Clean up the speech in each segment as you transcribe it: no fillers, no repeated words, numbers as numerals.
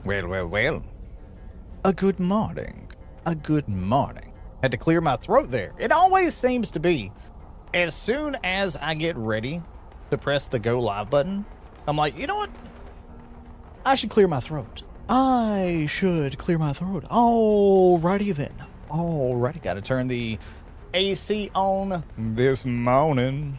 Well. A good morning. A good morning. Had to clear my throat there. It always seems to be. As soon as I get ready to press the go live button, I'm like, you know what? I should clear my throat. Alrighty then. Alrighty, gotta turn the AC on this morning.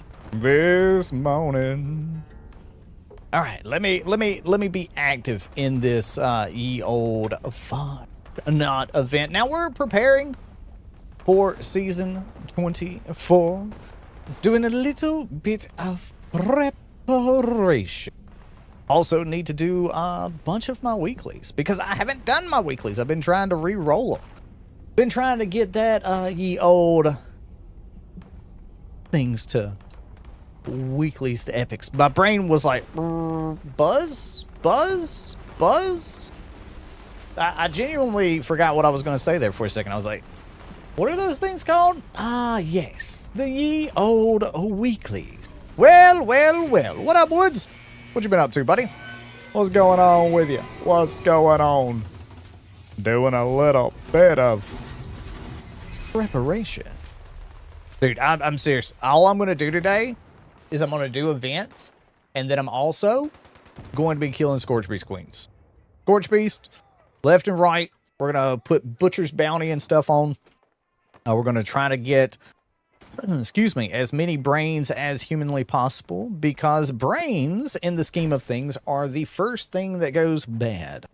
All right, let me be active in this ye old Fasnacht event. Now we're preparing for season 24, doing a little bit of preparation. Also need to do a bunch of my weeklies because I haven't done my weeklies. I've been trying to re-roll them. Been trying to get that ye old things to weeklies to epics. My brain was like, buzz. I genuinely forgot what I was going to say there for a second. I was like, what are those things called? Ah, yes, the ye old weeklies. Well. What up, Woods? What you been up to, buddy? What's going on with you? What's going on? Doing a little bit of preparation. Dude, I'm serious. All I'm going to do today is I'm going to do events, and then I'm also going to be killing Scorchbeast queens. Scorchbeast, left and right. We're going to put Butcher's Bounty and stuff on. We're going to try to get, as many brains as humanly possible, because brains, in the scheme of things, are the first thing that goes bad.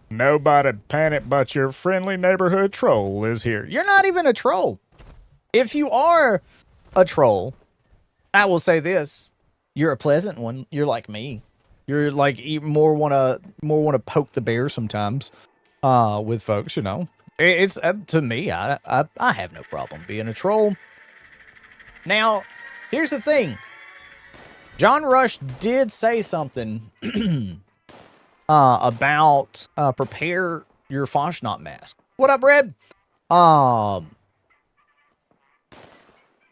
Nobody panic but your friendly neighborhood troll is here. You're not even a troll. If you are a troll, I will say this: you're a pleasant one. You're like me. You're like you more wanna poke the bear sometimes, with folks. You know, it's up to me. I have no problem being a troll. Now, here's the thing. John Rush did say something about prepare your Fasnacht mask. What up, Red?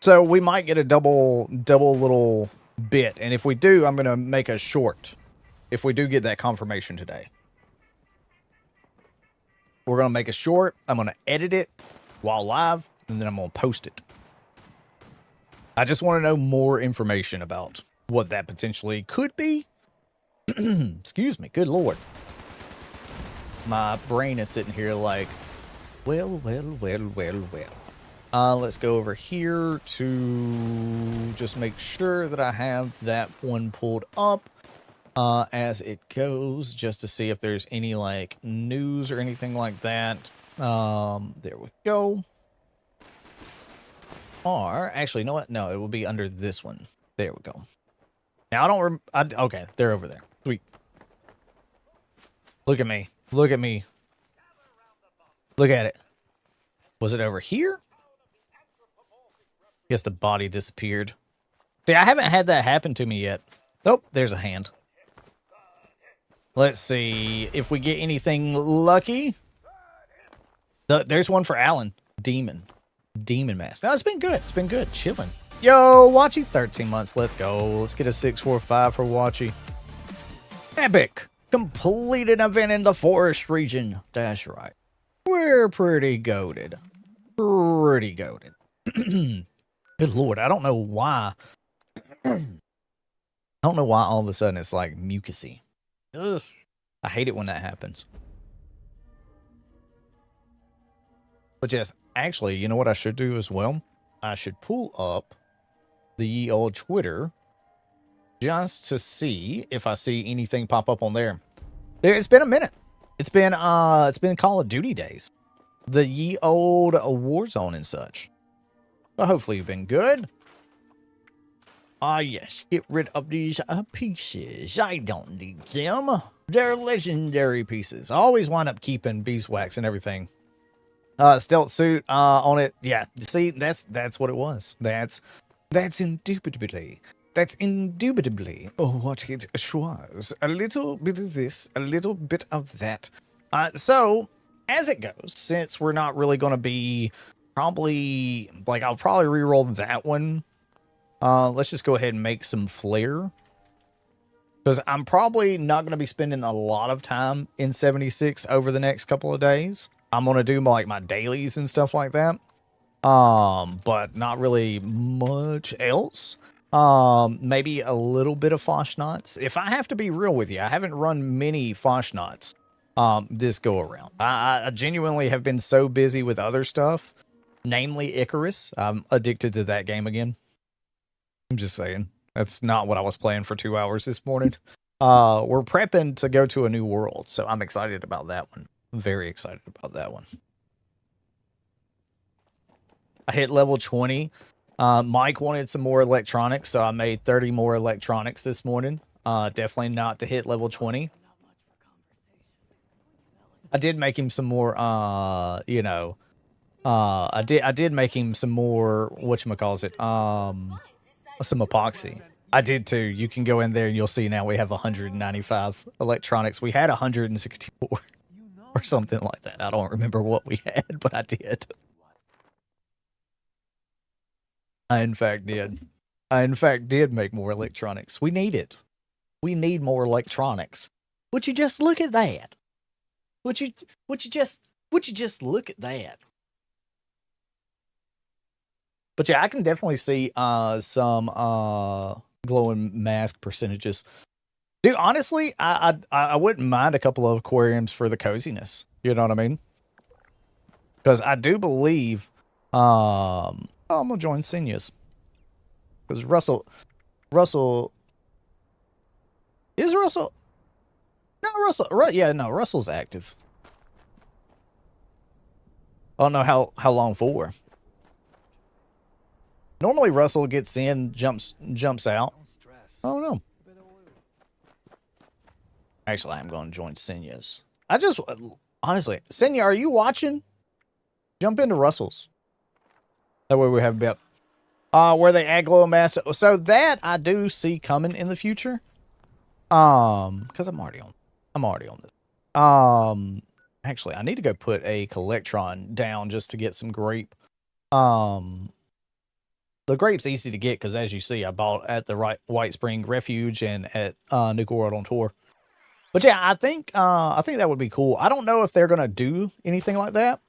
So we might get a double little bit, and if we do, I'm gonna make a short. If we do get that confirmation today, we're gonna make a short. I'm gonna edit it while live, and then I'm gonna post it. I just want to know more information about what that potentially could be. Excuse me, good lord. My brain is sitting here like, well. Let's go over here to just make sure that I have that one pulled up as it goes, just to see if there's any like news or anything like that. There we go. Or actually, you know what? No, it will be under this one. There we go. Now okay, they're over there. Sweet. Look at me. Look at it. Was it over here? Guess the body disappeared. See, I haven't had that happen to me yet. Oh, there's a hand. Let's see if we get anything lucky. There's one for Alan. Demon mask. No, it's been good. It's been good. Chilling. Yo, Watchy, 13 months. Let's go. Let's get a 645 for Watchy. Epic. Completed an event in the forest region. That's right. We're pretty goated. Good lord, I don't know why. I don't know why all of a sudden it's like mucusy. Ugh. I hate it when that happens. But yes, actually, you know what I should do as well? I should pull up the old Twitter just to see if I see anything pop up on there. It's been a minute. It's been Call of Duty days. The ye old Warzone and such. But hopefully you've been good. Ah, yes. Get rid of these pieces. I don't need them. They're legendary pieces. I always wind up keeping beeswax and everything. Stealth suit on it. Yeah, see, that's what it was. That's indubitably what it was. A little bit of this, a little bit of that. So, as it goes, since we're not really going to be probably, like, I'll probably reroll that one. Let's just go ahead and make some flair. Because I'm probably not going to be spending a lot of time in 76 over the next couple of days. I'm going to do my dailies and stuff like that. But not really much else. Maybe a little bit of Fasnachts. If I have to be real with you, I haven't run many Fasnachts this go around. I genuinely have been so busy with other stuff, namely Icarus. I'm addicted to that game again. I'm just saying. That's not what I was playing for 2 hours this morning. We're prepping to go to a new world, so I'm excited about that one. I'm very excited about that one. I hit level 20. Mike wanted some more electronics, so I made 30 more electronics this morning. Definitely not to hit level 20. I did make him some more, I did make him some more, whatchamacallit, some epoxy. I did too. You can go in there and you'll see now we have 195 electronics. We had 164 or something like that. I don't remember what we had, but I did. I in fact did make more electronics. We need it. We need more electronics. Would you just look at that? Would you just look at that? But yeah, I can definitely see some glowing mask percentages. Dude, honestly, I wouldn't mind a couple of aquariums for the coziness. You know what I mean? Because I do believe I'm gonna join Seniors. Because Russell is Russell. No, Russell's active. I don't know how long for. Normally Russell gets in, jumps out. Oh no. Actually, I'm going to join Senya's. Honestly, Senya, are you watching? Jump into Russell's. That way we have a bit. Where they add glow mass. So that I do see coming in the future. Because I'm already on this. Actually, I need to go put a Collectron down just to get some grape. The grape's easy to get because, as you see, I bought at the White Spring Refuge and at Nuka World on tour. But yeah, I think that would be cool. I don't know if they're gonna do anything like that,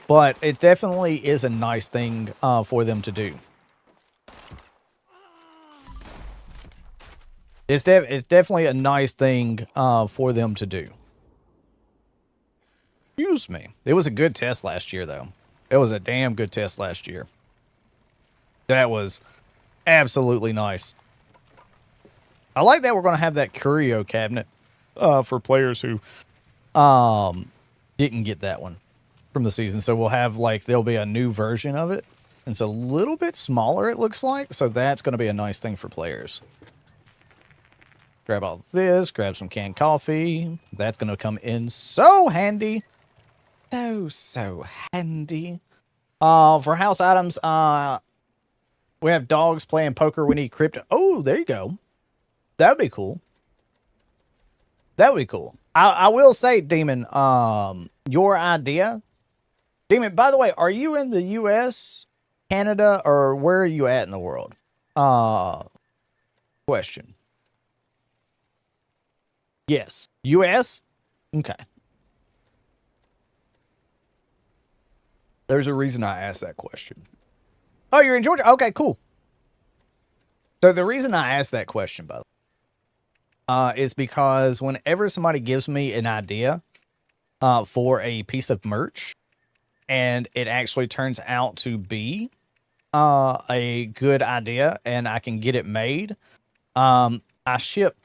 but it definitely is a nice thing for them to do. It's definitely a nice thing for them to do. Excuse me. It was a good test last year, though. It was a damn good test last year. That was absolutely nice. I like that we're going to have that curio cabinet for players who didn't get that one from the season. So we'll have, there'll be a new version of it. And it's a little bit smaller, it looks like. So that's going to be a nice thing for players. Grab all this, grab some canned coffee. That's going to come in so handy. So handy. For house items, we have dogs playing poker. We need crypto. Oh, there you go. That would be cool. That would be cool. I will say, Demon, your idea. Demon, by the way, are you in the U.S., Canada, or where are you at in the world? Question. Yes. U.S.? Okay. There's a reason I asked that question. Oh, you're in Georgia? Okay, cool. So the reason I asked that question, by the way, is because whenever somebody gives me an idea for a piece of merch, and it actually turns out to be a good idea, and I can get it made, I ship.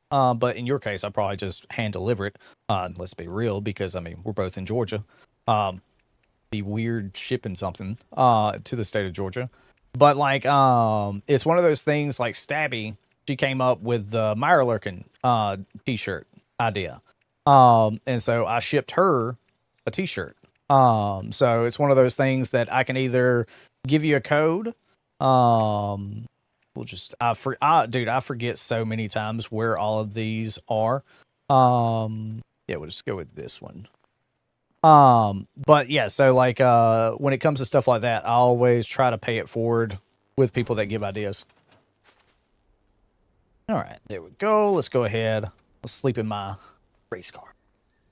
But in your case, I probably just hand deliver it. Let's be real, because I mean we're both in Georgia. Be weird shipping something to the state of Georgia, but it's one of those things like Stabby. She came up with the Meyer Lurkin t-shirt idea, and so I shipped her a t-shirt. So it's one of those things that I can either give you a code. We'll just dude, I forget so many times where all of these are. Yeah, we'll just go with this one. But yeah, so when it comes to stuff like that, I always try to pay it forward with people that give ideas. All right, there we go. Let's go ahead. Let's sleep in my race car.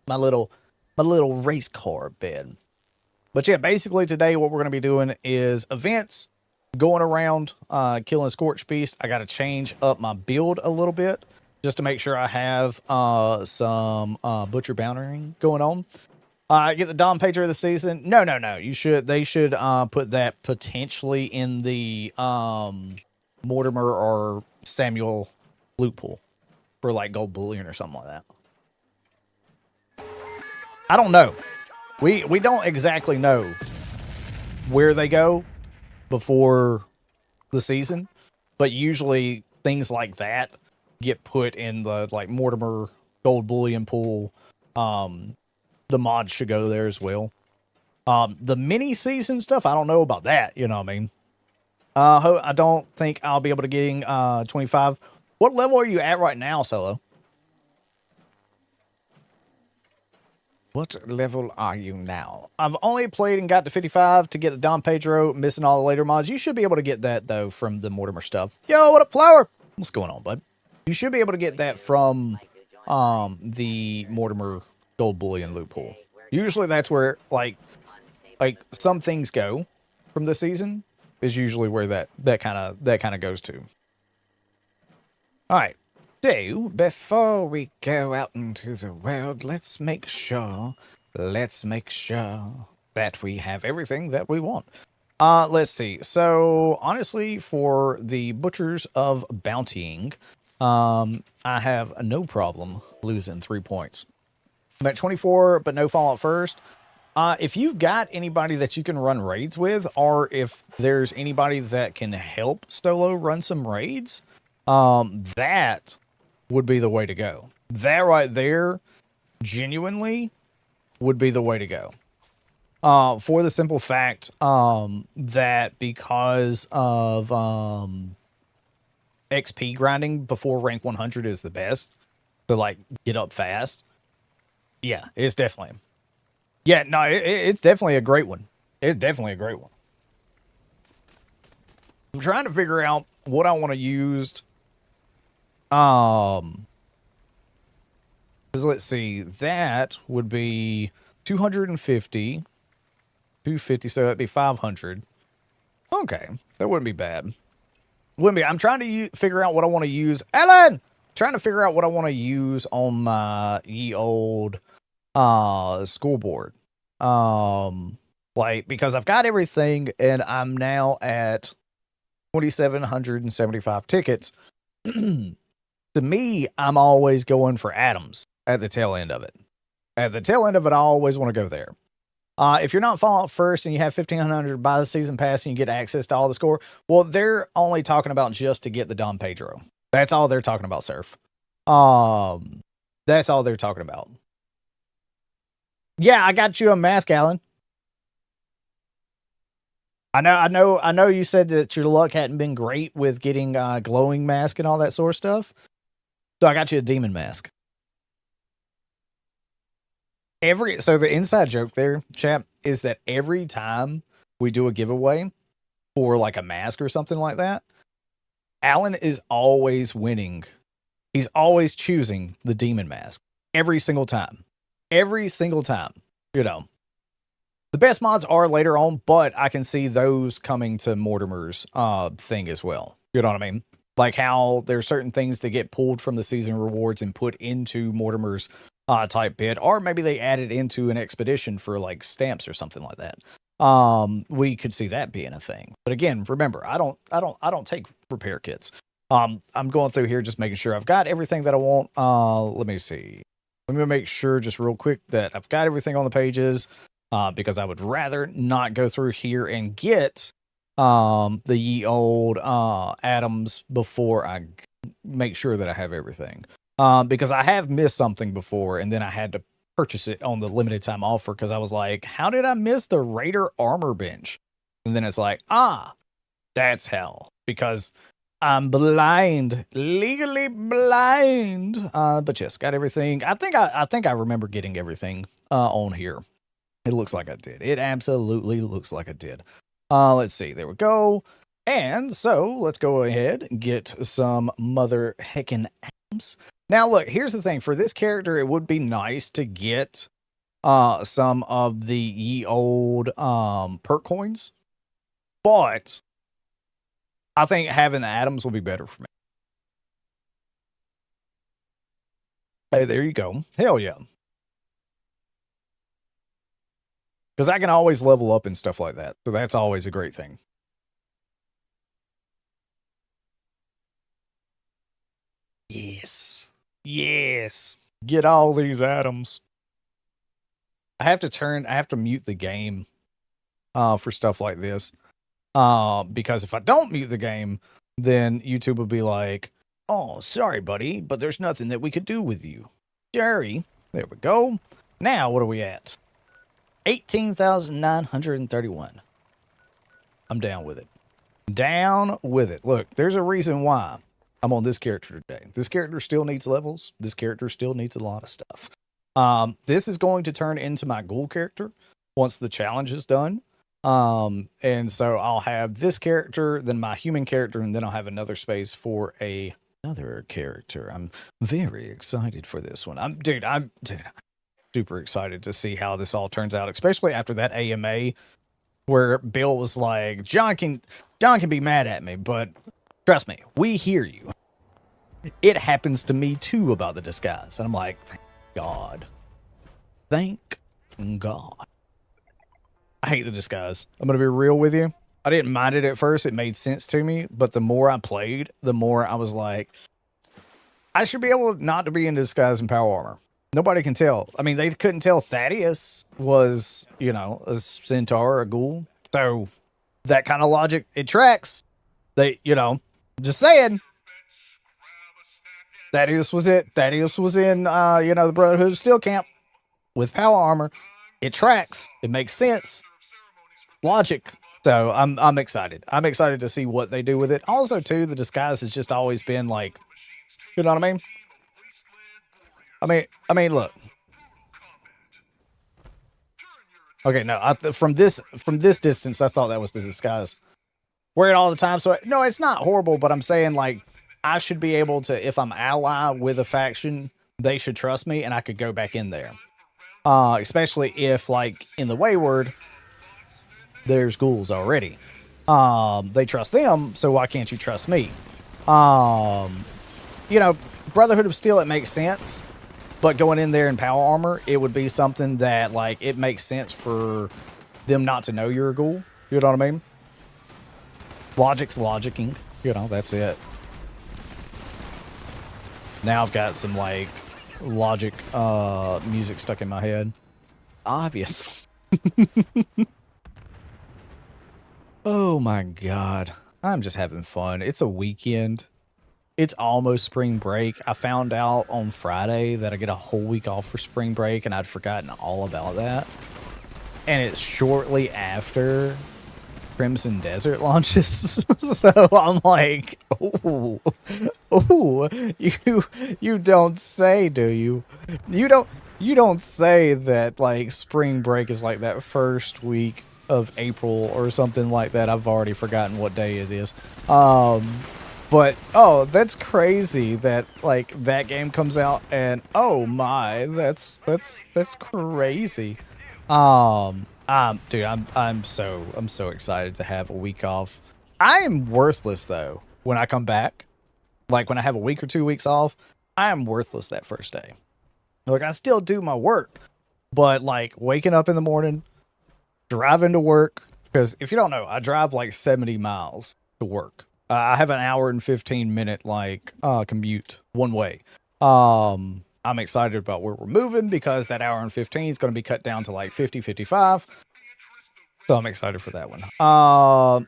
My little race car bed. But yeah, basically today what we're going to be doing is events, going around, killing Scorchbeast. I got to change up my build a little bit just to make sure I have some butcher bountering going on. Get the Dom Pager of the season. No. They should put that potentially in the Mortimer or Samuel loot pool for like gold bullion or something like that. I don't know. We don't exactly know where they go before the season, but usually things like that get put in the like Mortimer gold bullion pool. The mods should go there as well. The mini season stuff, I don't know about that. You know what I mean? I don't think I'll be able to get 25. What level are you at right now, Solo? What level are you now? I've only played and got to 55 to get the Don Pedro, missing all the later mods. You should be able to get that, though, from the Mortimer stuff. Yo, what up, Flower? What's going on, bud? You should be able to get that from the Mortimer gold bullion loot pool. Usually that's where, like some things go from the season is usually where that kind of goes to. All right. So, before we go out into the world, let's make sure that we have everything that we want. Let's see. So, honestly, for the Butchers of Bountying, I have no problem losing 3 points. I'm at 24, but no Fallout first. If you've got anybody that you can run raids with, or if there's anybody that can help Solo run some raids, that would be the way to go. That right there, genuinely, would be the way to go. For the simple fact that because of XP grinding before rank 100 is the best to like get up fast. Yeah, it's definitely. Yeah, no, it's definitely a great one. It's definitely a great one. I'm trying to figure out what I want to use. Because let's see, that would be 250, 250, so that'd be 500. Okay, that wouldn't be bad. Wouldn't be. I'm trying to figure out what I want to use. Ellen! Trying to figure out what I want to use on my ye old scoreboard. Like, because I've got everything and I'm now at 2,775 tickets. To me, I'm always going for atoms at the tail end of it. At the tail end of it, I always want to go there. If you're not Fallout first and you have 1,500 by the season pass and you get access to all the score, well, they're only talking about just to get the Don Pedro. That's all they're talking about, Surf. That's all they're talking about. Yeah, I got you a mask, Alan. I know you said that your luck hadn't been great with getting glowing mask and all that sort of stuff. So I got you a demon mask. So the inside joke there, chap, is that every time we do a giveaway for like a mask or something like that, Alan is always winning. He's always choosing the demon mask. Every single time. Every single time. You know. The best mods are later on, but I can see those coming to Mortimer's thing as well. You know what I mean? Like how there's certain things that get pulled from the season rewards and put into Mortimer's type bid, or maybe they add it into an expedition for like stamps or something like that. We could see that being a thing. But again, remember, I don't take repair kits. I'm going through here just making sure I've got everything that I want. Let me see. Let me make sure just real quick that I've got everything on the pages. Because I would rather not go through here and get the ye old atoms before I make sure that I have everything. Because I have missed something before, and then I had to purchase it on the limited time offer because I was like, how did I miss the Raider armor bench? And then it's like, that's hell. Because I'm blind, legally blind. But yes, got everything. I think I remember getting everything on here. It looks like I did. It absolutely looks like I did. Let's see. There we go. And so let's go ahead and get some mother heckin' atoms. Now, look, here's the thing. For this character, it would be nice to get some of the ye old perk coins. But I think having the atoms will be better for me. Hey, there you go. Hell yeah. Because I can always level up and stuff like that. So that's always a great thing. Yes. Yes. Get all these atoms. I have to mute the game for stuff like this. Because if I don't mute the game, then YouTube will be like, oh, sorry, buddy, but there's nothing that we could do with you. Jerry. There we go. Now, what are we at? 18,931. I'm down with it. Down with it. Look, there's a reason why I'm on this character today. This character still needs levels. This character still needs a lot of stuff. This is going to turn into my ghoul character once the challenge is done. And so I'll have this character, then my human character, and then I'll have another space for another character. I'm very excited for this one. I'm super excited to see how this all turns out, especially after that AMA where Bill was like, John can be mad at me, but trust me, we hear you. It happens to me too about the disguise. And I'm like, thank God. Thank God. I hate the disguise. I'm going to be real with you. I didn't mind it at first. It made sense to me. But the more I played, the more I was like, I should be able not to be in disguise and power armor. Nobody can tell. I mean, they couldn't tell Thaddeus was, a centaur or a ghoul. So that kind of logic, it tracks. Just saying. Thaddeus was it. Thaddeus was in, the Brotherhood of Steel camp with power armor. It tracks. It makes sense. Logic. So I'm excited. I'm excited to see what they do with it. Also, too, the disguise has just always been like, you know what I mean? I mean, look. Okay, no, from this distance, I thought that was the disguise. Wear it all the time, so no, it's not horrible. But I'm saying, like, I should be able to, if I'm ally with a faction, they should trust me, and I could go back in there. Especially if, like, in the Wayward, there's ghouls already. They trust them, so why can't you trust me? Brotherhood of Steel, it makes sense. But going in there in power armor, it would be something that, like, it makes sense for them not to know you're a ghoul. You know what I mean? Logic's logicking. That's it. Now I've got some, like, logic music stuck in my head. Obvious. Oh, my God. I'm just having fun. It's a weekend. It's almost spring break. I found out on Friday that I get a whole week off for spring break, and I'd forgotten all about that. And it's shortly after Crimson Desert launches. So I'm like, oh, you don't say, do you? You don't say that, like, spring break is like that first week of April or something like that. I've already forgotten what day it is. But, oh, that's crazy that, like, that game comes out and, oh my, that's crazy. Dude, I'm so excited to have a week off. I am worthless, though, when I come back. Like, when I have a week or 2 weeks off, I am worthless that first day. Like, I still do my work, but, like, waking up in the morning, driving to work, because if you don't know, I drive, like, 70 miles to work. I have an hour and 15-minute, like, commute one way. I'm excited about where we're moving because that hour and 15 is going to be cut down to, like, 50, 55. So I'm excited for that one. No,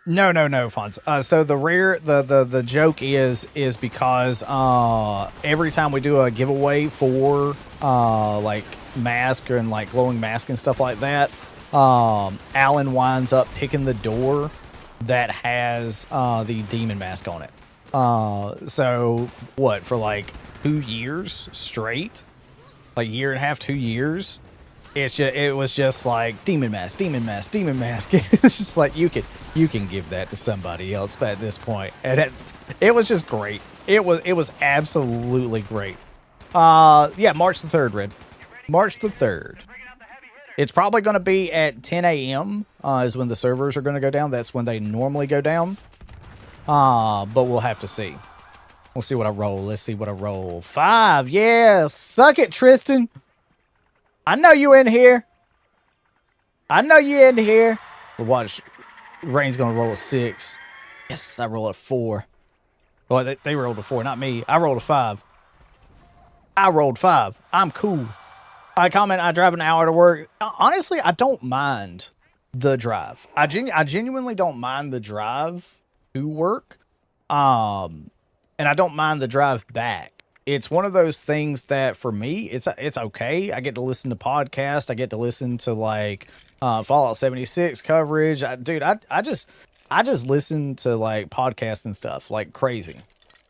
Fonz. So the joke is because every time we do a giveaway for like mask and like glowing mask and stuff like that, Alan winds up picking the door that has the demon mask on it. So what, for like 2 years straight, like year and a half, 2 years, it was just like demon mask, demon mask, demon mask. It's just like you can give that to somebody else at this point, and it was just great. It was absolutely great. Yeah, March the 3rd, Red. March the 3rd. It's probably going to be at 10 a.m. Is when the servers are going to go down. That's when they normally go down. But we'll have to see. We'll see what I roll. Let's see what I roll. 5. Yeah. Suck it, Tristan. I know you in here. I know you in here. But watch. Rain's going to roll a 6. Yes, I roll a 4. Well, they rolled a 4, not me. I rolled a 5. I rolled 5. I'm cool. I comment, I drive an hour to work. Honestly, I don't mind the drive. I genuinely don't mind the drive to work. And I don't mind the drive back. It's one of those things that for me, it's okay. I get to listen to podcasts. I get to listen to like Fallout 76 coverage. I just listen to like podcasts and stuff like crazy.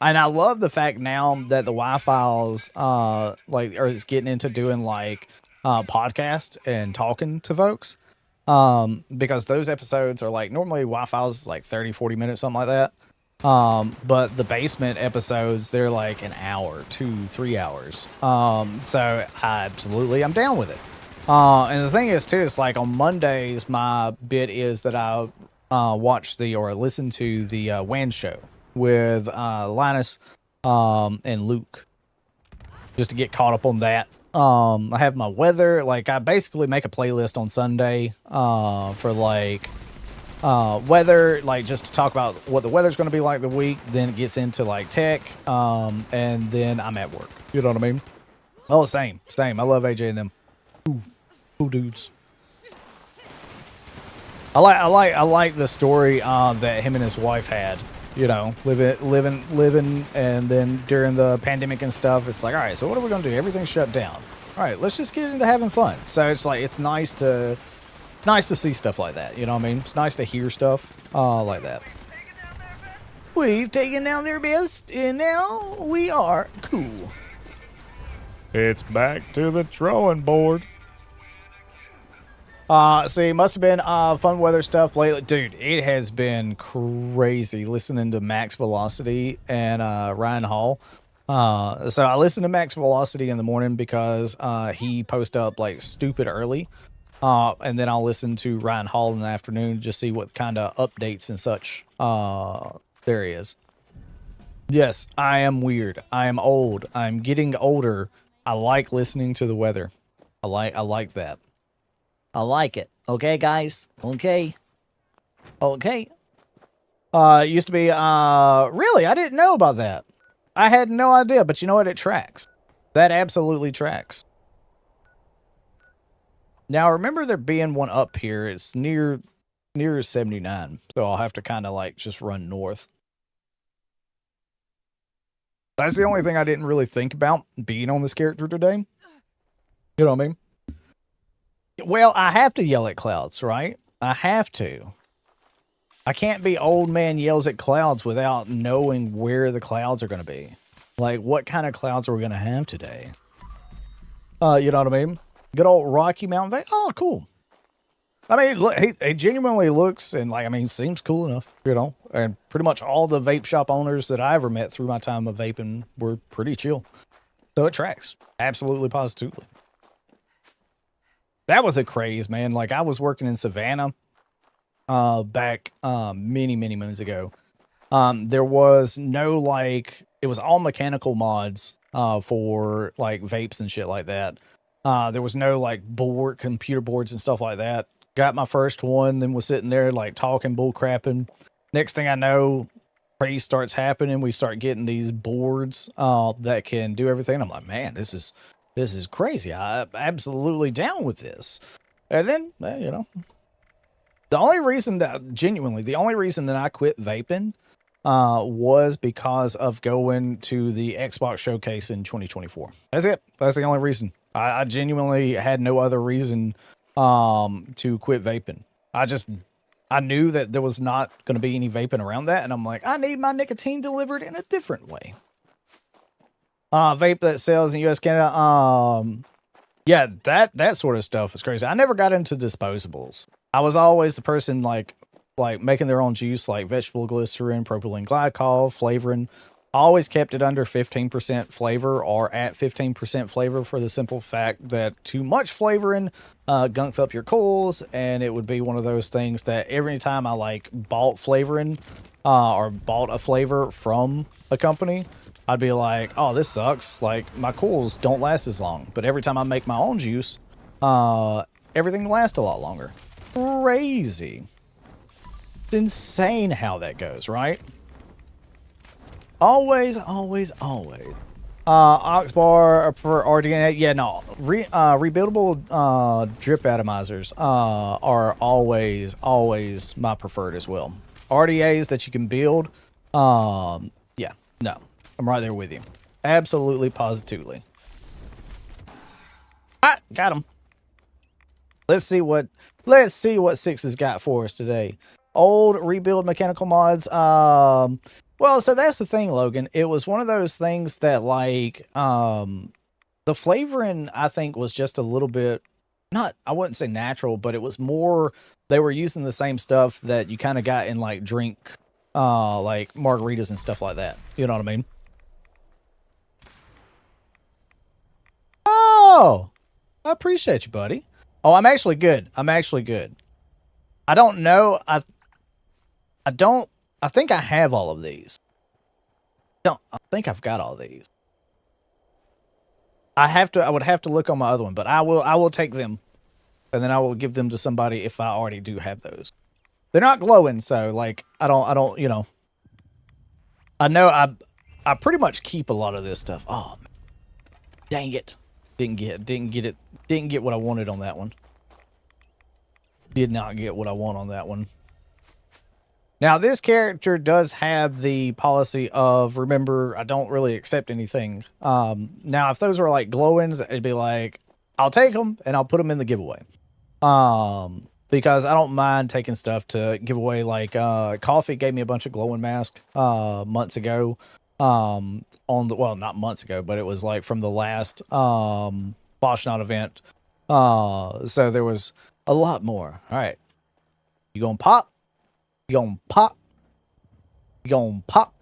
And I love the fact now that the Wi-Fi's like are getting into doing like podcasts and talking to folks. Because those episodes are like normally Wi-Fi's like 30, 40 minutes, something like that. But the basement episodes, they're like an hour, 2, 3 hours. So I'm down with it. And the thing is too, it's like on Mondays, my bit is that I listen to the WAN show with Linus and Luke, just to get caught up on that. I have my weather, like I basically make a playlist on Sunday for like weather, like just to talk about what the weather's going to be like the week. Then it gets into like tech, and then I'm at work. You know what I mean? Oh, same. I love AJ and them. Cool dudes. I like the story that him and his wife had. You know, living, and then during the pandemic and stuff, it's like, all right, so what are we gonna do? Everything's shut down. All right, let's just get into having fun. So it's like it's nice to see stuff like that. You know what I mean? It's nice to hear stuff like that. We've taken down their best, and now we are cool. It's back to the drawing board. See, must have been fun weather stuff lately. Dude, it has been crazy listening to Max Velocity and Ryan Hall. So I listen to Max Velocity in the morning because he posts up like stupid early. And then I'll listen to Ryan Hall in the afternoon to just see what kind of updates and such there is. Yes, I am weird. I am old. I'm getting older. I like listening to the weather. I like that. I like it. Okay, guys. Okay. It used to be, really, I didn't know about that. I had no idea, but you know what? It tracks. That absolutely tracks. Now, I remember there being one up here. It's near 79, so I'll have to kind of like just run north. That's the only thing I didn't really think about being on this character today. You know what I mean? Well, I have to yell at clouds, right? I have to. I can't be old man yells at clouds without knowing where the clouds are going to be. Like, what kind of clouds are we going to have today? You know what I mean? Good old Rocky Mountain vape. Oh, cool. I mean, look, he genuinely looks and, like, I mean, seems cool enough, you know? And pretty much all the vape shop owners that I ever met through my time of vaping were pretty chill. So it tracks. Absolutely, positively. That was a craze, man. Like, I was working in Savannah back many moons ago. There was no, like, it was all mechanical mods for, like, vapes and shit like that. There was no, like, computer boards and stuff like that. Got my first one, then was sitting there, like, talking, bull crapping. Next thing I know, craze starts happening. We start getting these boards that can do everything. I'm like, man, this is crazy. I'm absolutely down with this. And then, you know, the only reason that I quit vaping was because of going to the Xbox showcase in 2024. That's it. That's the only reason. I genuinely had no other reason to quit vaping. I knew that there was not going to be any vaping around that, and I'm like, I need my nicotine delivered in a different way. Vape that sells in US, Canada. Yeah, that sort of stuff is crazy. I never got into disposables. I was always the person like making their own juice, like vegetable glycerin, propylene glycol, flavoring. I always kept it under 15% flavor or at 15% flavor for the simple fact that too much flavoring gunks up your coals, and it would be one of those things that every time I like bought flavoring or bought a flavor from a company, I'd be like, oh, this sucks. Like, my cools don't last as long. But every time I make my own juice, everything lasts a lot longer. Crazy. It's insane how that goes, right? Always, always, always. Oxbar for RDNA. Yeah, no. Rebuildable drip atomizers are always, always my preferred as well. RDAs that you can build. Yeah, no. I'm right there with you. Absolutely, positively. All right, got him. Let's see what 6 has got for us today. Old rebuild mechanical mods. Well, so that's the thing, Logan. It was one of those things that like the flavoring I think was just a little bit not, I wouldn't say natural, but it was more they were using the same stuff that you kind of got in like drink like margaritas and stuff like that. You know what I mean? Oh, I appreciate you, buddy. Oh, I'm actually good. I'm actually good. I don't know. I think I have all of these. I think I've got all these. I would have to look on my other one, but I will take them. And then I will give them to somebody if I already do have those. They're not glowing, so like I don't, you know. I know I pretty much keep a lot of this stuff. Oh, man. Dang it. Didn't get what I wanted on that one. Did not get what I want on that one. Now, this character does have the policy of, remember, I don't really accept anything. Now, if those were like glowings, it'd be like, I'll take them and I'll put them in the giveaway. Because I don't mind taking stuff to give away. Like, Coffee gave me a bunch of glowing masks months ago. Well, not months ago, but it was like from the last Fasnacht event. So there was a lot more. All right. You gonna pop? You gonna pop? You gonna pop?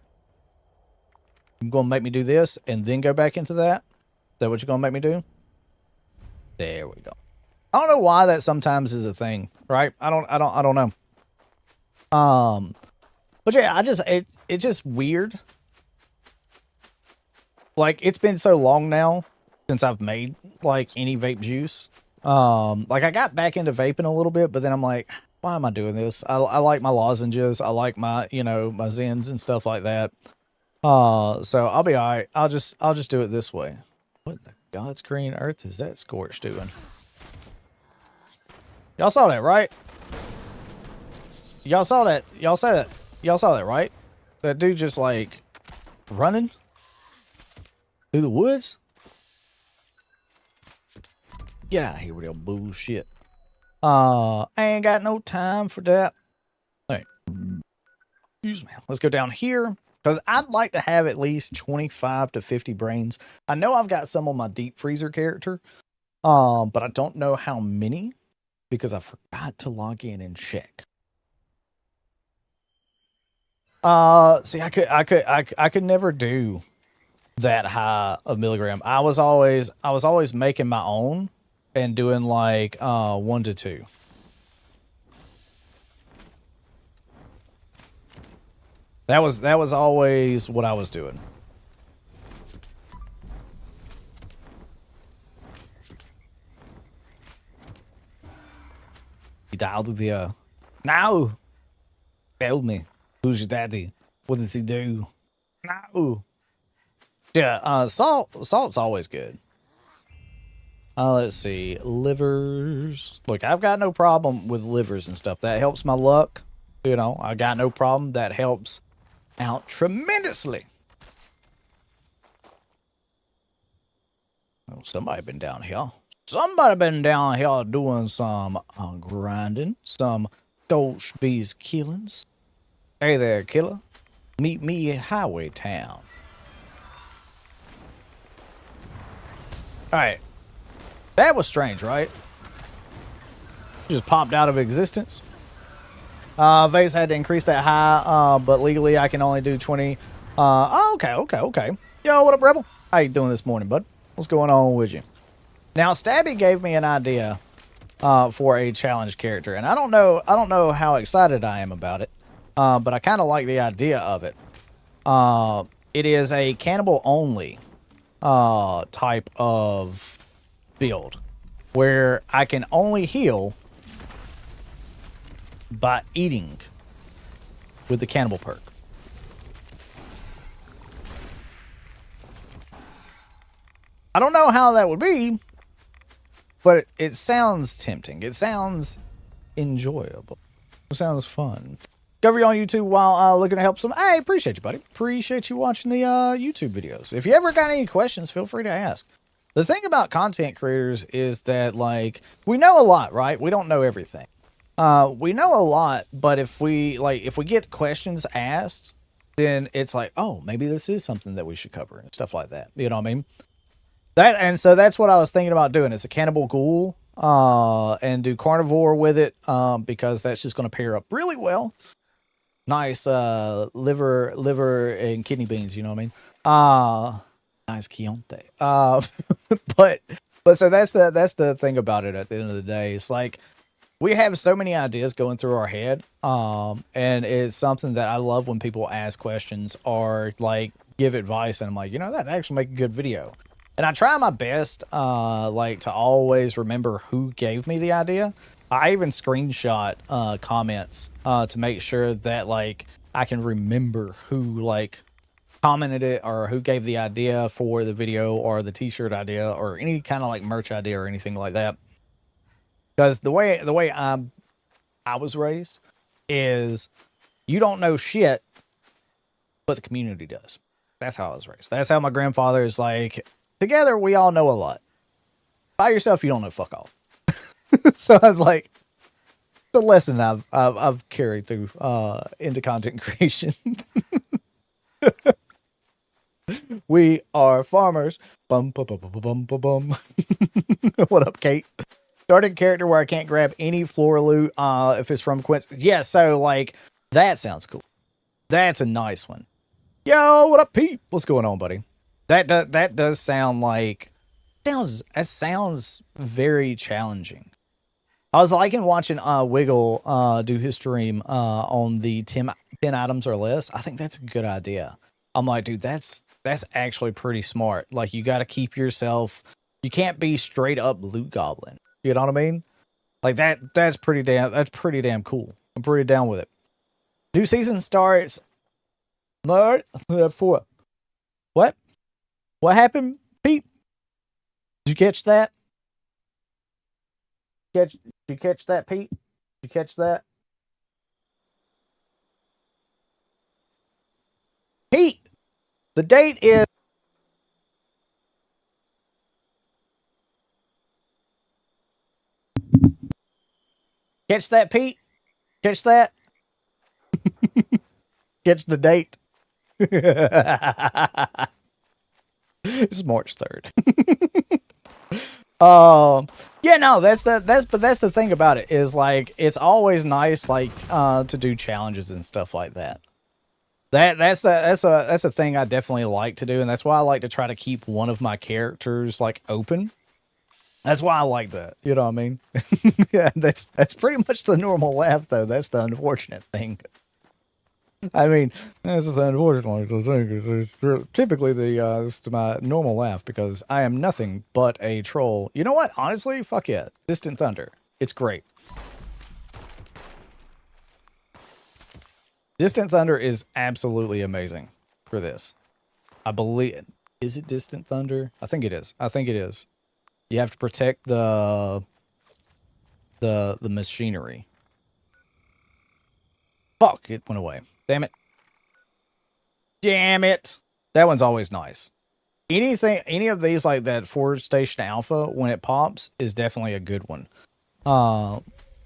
You gonna make me do this and then go back into that? Is that what you're gonna make me do? There we go. I don't know why that sometimes is a thing, right? I don't know. But yeah, it's just weird. Like, it's been so long now since I've made like any vape juice. Like I got back into vaping a little bit, but then I'm like, why am I doing this? I like my lozenges. I like my, you know, my Zens and stuff like that. So I'll be all right. I'll just do it this way. What in the God's green earth is that Scorch doing? Y'all saw that, right? Y'all saw that. Y'all saw that. Y'all saw that, right? That dude just like running through the woods. Get out of here with your bullshit. I ain't got no time for that. All right. Excuse me. Let's go down here because I'd like to have at least 25 to 50 brains. I know I've got some on my deep freezer character, but I don't know how many because I forgot to log in and check. See, I could never do that high of milligram. I was always making my own and doing like 1 to 2. That was always what I was doing. He dialed via. No, tell me, who's your daddy? What does he do? No. Yeah, salt's always good. Let's see. Livers. Look, I've got no problem with livers and stuff. That helps my luck. You know, I got no problem. That helps out tremendously. Oh, somebody been down here. Somebody been down here doing some grinding. Some Scorchbeast killings. Hey there, killer. Meet me at Highway Town. Alright. That was strange, right? Just popped out of existence. Vase had to increase that high, but legally I can only do 20. Oh, okay. Yo, what up, Rebel? How you doing this morning, bud? What's going on with you? Now, Stabby gave me an idea for a challenge character, and I don't know how excited I am about it, but I kind of like the idea of it. It is a cannibal only type of build where I can only heal by eating with the cannibal perk. I don't know how that would be, but it sounds tempting. It sounds enjoyable. It sounds fun. Discover you on YouTube while looking to help some. Hey, appreciate you, buddy. Appreciate you watching the YouTube videos. If you ever got any questions, feel free to ask. The thing about content creators is that, like, we know a lot, right? We don't know everything. We know a lot, but if we get questions asked, then it's like, oh, maybe this is something that we should cover and stuff like that. You know what I mean? So that's what I was thinking about doing. It's a cannibal ghoul, and do carnivore with it, because that's just going to pair up really well. Nice liver and kidney beans, you know what I mean? Nice Chianti. But so that's the thing about it at the end of the day. It's like we have so many ideas going through our head, and it's something that I love when people ask questions or like give advice, and I'm like, you know, that actually make a good video. And I try my best, like, to always remember who gave me the idea. I even screenshot comments to make sure that, like, I can remember who, like, commented it or who gave the idea for the video or the t-shirt idea or any kind of, like, merch idea or anything like that. Because the way I was raised is you don't know shit, but the community does. That's how I was raised. That's how my grandfather is like, together we all know a lot. By yourself, you don't know fuck all. So I was like, the lesson I've carried through into content creation. We are farmers. Bum bum bum bum bum bum. What up, Kate? Starting character where I can't grab any floor loot if it's from Quince. Yeah, so like that sounds cool. That's a nice one. Yo, what up, Pete? What's going on, buddy? That does sound like sounds very challenging. I was liking watching Wiggle do his stream on the 10 items or less. I think that's a good idea. I'm like, dude, that's actually pretty smart. Like, you got to keep yourself. You can't be straight up loot goblin. You know what I mean? Like that's pretty damn cool. I'm pretty down with it. New season starts. No, for what? What happened, Pete? Did you catch that? Did you catch that, Pete? Did you catch that? Pete, the date is. Catch that, Pete? Catch that? Catch the date. It's March 3rd. Yeah, no, that's the thing about it is like it's always nice like to do challenges and stuff like that. That's a thing I definitely like to do, and that's why I like to try to keep one of my characters like open. That's why I like that. You know what I mean? Yeah, that's pretty much the normal laugh though. That's the unfortunate thing. I mean, this is unfortunately the thing. Typically, this is my normal laugh because I am nothing but a troll. You know what? Honestly, fuck yeah. Distant Thunder. It's great. Distant Thunder is absolutely amazing for this. I believe. Is it Distant Thunder? I think it is. You have to protect the machinery. Fuck, it went away. Damn it. Damn it. That one's always nice. Any of these like that Forge Station Alpha, when it pops, is definitely a good one.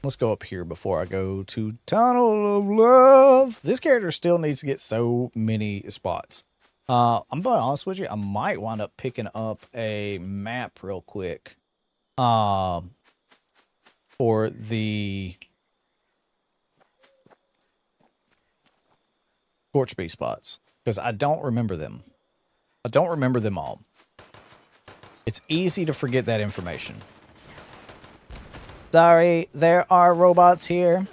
Let's go up here before I go to Tunnel of Love. This character still needs to get so many spots. I'm gonna be honest with you, I might wind up picking up a map real quick. for the Scorchbeast spots, because I don't remember them. I don't remember them all. It's easy to forget that information. Sorry, there are robots here.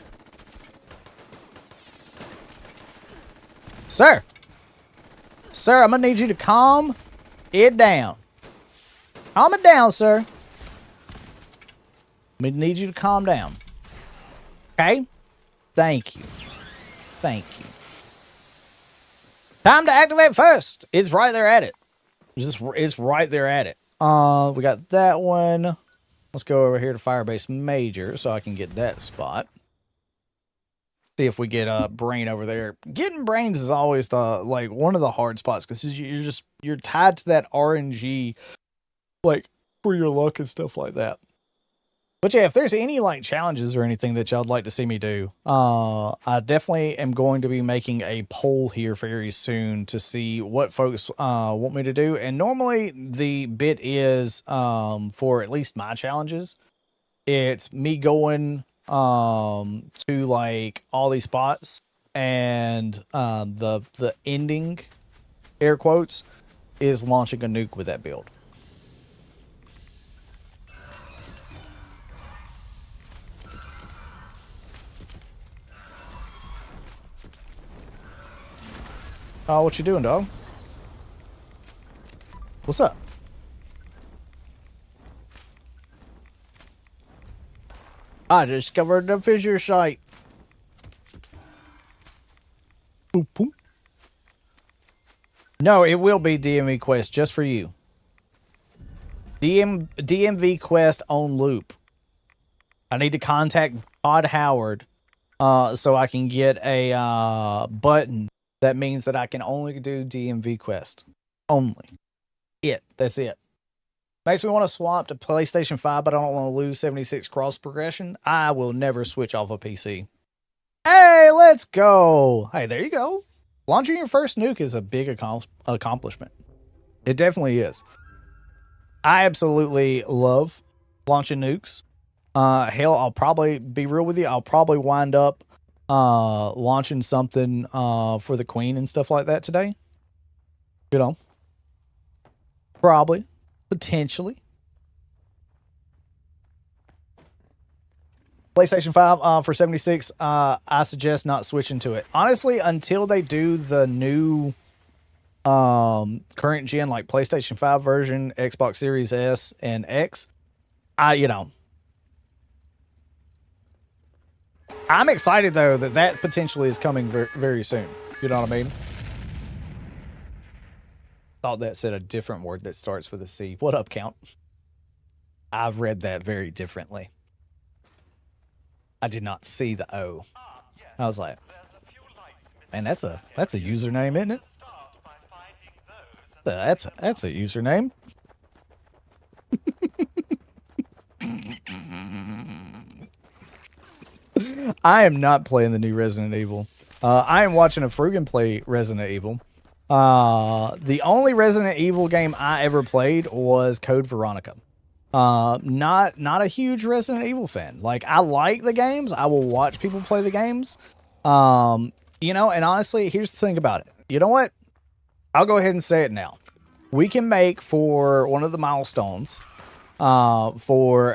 Sir! Sir, I'm gonna need you to calm it down. Calm it down, sir. I'm gonna need you to calm down. Okay? Thank you. Thank you. Time to activate first. It's right there at it. It's right there at it. We got that one. Let's go over here to Firebase Major so I can get that spot. See if we get a brain over there. Getting brains is always the one of the hard spots because you're tied to that RNG, like for your luck and stuff like that. But yeah, if there's any like challenges or anything that y'all'd like to see me do, I definitely am going to be making a poll here very soon to see what folks want me to do. And normally the bit is for at least my challenges, it's me going to like all these spots, and the ending, air quotes, is launching a nuke with that build. Oh, what you doing, dog? What's up? I discovered the fissure site. Boop, boop. No, it will be DMV quest just for you. DMV quest on loop. I need to contact Todd Howard so I can get a button that means that I can only do DMV quest. Only. That's it. Makes me want to swap to PlayStation 5, but I don't want to lose 76 cross progression. I will never switch off a PC. Hey, let's go. Hey, there you go. Launching your first nuke is a big accomplishment. It definitely is. I absolutely love launching nukes. Hell, I'll probably be real with you. I'll probably wind up launching something for the Queen and stuff like that today. You know, probably, potentially. PlayStation 5 for 76. I suggest not switching to it, honestly, until they do the new current gen, like PlayStation 5 version, Xbox Series S and X. I'm excited though that potentially is coming very, very soon. You know what I mean? Thought that said a different word that starts with a C. What up, Count? I've read that very differently. I did not see the O. I was like, man, that's a username, isn't it? That's a username. I am not playing the new Resident Evil. I am watching a Frugan play Resident Evil. The only Resident Evil game I ever played was Code Veronica. Not a huge Resident Evil fan. Like, I like the games. I will watch people play the games. And honestly, here's the thing about it. You know what? I'll go ahead and say it now. We can make for one of the milestones, for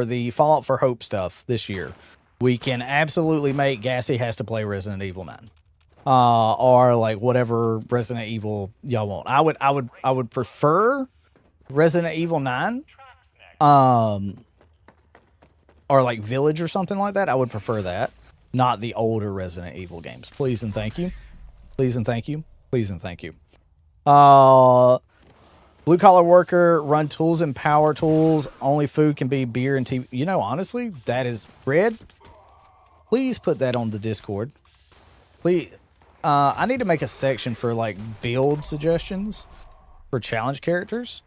the Fallout for Hope stuff this year. We can absolutely make Gassy has to play Resident Evil 9. Or like whatever Resident Evil y'all want. I would prefer Resident Evil 9. Or like Village or something like that. I would prefer that. Not the older Resident Evil games. Please and thank you. Please and thank you. Please and thank you. Blue collar worker, run tools and power tools. Only food can be beer and tea. Honestly, that is bread. Please put that on the Discord. Please. I need to make a section for like build suggestions for challenge characters.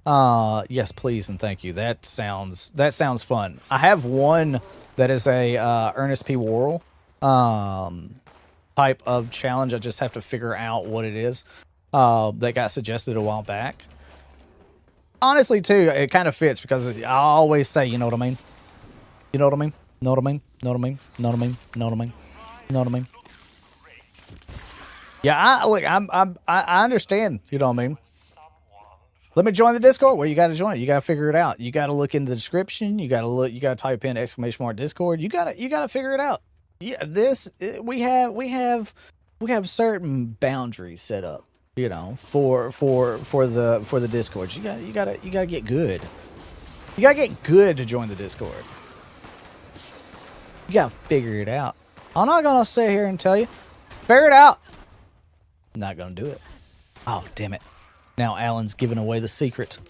Yes, please and thank you. That sounds fun. I have one that is a Ernest P. Worrell type of challenge. I just have to figure out what it is. That got suggested a while back. honestly, too, it kind of fits because I always say, you know what I mean? You know what I mean? Know what I mean? Know what I mean? Know what I mean? Know what I mean? Know what I mean? Yeah, I understand. You know what I mean? Let me join the Discord. Well, you got to join it. You got to figure it out. You got to look in the description. You got to look. You got to type in !_ Discord. You got to figure it out. Yeah, we have certain boundaries set up. You know, for the Discord. You got to get good. You got to get good to join the Discord. You got to figure it out. I'm not gonna sit here and tell you. Figure it out. Not gonna do it. Oh, damn it. Now Alan's giving away the secret.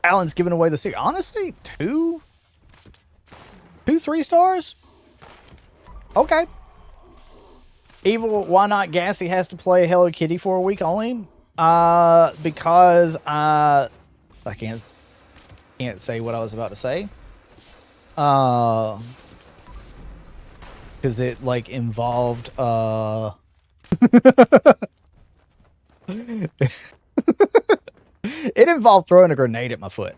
Alan's giving away the secret. Honestly, 2 3 stars? Okay. Evil, why not Gassy has to play Hello Kitty for a week only? Because I can't say what I was about to say. Because it, like, involved, it involved throwing a grenade at my foot.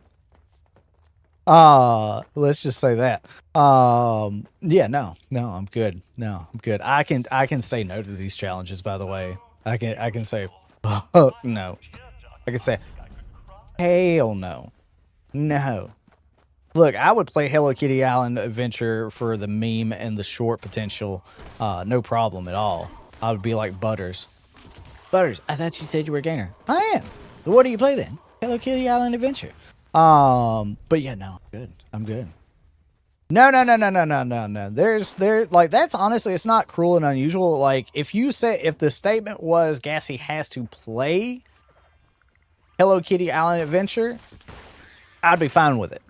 Let's just say that. Yeah, no, I'm good. No, I'm good. I can say no to these challenges, by the way. I can say, fuck no. I can say, hell no. No. Look, I would play Hello Kitty Island Adventure for the meme and the short potential. No problem at all. I would be like Butters. Butters, I thought you said you were a gamer. I am. But what do you play then? Hello Kitty Island Adventure. But yeah, no, I'm good. No. Like, that's honestly, it's not cruel and unusual. Like, if the statement was Gassy has to play Hello Kitty Island Adventure, I'd be fine with it.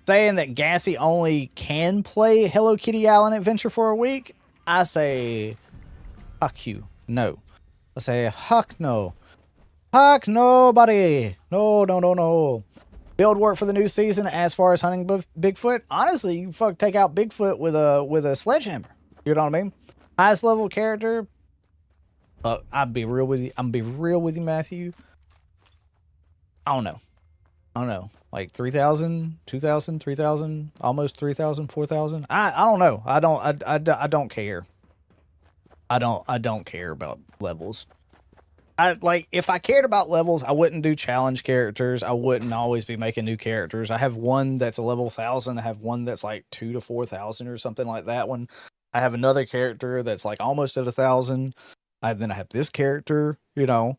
Saying that Gassy only can play Hello Kitty Island Adventure for a week, I say, fuck you. No. I say, huck no. Huck nobody. No. Build work for the new season as far as hunting Bigfoot. Honestly, you take out Bigfoot with a sledgehammer. You know what I mean? Highest level character. I'd be real with you. I'm be real with you, Matthew. I don't know. Like 3,000, 2,000, 3,000, almost 3,000, 4,000. I don't know. I don't care. I don't care about levels. If I cared about levels, I wouldn't do challenge characters. I wouldn't always be making new characters. I have one that's a level 1,000. I have one that's like 2,000 to 4,000 or something like that one. I have another character that's like almost at 1,000. Then I have this character, you know,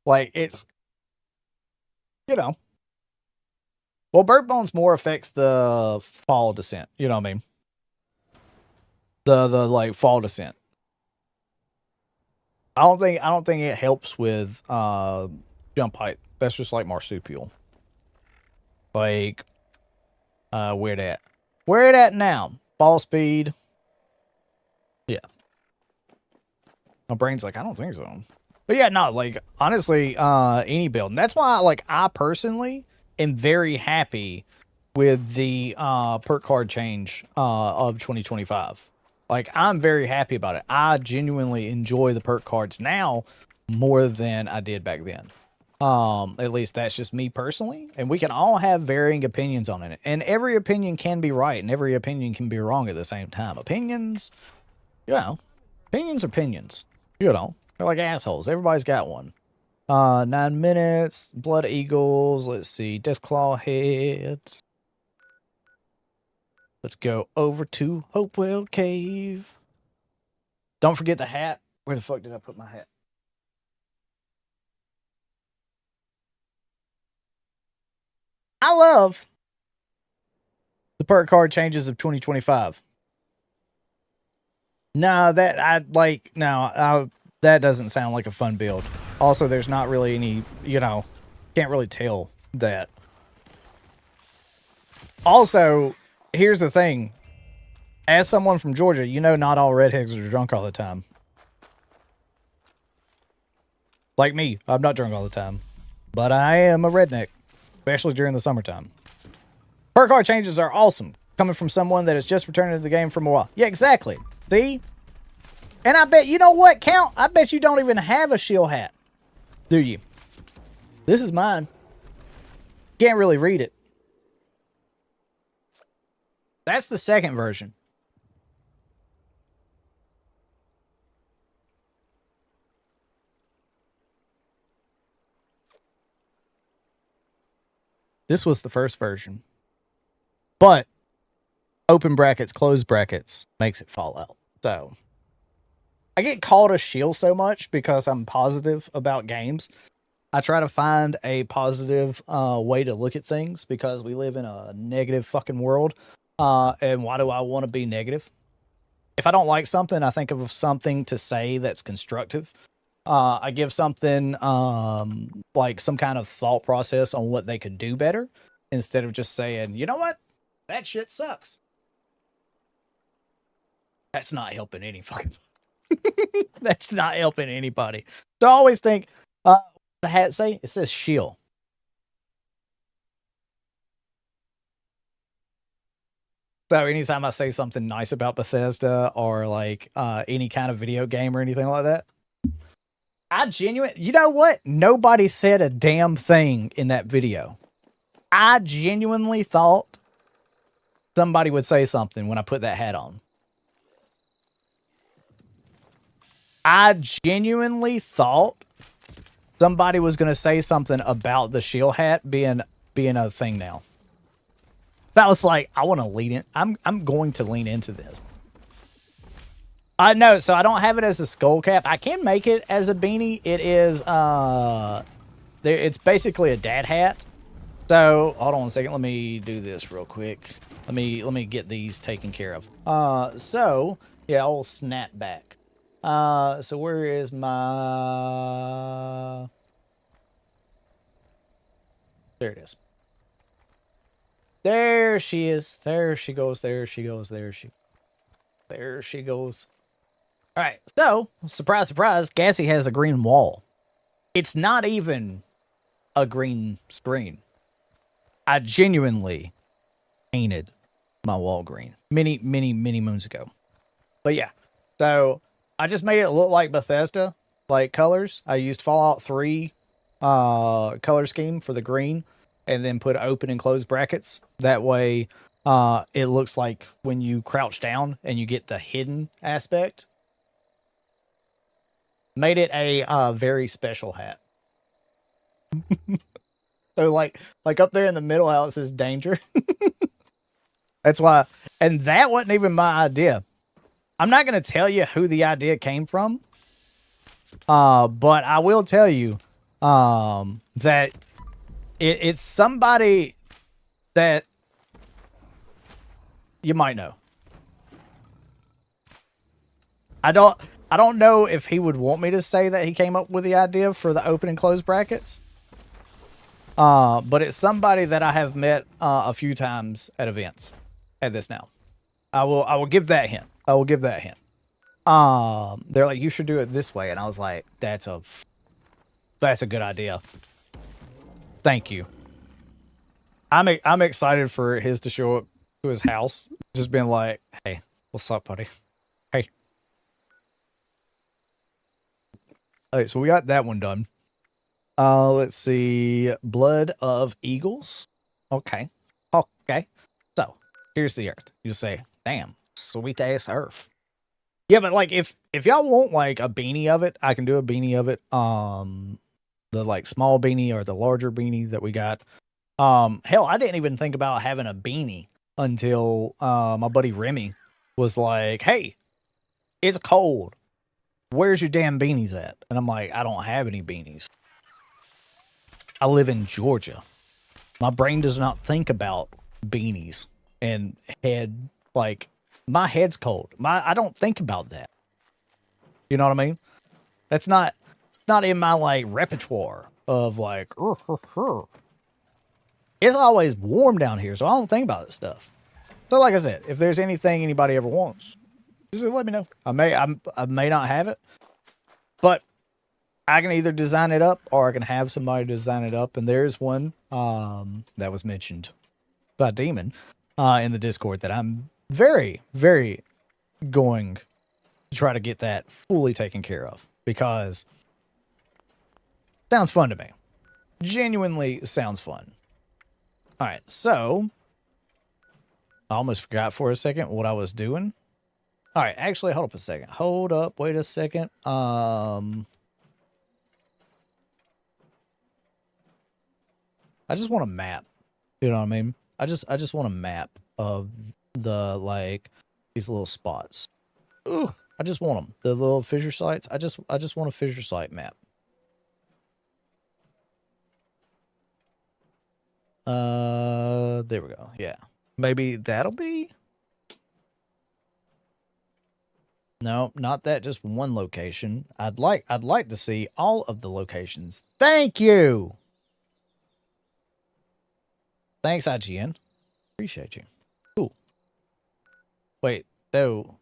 like it's, you know. Well, Bird Bones more affects the fall descent. You know what I mean? The like fall descent. I don't think it helps with jump height. That's just like marsupial. Like, where it at? Where it at now? Ball speed. Yeah. My brain's like, I don't think so. But yeah, no, like, honestly, any build. And that's why, like, I personally am very happy with the perk card change of 2025. Like, I'm very happy about it. I genuinely enjoy the perk cards now more than I did back then. At least that's just me personally. And we can all have varying opinions on it. And every opinion can be right, and every opinion can be wrong at the same time. Opinions, you know, opinions are opinions. You know, they're like assholes. Everybody's got one. 9 minutes, Blood Eagles, let's see, Deathclaw Heads. Let's go over to Hopewell Cave. Don't forget the hat. Where the fuck did I put my hat? I love the perk card changes of 2025. No, that doesn't sound like a fun build. Also, there's not really any, you know, can't really tell that. Also, here's the thing. As someone from Georgia, you know not all redheads are drunk all the time. Like me, I'm not drunk all the time. But I am a redneck, especially during the summertime. Perk card changes are awesome, coming from someone that has just returned to the game from a while. Yeah, exactly. See? And I bet, you know what, Count? I bet you don't even have a shield hat. Do you? This is mine. Can't really read it. That's the second version. This was the first version. But open brackets, close brackets makes it fall out. So I get called a shill so much because I'm positive about games. I try to find a positive way to look at things because we live in a negative fucking world. And why do I want to be negative? If I don't like something, I think of something to say that's constructive. I give something like some kind of thought process on what they could do better instead of just saying, you know what? That shit sucks. That's not helping any fucking. That's not helping anybody. So I always think, the hat say? It says shill. So anytime I say something nice about Bethesda or like any kind of video game or anything like that, you know what? Nobody said a damn thing in that video. I genuinely thought somebody would say something when I put that hat on. I genuinely thought somebody was going to say something about the shield hat being a thing now. That was like, I want to lean in. I'm going to lean into this. No, so I don't have it as a skull cap. I can make it as a beanie. It is it's basically a dad hat. So hold on a second. Let me do this real quick. Let me get these taken care of. So yeah, I'll snap back. So where is my? There it is. There she is. There she goes. There she goes. There she goes. All right. So, surprise, surprise, Gassy has a green wall. It's not even a green screen. I genuinely painted my wall green many moons ago. But yeah. So, I just made it look like Bethesda, like colors. I used Fallout 3 color scheme for the green. And then put open and close brackets. That way, it looks like when you crouch down and you get the hidden aspect. Made it a very special hat. So like up there in the middle, how it says danger. That's why. And that wasn't even my idea. I'm not going to tell you who the idea came from. But I will tell you that it's somebody that you might know. I don't know if he would want me to say that he came up with the idea for the open and close brackets. But it's somebody that I have met a few times at events at this now. I will give that hint. I will give that hint. They're like, you should do it this way, and I was like, that's a good idea. Thank you. I'm excited for his to show up to his house. Just being like, hey, what's up, buddy? Hey. Alright, so we got that one done. Let's see. Blood of Eagles. Okay. Okay. So, here's the earth. You just say, damn, sweet ass earth. Yeah, but like if y'all want like a beanie of it, I can do a beanie of it. The like small beanie or the larger beanie that we got. Hell, I didn't even think about having a beanie until my buddy Remy was like, hey, it's cold. Where's your damn beanies at? And I'm like, I don't have any beanies. I live in Georgia. My brain does not think about beanies and head, like, my head's cold. I don't think about that. You know what I mean? That's not in my like repertoire of like, it's always warm down here, so I don't think about this stuff. So like I said, if there's anything anybody ever wants, just let me know. I may not have it, but I can either design it up or I can have somebody design it up. And there's one that was mentioned by Demon in the Discord that I'm very, very going to try to get that fully taken care of because it sounds fun to me. Genuinely sounds fun. All right, so I almost forgot for a second what I was doing. All right, actually, hold up a second. Hold up, wait a second. I just want a map. You know what I mean? I just want a map of the like these little spots. Ooh, I just want them. The little fissure sites. I just want a fissure site map. There we go. Yeah. Maybe that'll be. No, not that, just one location. I'd like to see all of the locations. Thank you. Thanks, IGN. Appreciate you. Cool. Wait, no.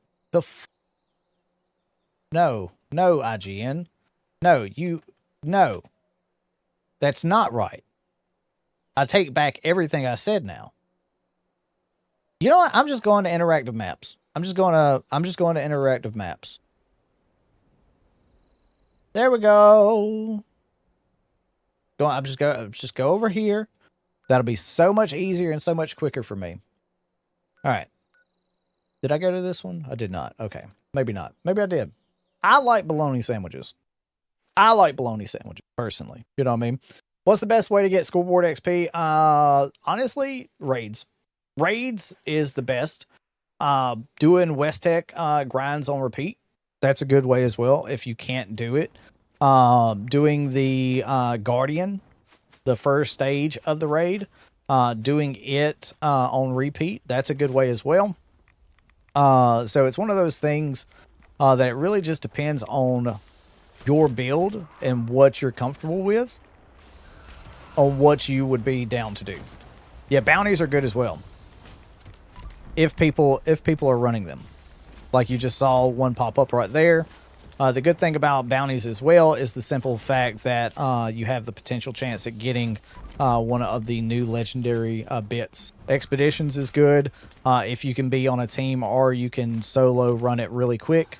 No, IGN. No. That's not right. I take back everything I said now. You know what? I'm just going to interactive maps. I'm just going to interactive maps. There we go. Just go over here. That'll be so much easier and so much quicker for me. All right. Did I go to this one? I did not. Okay. Maybe not. Maybe I did. I like bologna sandwiches. Personally. You know what I mean? What's the best way to get scoreboard XP? Honestly, raids. Raids is the best. Doing West Tech grinds on repeat. That's a good way as well if you can't do it. Doing the Guardian, the first stage of the raid, doing it on repeat. That's a good way as well. So it's one of those things that it really just depends on your build and what you're comfortable with, on what you would be down to do. Yeah, bounties are good as well. If people are running them, like you just saw one pop up right there. The good thing about bounties as well is the simple fact that you have the potential chance at getting one of the new legendary bits. Expeditions is good if you can be on a team or you can solo run it really quick.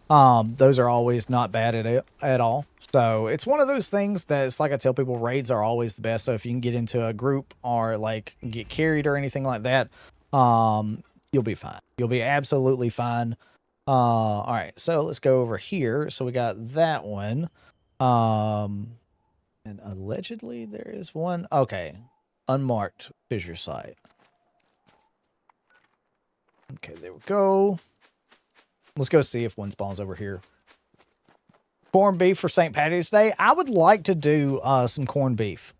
Those are always not bad at all. So it's one of those things that it's like I tell people, raids are always the best. So if you can get into a group or like get carried or anything like that, you'll be fine. You'll be absolutely fine. All right, so let's go over here. So we got that one. And allegedly there is one. Okay. Unmarked fissure site. Okay, there we go. Let's go see if one spawns over here. Corned beef for St. Patty's Day. I would like to do some corned beef.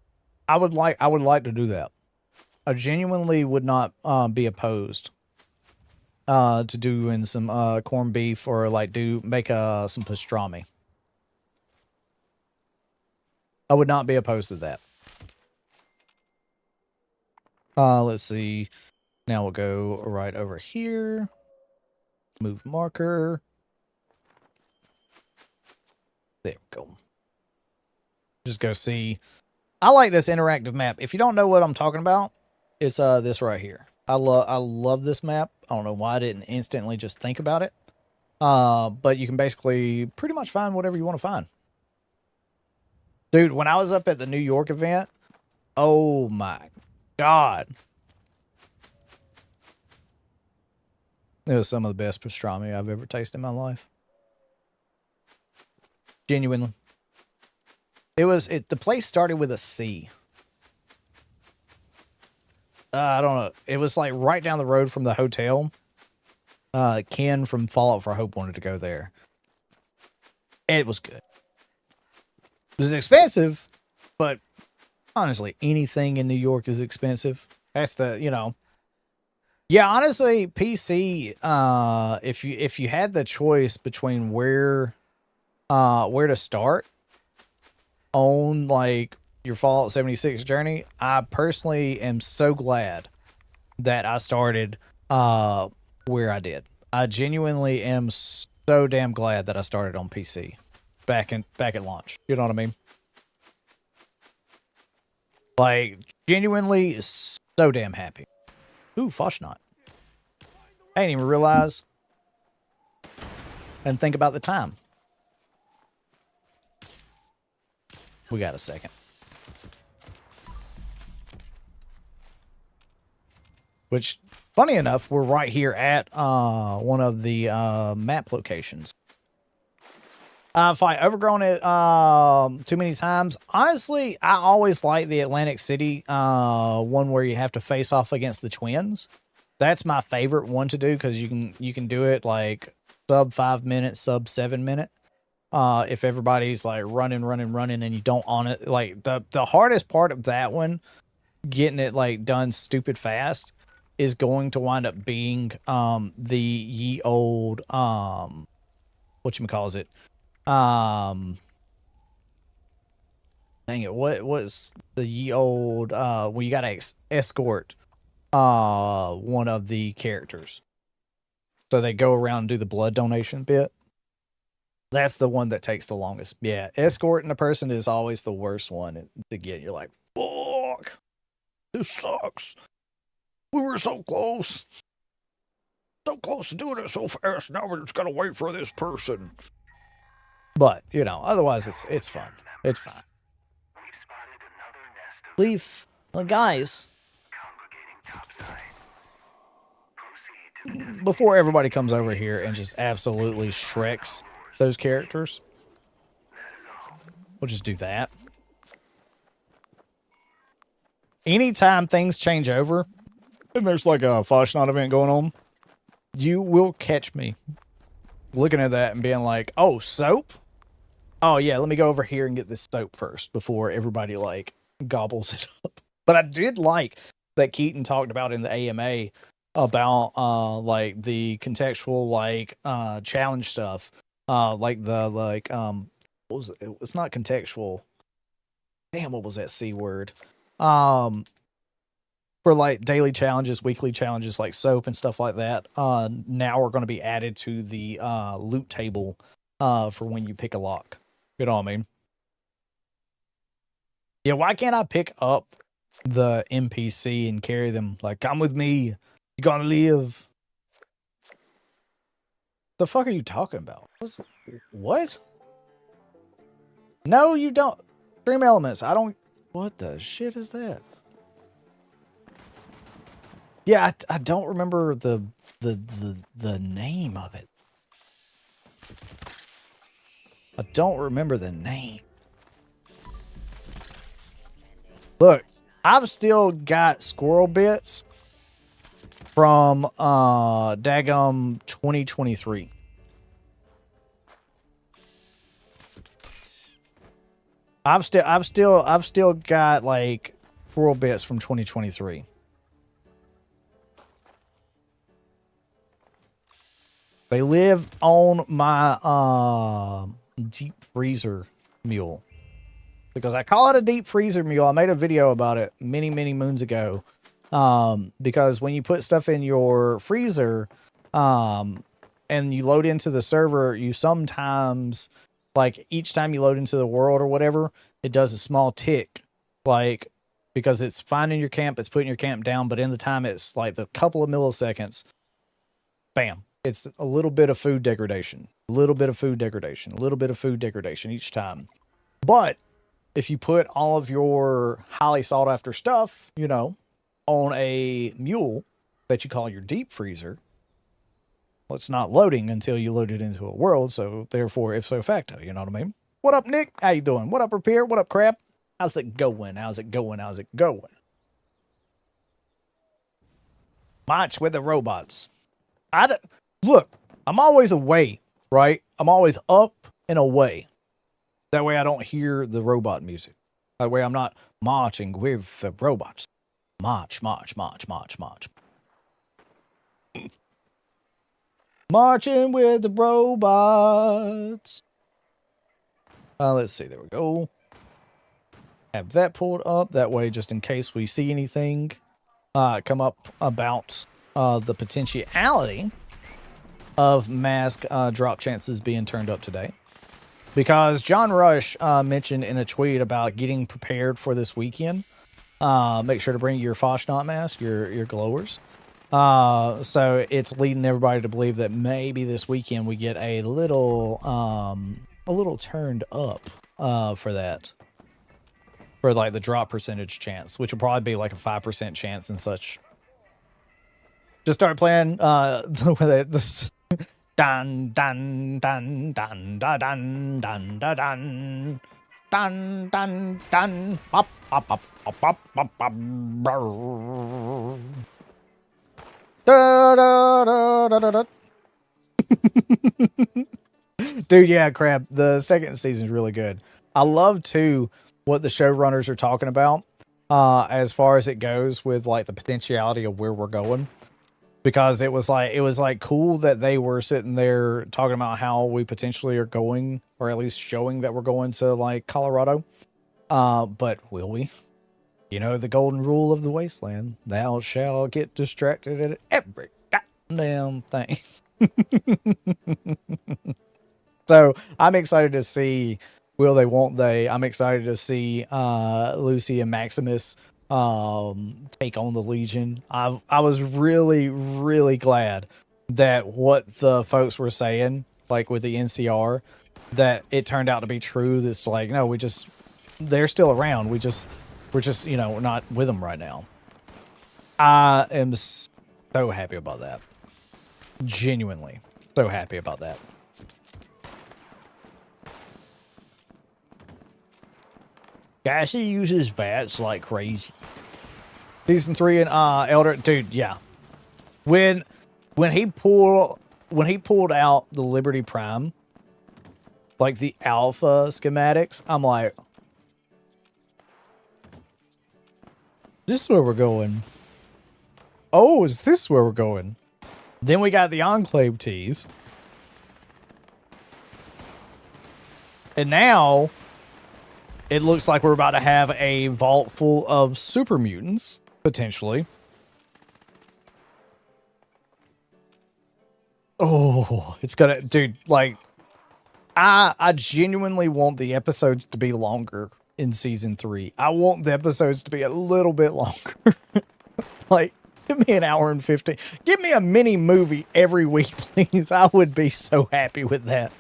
I would like to do that. I genuinely would not be opposed to doing some corned beef or like make some pastrami. I would not be opposed to that. Let's see. Now we'll go right over here. Move marker. There we go. Just go see. I like this interactive map. If you don't know what I'm talking about, it's this right here. I love this map. I don't know why I didn't instantly just think about it. But you can basically pretty much find whatever you want to find. Dude, when I was up at the New York event, oh my God. It was some of the best pastrami I've ever tasted in my life. Genuinely. The place started with a C. I don't know. It was like right down the road from the hotel. Ken from Fallout for Hope wanted to go there. It was good. It was expensive, but honestly, anything in New York is expensive. That's the, you know. Yeah, honestly, PC, if you had the choice between where to start on like your Fallout 76 journey, I personally am so glad that I started where I did. I genuinely am so damn glad that I started on PC back at launch. You know what I mean? Like, genuinely so damn happy. Ooh, Fasnacht. I didn't even realize and think about the time. We got a second. which, funny enough, we're right here at one of the map locations. If I overgrown it too many times, honestly, I always like the Atlantic City one where you have to face off against the twins. That's my favorite one to do because you can do it like sub 5 minutes, sub 7 minute. If everybody's like running, and you don't on it, like the hardest part of that one, getting it like done stupid fast, is going to wind up being the ye old whatchamacallit, dang it, what was the ye old when you gotta escort one of the characters, so they go around and do the blood donation bit. That's the one that takes the longest. Yeah, escorting a person is always the worst one to get. You're like, fuck, this sucks. We were so close to doing it so fast. Now we're just gotta wait for this person. But you know, otherwise it's fun. It's fine. Guys, before everybody comes over here and just absolutely shreks those characters, we'll just do that. Anytime things change over and there's like a Fasnacht event going on, you will catch me looking at that and being like, oh, soap? Oh yeah, let me go over here and get this soap first before everybody like gobbles it up. But I did like that Keaton talked about in the AMA about like the contextual like challenge stuff. Like the like what was it? It's not contextual. Damn, what was that C word? For like daily challenges, weekly challenges like soap and stuff like that, now are going to be added to the loot table for when you pick a lock. You know what I mean? Yeah, why can't I pick up the NPC and carry them? Like, come with me. You're gonna live. The fuck are you talking about? What? No, you don't. Stream elements. I don't. What the shit is that? Yeah, I don't remember the name of it. I don't remember the name. Look, I've still got squirrel bits from daggum 2023. I've still got like squirrel bits from 2023. They live on my deep freezer mule. Because I call it a deep freezer mule. I made a video about it many moons ago. Because when you put stuff in your freezer, and you load into the server, you sometimes, like each time you load into the world or whatever, it does a small tick, like because it's finding your camp, it's putting your camp down, but in the time it's like the couple of milliseconds, bam, it's a little bit of food degradation, a little bit of food degradation, a little bit of food degradation each time. But if you put all of your highly sought after stuff, you know, on a mule that you call your deep freezer, well, it's not loading until you load it into a world. So therefore, ipso facto, you know what I mean? What up, Nick? How you doing? What up, Repair? What up, Crap? How's it going? How's it going? How's it going? March with the robots. Look, I'm always away, right? I'm always up and away. That way I don't hear the robot music. That way I'm not marching with the robots. March. Marching with the robots. Let's see. There we go. Have that pulled up. That way, just in case we see anything come up about the potentiality of mask drop chances being turned up today. Because John Rush mentioned in a tweet about getting prepared for this weekend. Make sure to bring your Fasnacht mask, your glowers. So it's leading everybody to believe that maybe this weekend we get a little turned up for that. For like the drop percentage chance, which will probably be like a 5% chance and such. Just start playing with it. Dun dun dun dun dun dun dun dun dun dun dun dun pop pop pop pop pop pop pop. Da, da, da, da, da, da. Dude, yeah, Crab. The second season is really good. I love too what the showrunners are talking about as far as it goes with like the potentiality of where we're going. Because it was like cool that they were sitting there talking about how we potentially are going, or at least showing that we're going to like Colorado. But will we? You know, the golden rule of the wasteland: thou shalt get distracted at every goddamn thing. So I'm excited to see, will they, won't they? I'm excited to see Lucy and Maximus take on the Legion. I was really, really glad that what the folks were saying, like with the NCR, that it turned out to be true. That's like, no, they're still around. We're just, you know, we're not with them right now. I am so happy about that. Genuinely so happy about that. Cassie uses bats like crazy. Season 3 and Elder, dude, yeah. When he pulled out the Liberty Prime, like the alpha schematics, I'm like, this is where we're going. Oh, is this where we're going? Then we got the Enclave teas. And now it looks like we're about to have a vault full of super mutants, potentially. Oh, it's gonna, dude, like, I genuinely want the episodes to be longer in season 3. I want the episodes to be a little bit longer. Like, give me an hour and 15. Give me a mini movie every week, please. I would be so happy with that.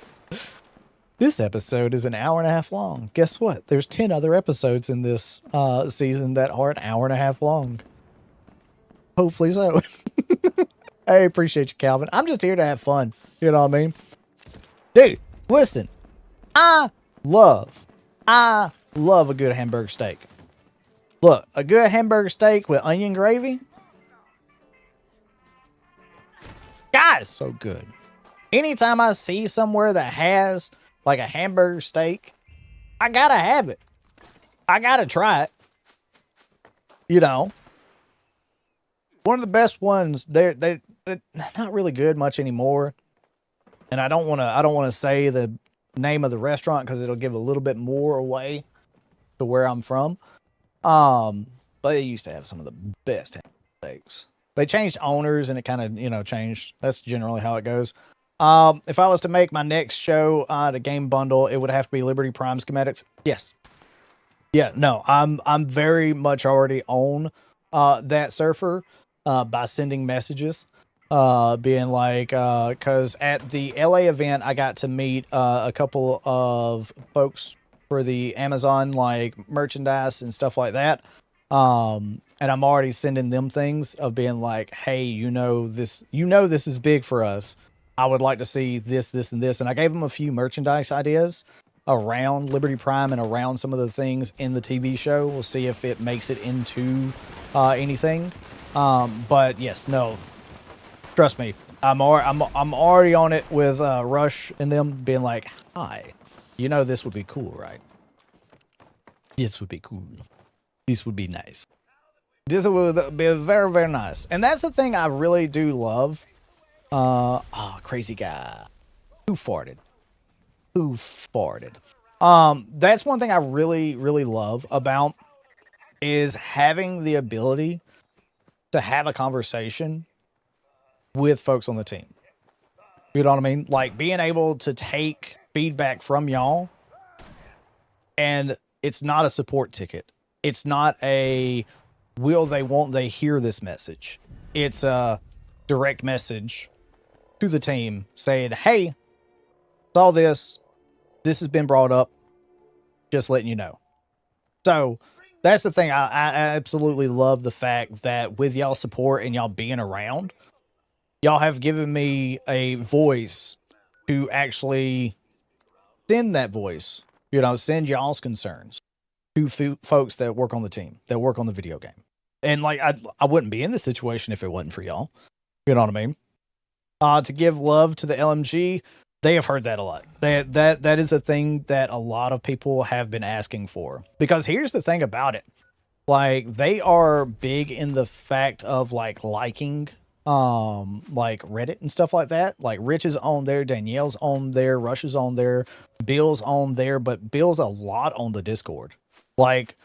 This episode is an hour and a half long. Guess what? There's 10 other episodes in this season that are an hour and a half long. Hopefully so. I appreciate you, Calvin. I'm just here to have fun. You know what I mean? Dude, listen. I love a good hamburger steak. Look, a good hamburger steak with onion gravy. Guys, so good. Anytime I see somewhere that has like a hamburger steak, I gotta have it. I gotta try it. You know, one of the best ones. They're not really good much anymore, and I don't want to say the name of the restaurant because it'll give a little bit more away to where I'm from. But they used to have some of the best steaks. They changed owners, and it kind of, you know, changed. That's generally how it goes. If I was to make my next show the game bundle, it would have to be Liberty Prime schematics. Yes. Yeah, no, I'm very much already on that surfer by sending messages, being like, because at the LA event, I got to meet a couple of folks for the Amazon like merchandise and stuff like that. And I'm already sending them things of being like, hey, you know this is big for us. I would like to see this, this, and this. And I gave them a few merchandise ideas around Liberty Prime and around some of the things in the TV show. We'll see if it makes it into anything. But yes, no, trust me, I'm already on it with Rush and them being like, hi, you know this would be cool, right? This would be cool. This would be nice. This would be very, very nice. And that's the thing I really do love. Crazy guy. Who farted? That's one thing I really, really love about is having the ability to have a conversation with folks on the team. You know what I mean? Like being able to take feedback from y'all, and it's not a support ticket. It's not a will they, won't they hear this message. It's a direct message to the team saying, hey, saw this. This has been brought up. Just letting you know. So that's the thing. I absolutely love the fact that with y'all support and y'all being around, y'all have given me a voice to actually send that voice, send y'all's concerns to folks that work on the team, that work on the video game. And like, I wouldn't be in this situation if it wasn't for y'all. You know what I mean? To give love to the LMG, they have heard that a lot. That is a thing that a lot of people have been asking for. Because here's the thing about it. Like, they are big in the fact of liking like Reddit and stuff like that. Like, Rich is on there, Danielle's on there, Rush is on there, Bill's on there, but Bill's a lot on the Discord. Like,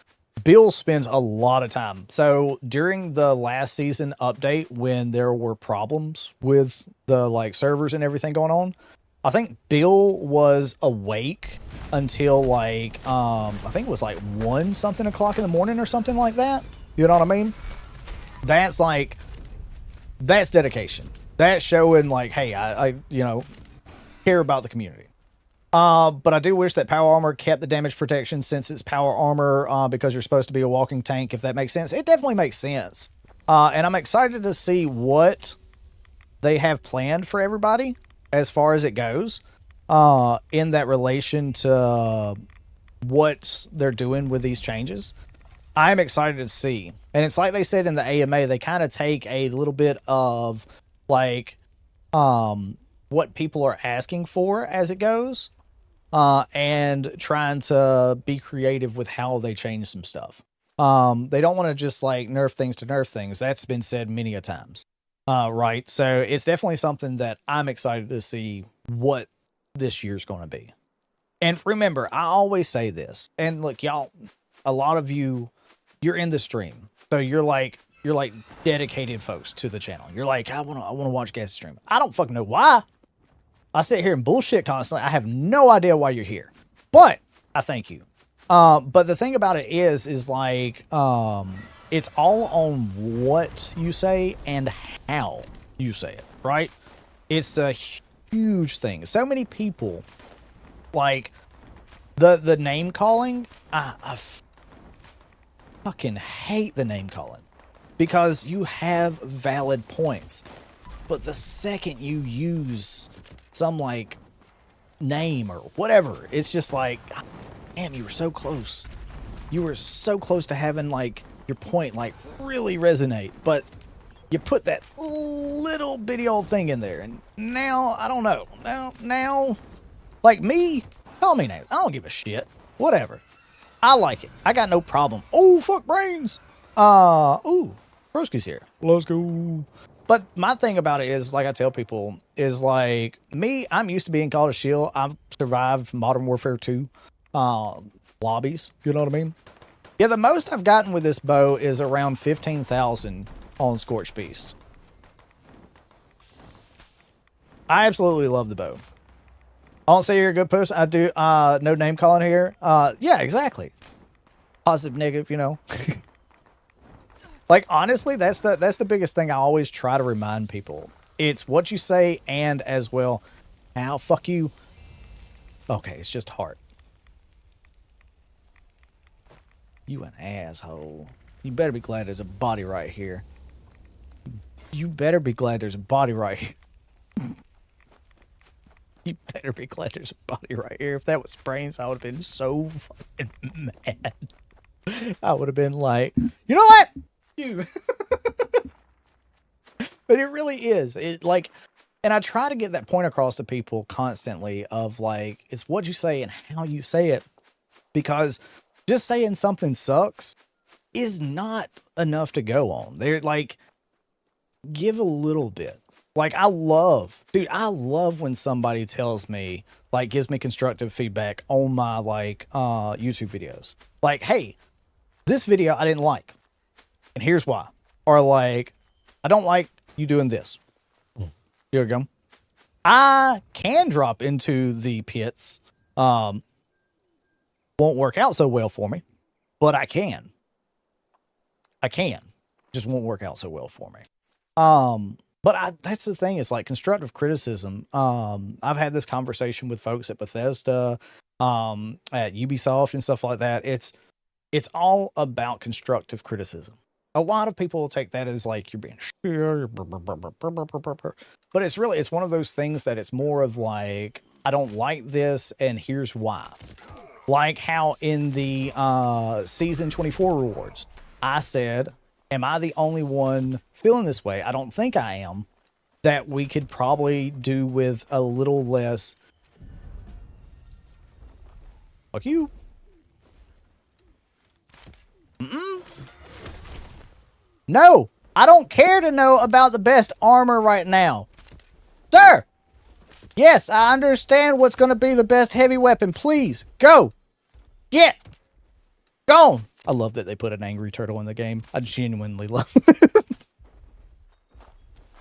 Bill spends a lot of time. So during the last season update, when there were problems with the servers and everything going on, I think Bill was awake until I think it was 1 something o'clock in the morning or something like that. You know what I mean? That's dedication. That's showing hey, I care about the community. But I do wish that power armor kept the damage protection since it's power armor, because you're supposed to be a walking tank, if that makes sense. It definitely makes sense. And I'm excited to see what they have planned for everybody as far as it goes, in that relation to what they're doing with these changes. I'm excited to see. And it's like they said in the AMA, they kind of take a little bit of what people are asking for as it goes, and trying to be creative with how they change some stuff. They don't want to just nerf things to nerf things. That's been said many a times. Right. So it's definitely something that I'm excited to see what this year's going to be. And remember, I always say this, and look, y'all, a lot of you're in the stream. So you're dedicated folks to the channel. You're I want to watch Gass's stream. I don't fucking know why. I sit here and bullshit constantly. I have no idea why you're here, but I thank you. But the thing about it is it's all on what you say and how you say it, right? It's a huge thing. So many people the name calling. I fucking hate the name calling because you have valid points, but the second you use some name or whatever, it's just damn, you were so close. You were so close to having your point really resonate, but you put that little bitty old thing in there, and now I don't know. Now me, call me names. I don't give a shit. Whatever. I like it. I got no problem. Oh, fuck brains. Ooh, Broski's here. Let's go. But my thing about it is, I tell people, is me, I'm used to being called a shield. I've survived Modern Warfare 2 lobbies. You know what I mean? Yeah, the most I've gotten with this bow is around 15,000 on Scorchbeast. I absolutely love the bow. I don't say you're a good person. I do. No name calling here. Yeah, exactly. Positive, negative, honestly, that's the biggest thing I always try to remind people. It's what you say, and as well, now fuck you. Okay, it's just heart. You an asshole. You better be glad there's a body right here. You better be glad there's a body right here. You better be glad there's a body right here. If that was brains, I would have been so fucking mad. I would have been you know what? You. But it really is. It and I try to get that point across to people constantly of it's what you say and how you say it. Because just saying something sucks is not enough to go on. They're give a little bit. I love when somebody tells me, gives me constructive feedback on my, YouTube videos. Hey, this video I didn't like, and here's why. Or, I don't like you doing this. Here we go. I can drop into the pits. Won't work out so well for me, but I can. Just won't work out so well for me. But that's the thing, is constructive criticism. I've had this conversation with folks at Bethesda, at Ubisoft and stuff like that. It's all about constructive criticism. A lot of people will take that as like you're being sure, but it's one of those things that it's more of like, I don't like this and here's why. Like how in the season 24 rewards, I said, am I the only one feeling this way? I don't think I am. That we could probably do with a little less. Fuck you. No, I don't care to know about the best armor right now. Sir! Yes, I understand what's going to be the best heavy weapon. Please, go. Get. Gone. I love that they put an angry turtle in the game. I genuinely love it.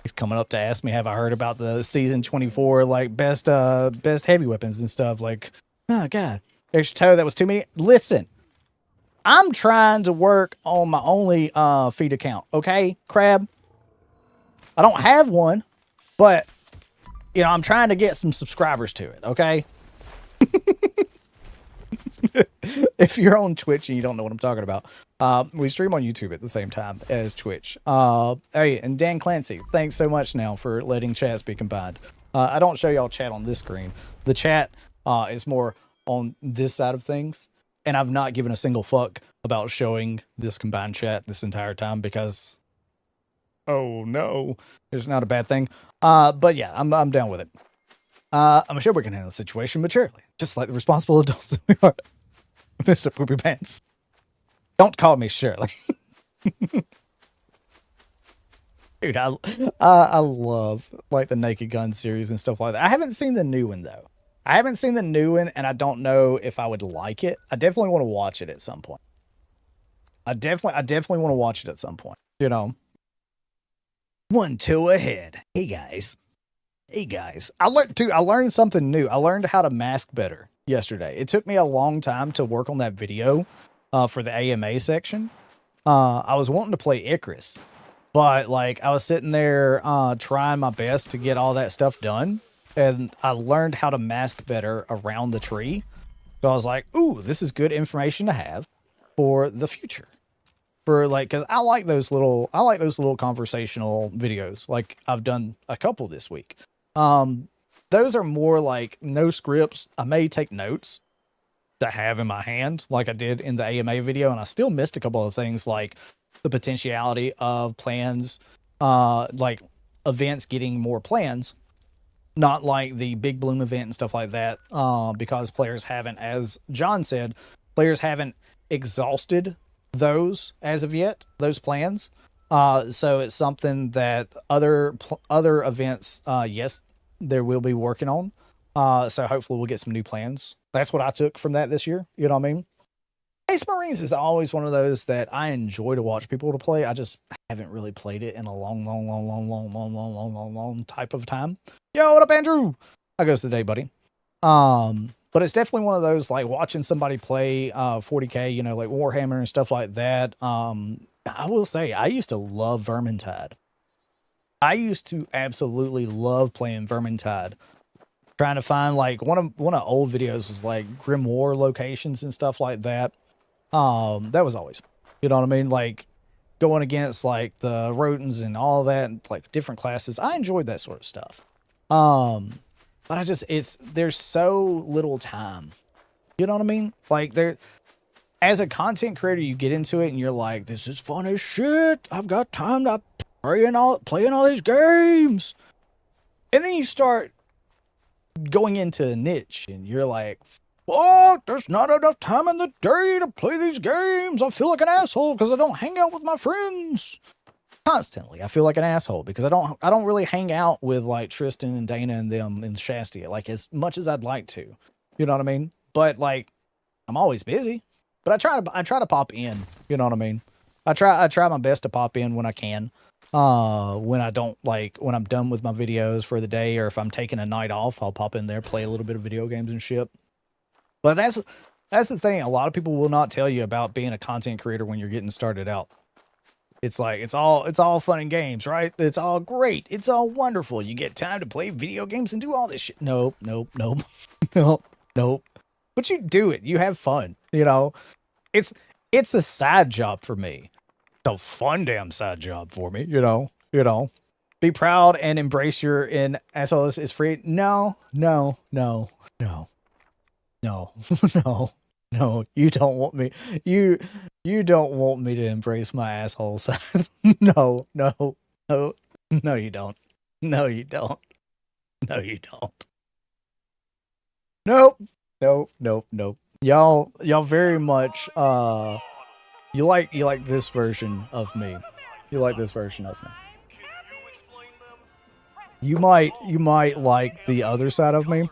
He's coming up to ask me, have I heard about the season 24, like, best heavy weapons and stuff. Like, oh, God. Extra toe, that was too many. Listen. I'm trying to work on my only feed account, okay, Crab? I don't have one, but, you know, I'm trying to get some subscribers to it, okay? If you're on Twitch and you don't know what I'm talking about, we stream on YouTube at the same time as Twitch. Hey, and Dan Clancy, thanks so much now for letting chats be combined. I don't show y'all chat on this screen. The chat is more on this side of things. And I've not given a single fuck about showing this combined chat this entire time because, oh no, it's not a bad thing. But yeah, I'm down with it. I'm sure we can handle the situation maturely, just like the responsible adults that we are. Mr. Poopy Pants. Don't call me Shirley. Dude, I love like the Naked Gun series and stuff like that. I haven't seen the new one though. I haven't seen the new one, and I don't know if I would like it. I definitely want to watch it at some point. I definitely want to watch it at some point. You know. 1-2 ahead. Hey guys. I learned something new. I learned how to mask better yesterday. It took me a long time to work on that video for the AMA section. I was wanting to play Icarus, but like I was sitting there trying my best to get all that stuff done. And I learned how to mask better around the tree. So I was like, ooh, this is good information to have for the future. For like, cause I like those little conversational videos. Like I've done a couple this week. Those are more like no scripts. I may take notes to have in my hand like I did in the AMA video. And I still missed a couple of things like the potentiality of plans, like events getting more plans. Not like the Big Bloom event and stuff like that, because players haven't, as John said, players haven't exhausted those as of yet, those plans. So it's something that other events, yes, there will be working on. So hopefully we'll get some new plans. That's what I took from that this year. You know what I mean? Space Marines is always one of those that I enjoy to watch people to play. I just haven't really played it in a long type of time. Yo, what up, Andrew? How goes the day, buddy? But it's definitely one of those like watching somebody play 40K, you know, like Warhammer and stuff like that. I will say I used to love Vermintide. I used to absolutely love playing Vermintide. Trying to find like one of old videos was like Grimoire locations and stuff like that. That was always, you know what I mean? Like going against like the rodents and all that, and, like different classes. I enjoyed that sort of stuff. But there's so little time. You know what I mean? Like as a content creator, you get into it and you're like, this is fun as shit. I've got time to playing all these games. And then you start going into a niche and you're like, fuck, there's not enough time in the day to play these games. I feel like an asshole because I don't hang out with my friends. Constantly, I feel like an asshole because I don't really hang out with like Tristan and Dana and them and Shastia like as much as I'd like to. You know what I mean? But like, I'm always busy. But I try to pop in. You know what I mean? I try my best to pop in when I can. When I'm done with my videos for the day, or if I'm taking a night off, I'll pop in there, play a little bit of video games and shit. But that's the thing. A lot of people will not tell you about being a content creator when you're getting started out. It's like, it's all fun and games, right? It's all great. It's all wonderful. You get time to play video games and do all this shit. Nope. Nope. But you do it. You have fun, you know? It's a side job for me. a fun damn side job for me, you know. Be proud and embrace your in asshole is free. No. No, no, no, you don't want me. You don't want me to embrace my asshole side. No, no, no, no, you don't. No, you don't. No, you don't. Nope. Nope. Y'all very much you like this version of me. You like this version of me. You might like the other side of me.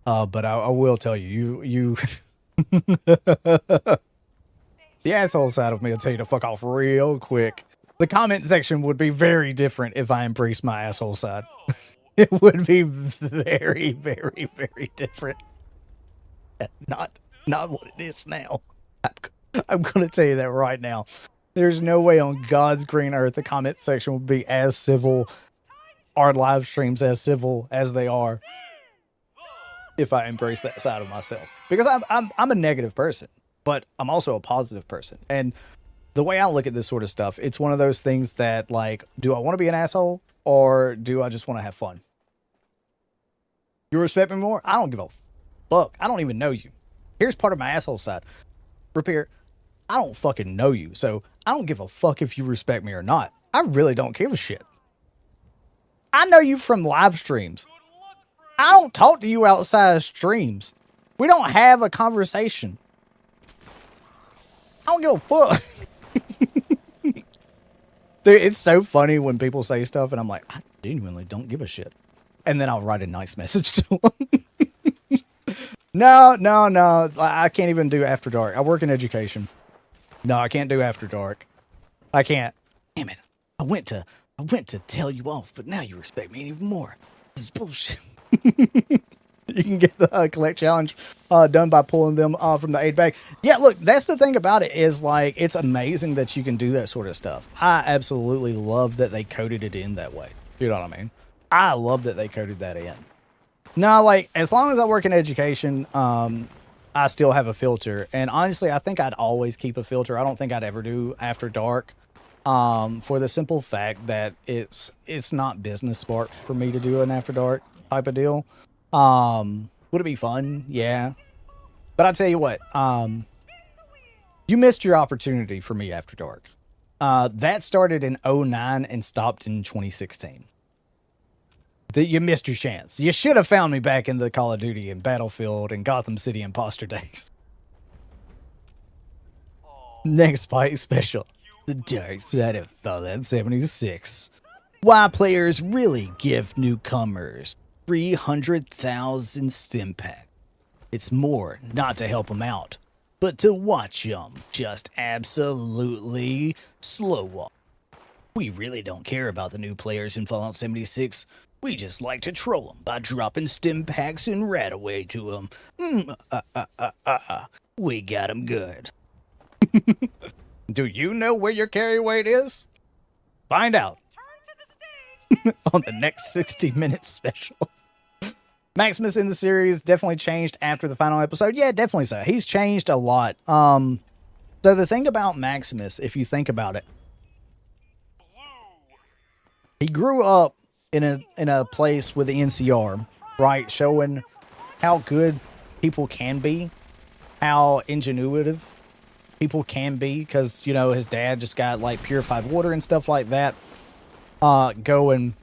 But I will tell you the asshole side of me will tell you to fuck off real quick. The comment section would be very different if I embraced my asshole side. It would be very, very, very different. Not what it is now. I'm gonna tell you that right now. There's no way on God's green earth the comment section would be as civil, our live streams as civil as they are, if I embrace that side of myself. Because I'm a negative person, but I'm also a positive person. And the way I look at this sort of stuff, it's one of those things that, like, do I want to be an asshole or do I just want to have fun? You respect me more? I don't give a fuck. I don't even know you. Here's part of my asshole side. Repair, I don't fucking know you, so I don't give a fuck if you respect me or not. I really don't give a shit. I know you from live streams. I don't talk to you outside of streams. We don't have a conversation. I don't give a fuck. Dude, it's so funny when people say stuff and I'm like, I genuinely don't give a shit. And then I'll write a nice message to them. No. I can't even do After Dark. I work in education. No, I can't do After Dark. I can't. Damn it. I went to tell you off, but now you respect me even more. This is bullshit. You can get the collect challenge done by pulling them from the aid bag. Yeah, look, that's the thing about it is, like, it's amazing that you can do that sort of stuff. I absolutely love that they coded it in that way. You know what I mean? I love that they coded that in. No, like, as long as I work in education, I still have a filter. And honestly, I think I'd always keep a filter. I don't think I'd ever do After Dark. For the simple fact that it's not business smart for me to do an After Dark type of deal. Would it be fun? Yeah. But I'll tell you what, you missed your opportunity for me After Dark. That started in 2009 and stopped in 2016. You missed your chance. You should have found me back in the Call of Duty and Battlefield and Gotham City Imposter days. Next Spike Special. The dark side of Fallout 76. Why players really give newcomers 300,000 stim pack. It's more not to help them out, but to watch them just absolutely slow walk. We really don't care about the new players in Fallout 76. We just like to troll them by dropping stim packs and Radaway to them. We got them good. Do you know where your carry weight is? Find out on the next 60-minute special. Maximus in the series definitely changed after the final episode. Yeah, definitely so. He's changed a lot. So the thing about Maximus, if you think about it, he grew up in a place with the NCR, right? Showing how good people can be, how ingenuitive people can be, because, you know, his dad just got, like, purified water and stuff like that going.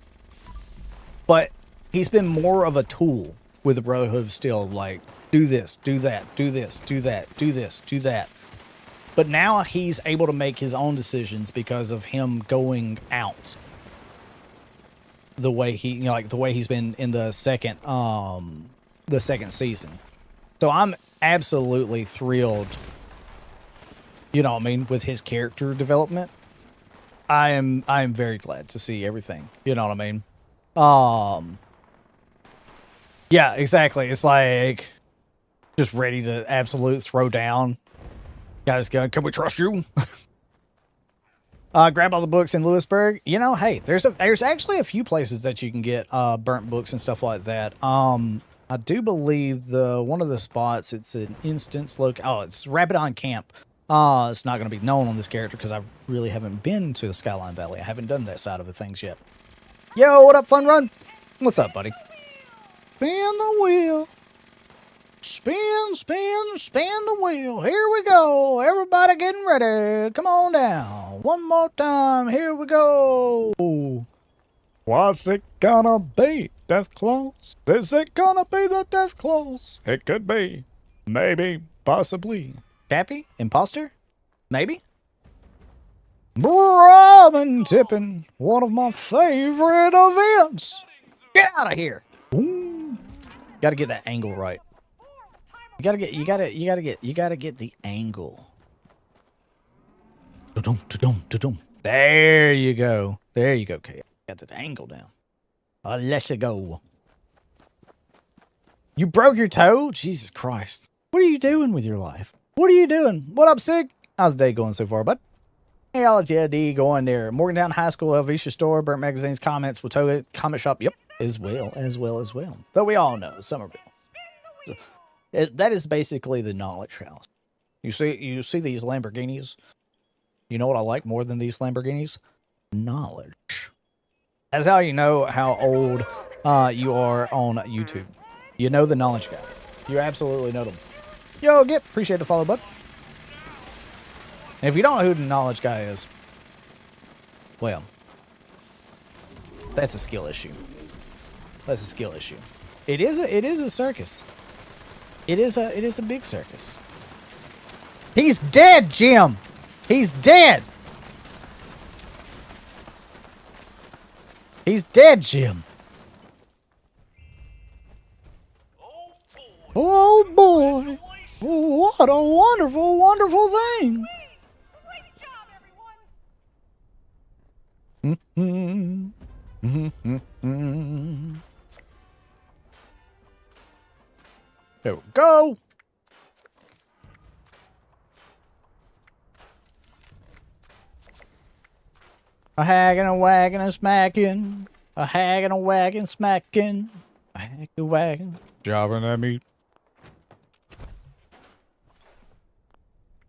But he's been more of a tool with the Brotherhood of Steel, like, do this, do that, do this, do that, do this, do that. But now he's able to make his own decisions because of him going out the way he, you know, like the way he's been in the second season. So I'm absolutely thrilled, you know what I mean, with his character development. I am very glad to see everything, you know what I mean? Yeah, exactly. It's like just ready to absolute throw down. Got his gun. Can we trust you? Grab all the books in Lewisburg. You know, hey, there's actually a few places that you can get burnt books and stuff like that. I do believe one of the spots, it's an instance look. Oh, it's Rabidon Camp. It's not going to be known on this character because I really haven't been to the Skyline Valley. I haven't done that side of the things yet. Yo, what up, Fun Run? What's up, buddy? Spin the wheel. Spin, spin, spin the wheel. Here we go. Everybody getting ready. Come on down. One more time. Here we go. What's it gonna be, Death Claws? Is it gonna be the Death Claws? It could be. Maybe. Possibly. Cappy? Imposter? Maybe? Robin tipping. One of my favorite events. Get out of here. Ooh. Gotta get that angle right. You gotta get the angle. There you go. There you go, okay. Got the angle down. Let's go. You broke your toe? Jesus Christ. What are you doing with your life? What are you doing? What up, Sig? How's the day going so far, bud? Hey, LTD going there. Morgantown High School, Helvetia Store, Burnt Magazines, Comments, Watoga, Comic Shop. Yep, as well. Though we all know, Somerville. So, that is basically the knowledge house. You see these Lamborghinis? You know what I like more than these Lamborghinis? Knowledge. That's how you know how old you are on YouTube. You know the knowledge guy. You absolutely know them. Yo, Gip, appreciate the follow, bud. And if you don't know who the knowledge guy is, well, that's a skill issue. That's a skill issue. It is a circus. It is a big circus. He's dead, Jim. He's dead. He's dead, Jim. Oh boy. What a wonderful, wonderful thing. Great job, everyone. There we go. A hagging, a wagging, a smacking. A hagging, a wagging, smacking. A hagging, a wagging. Jobbing at me.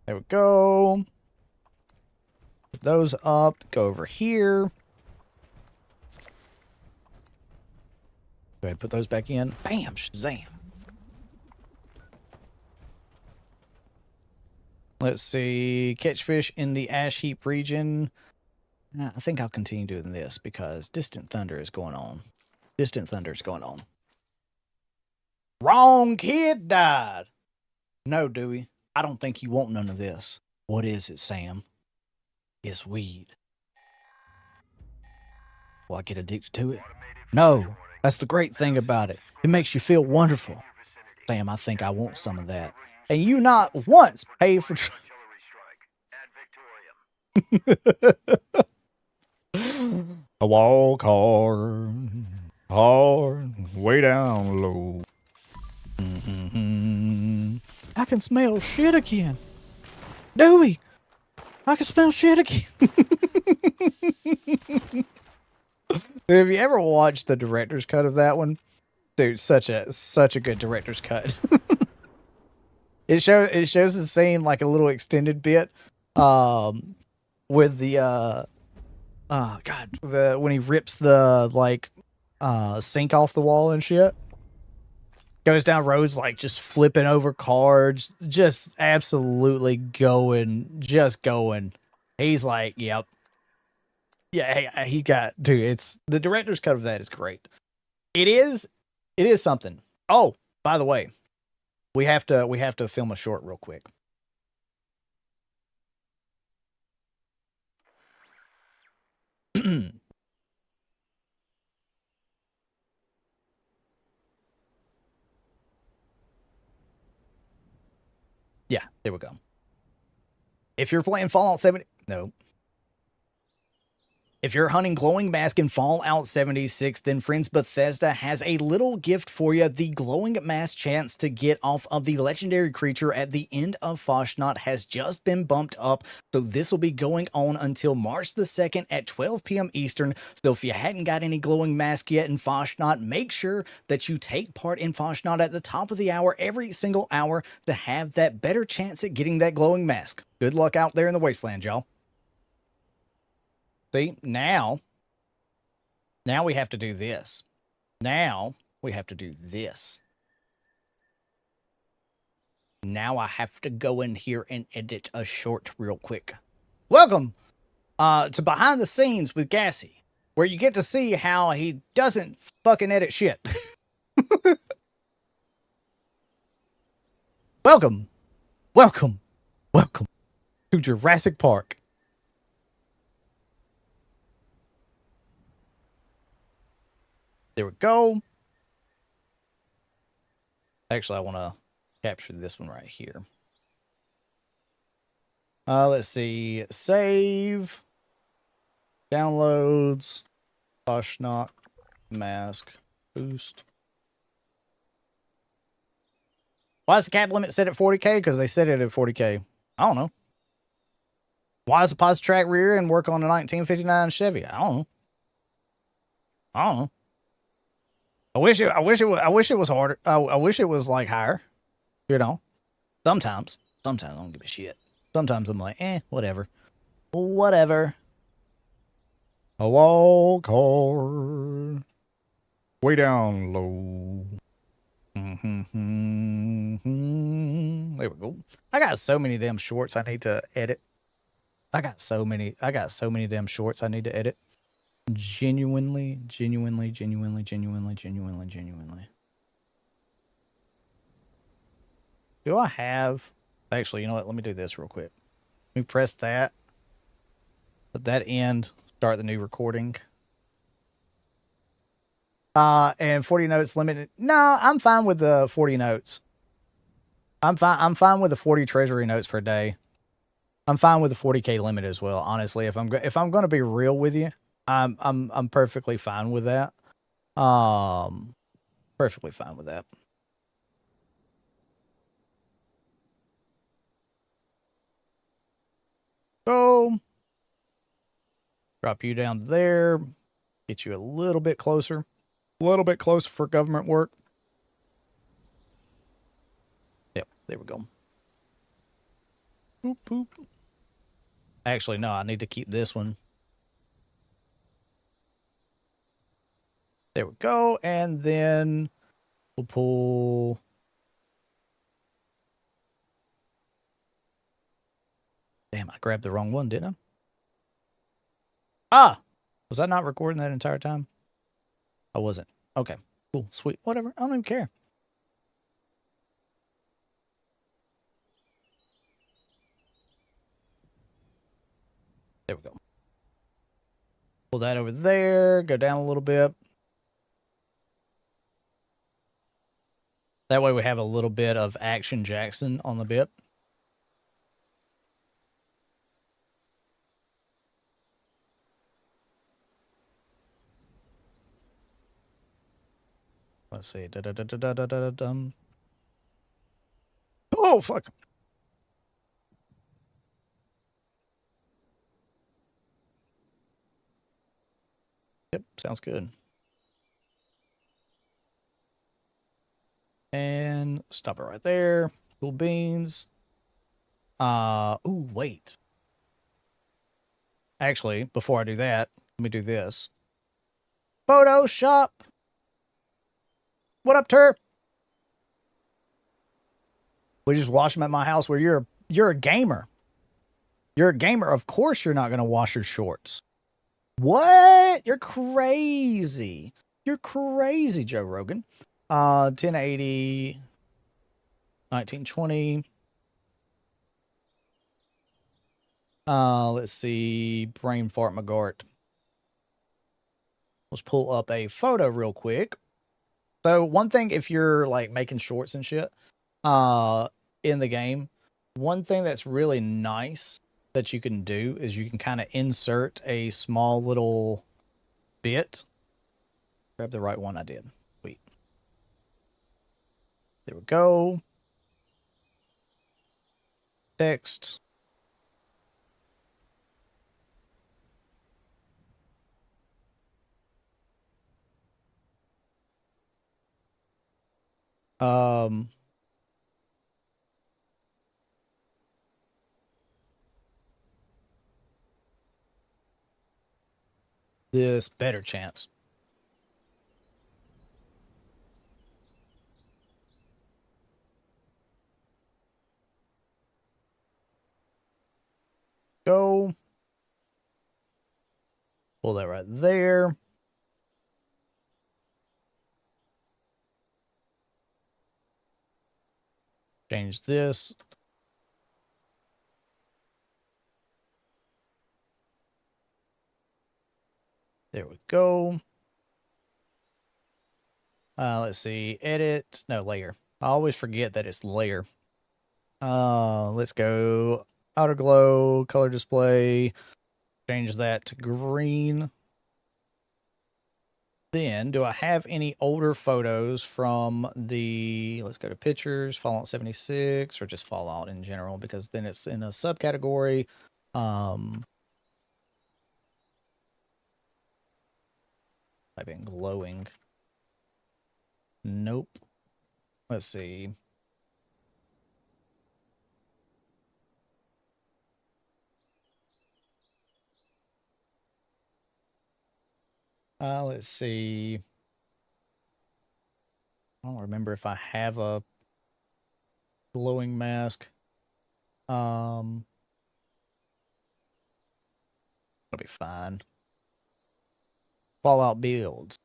There we go. Put those up. Go over here. Go ahead, put those back in. Bam, shazam. Let's see. Catch fish in the ash heap region. I think I'll continue doing this because Distant Thunder is going on. Distant Thunder is going on. Wrong kid died. No, Dewey. I don't think you want none of this. What is it, Sam? It's weed. Will I get addicted to it? No. That's the great thing about it. It makes you feel wonderful. Sam, I think I want some of that. And you not once pay for... I walk hard, way down low. I can smell shit again. Dewey, I can smell shit again. Dude, have you ever watched the director's cut of that one? Dude, such a good director's cut. It shows the scene like a little extended bit, with the when he rips the sink off the wall and shit. Goes down roads like just flipping over cards, just absolutely going. He's like, yep. Yeah, he got, dude, it's the director's cut of that is great. It is something. Oh, by the way, we have to film a short real quick. Yeah, there we go. If you're playing Fallout 70, no. If you're hunting glowing mask in Fallout 76, then friends, Bethesda has a little gift for you. The glowing mask chance to get off of the legendary creature at the end of Fasnacht has just been bumped up. So this will be going on until March the 2nd at 12 p.m. Eastern. So if you hadn't got any glowing mask yet in Fasnacht, make sure that you take part in Fasnacht at the top of the hour every single hour to have that better chance at getting that glowing mask. Good luck out there in the wasteland, y'all. See, now we have to do this. Now we have to do this. Now I have to go in here and edit a short real quick. Welcome to Behind the Scenes with Gassy, where you get to see how he doesn't fucking edit shit. Welcome to Jurassic Park. There we go. Actually, I want to capture this one right here. Let's see. Save. Downloads. Fasnacht. Mask. Boost. Why is the cap limit set at 40K? Because they set it at 40K. I don't know. Why is the positive track rear and work on a 1959 Chevy? I don't know. I wish it was harder. I wish it was like higher. You know, sometimes I don't give a shit. Sometimes I'm like, whatever. A wall card. Way down low. There we go. I got so many damn shorts I need to edit. I got so many damn shorts I need to edit. Genuinely. Do I have... Actually, you know what? Let me do this real quick. Let me press that. Let that end. Start the new recording. And 40 notes limited. No, I'm fine with the 40 notes. I'm fine with the 40 treasury notes per day. I'm fine with the 40K limit as well. Honestly, if I'm going to be real with you, I'm perfectly fine with that. Perfectly fine with that. So, drop you down there. Get you a little bit closer. A little bit closer for government work. Yep, there we go. Boop, boop. Actually, no, I need to keep this one. There we go. And then we'll pull... Damn, I grabbed the wrong one, didn't I? Ah! Was I not recording that entire time? I wasn't. Okay, cool, sweet, whatever. I don't even care. There we go. Pull that over there. Go down a little bit. That way we have a little bit of Action Jackson on the bit. Let's see. Oh, fuck. Yep, sounds good. And stop it right there. Cool beans. Ooh, wait. Actually, before I do that, let me do this. Photoshop. What up, Turp? We just wash them at my house where you're a gamer. You're a gamer. Of course you're not going to wash your shorts. What? You're crazy. You're crazy, Joe Rogan. 1080, 1920. Let's see. Brain fart McGart. Let's pull up a photo real quick. So one thing, if you're like making shorts and shit, in the game, one thing that's really nice that you can do is you can kind of insert a small little bit. Grab the right one. I did. Sweet. There we go. Text. This better chance. Go. Pull that right there. Change this. There we go. Let's see. Edit. No, layer. I always forget that it's layer. Let's go. Outer glow, color display. Change that to green. Then, do I have any older photos from the, let's go to pictures, Fallout 76, or just Fallout in general, because then it's in a subcategory. Type in glowing. Nope. Let's see. Let's see. I don't remember if I have a glowing mask. It'll be fine. Fallout builds.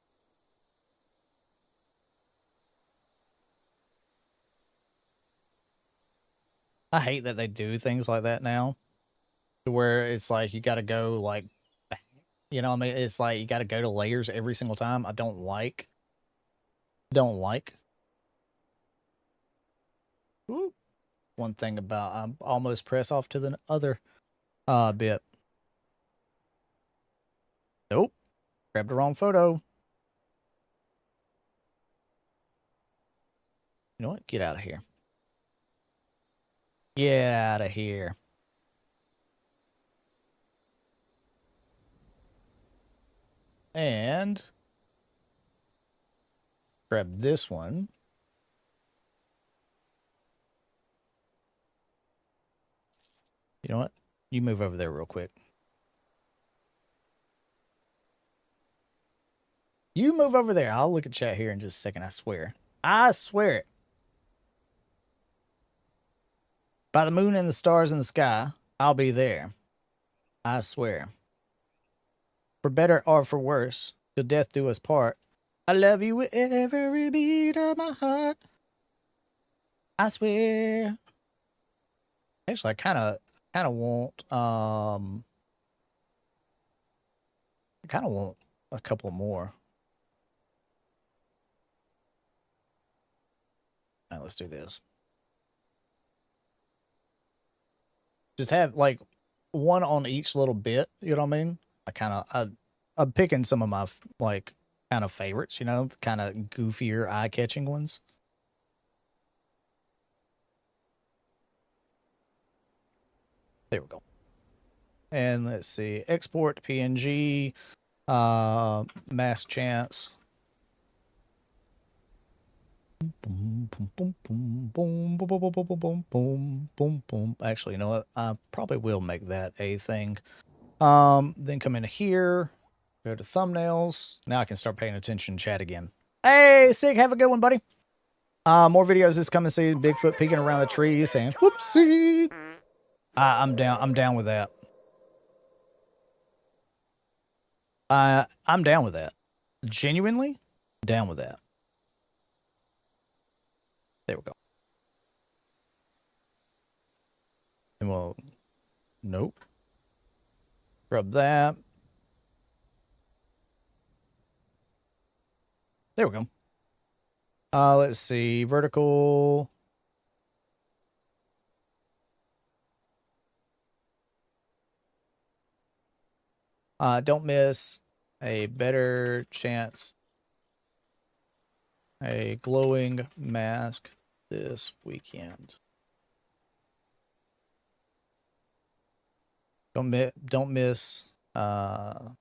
I hate that they do things like that now, to where it's like you got to go like, you know what I mean? It's like you got to go to layers every single time. I don't like. Ooh. One thing about I almost press off to the other bit. Nope. Grabbed the wrong photo. You know what? Get out of here. Get out of here. And grab this one. You know what? You move over there real quick. You move over there. I'll look at chat here in just a second. I swear. I swear it. By the moon and the stars in the sky, I'll be there. I swear. For better or for worse, till death do us part. I love you with every beat of my heart. I swear. Actually, I kind of want I kind of want a couple more. All right, let's do this. Just have like one on each little bit, you know what I mean? I'm picking some of my like kind of favorites, you know, kind of goofier, eye-catching ones. There we go. And let's see, export PNG, mass chance. Actually, you know what? I probably will make that a thing. Then come in here, go to thumbnails. Now I can start paying attention to chat again. Hey, Sig, have a good one, buddy. More videos is coming. See Bigfoot peeking around the trees, saying "Whoopsie." I'm down. I'm down with that. I'm down with that. Genuinely down with that. There we go. And we'll, nope. Grab that. There we go. Let's see. Vertical. Don't miss a better chance. A glowing mask this weekend. Don't miss. There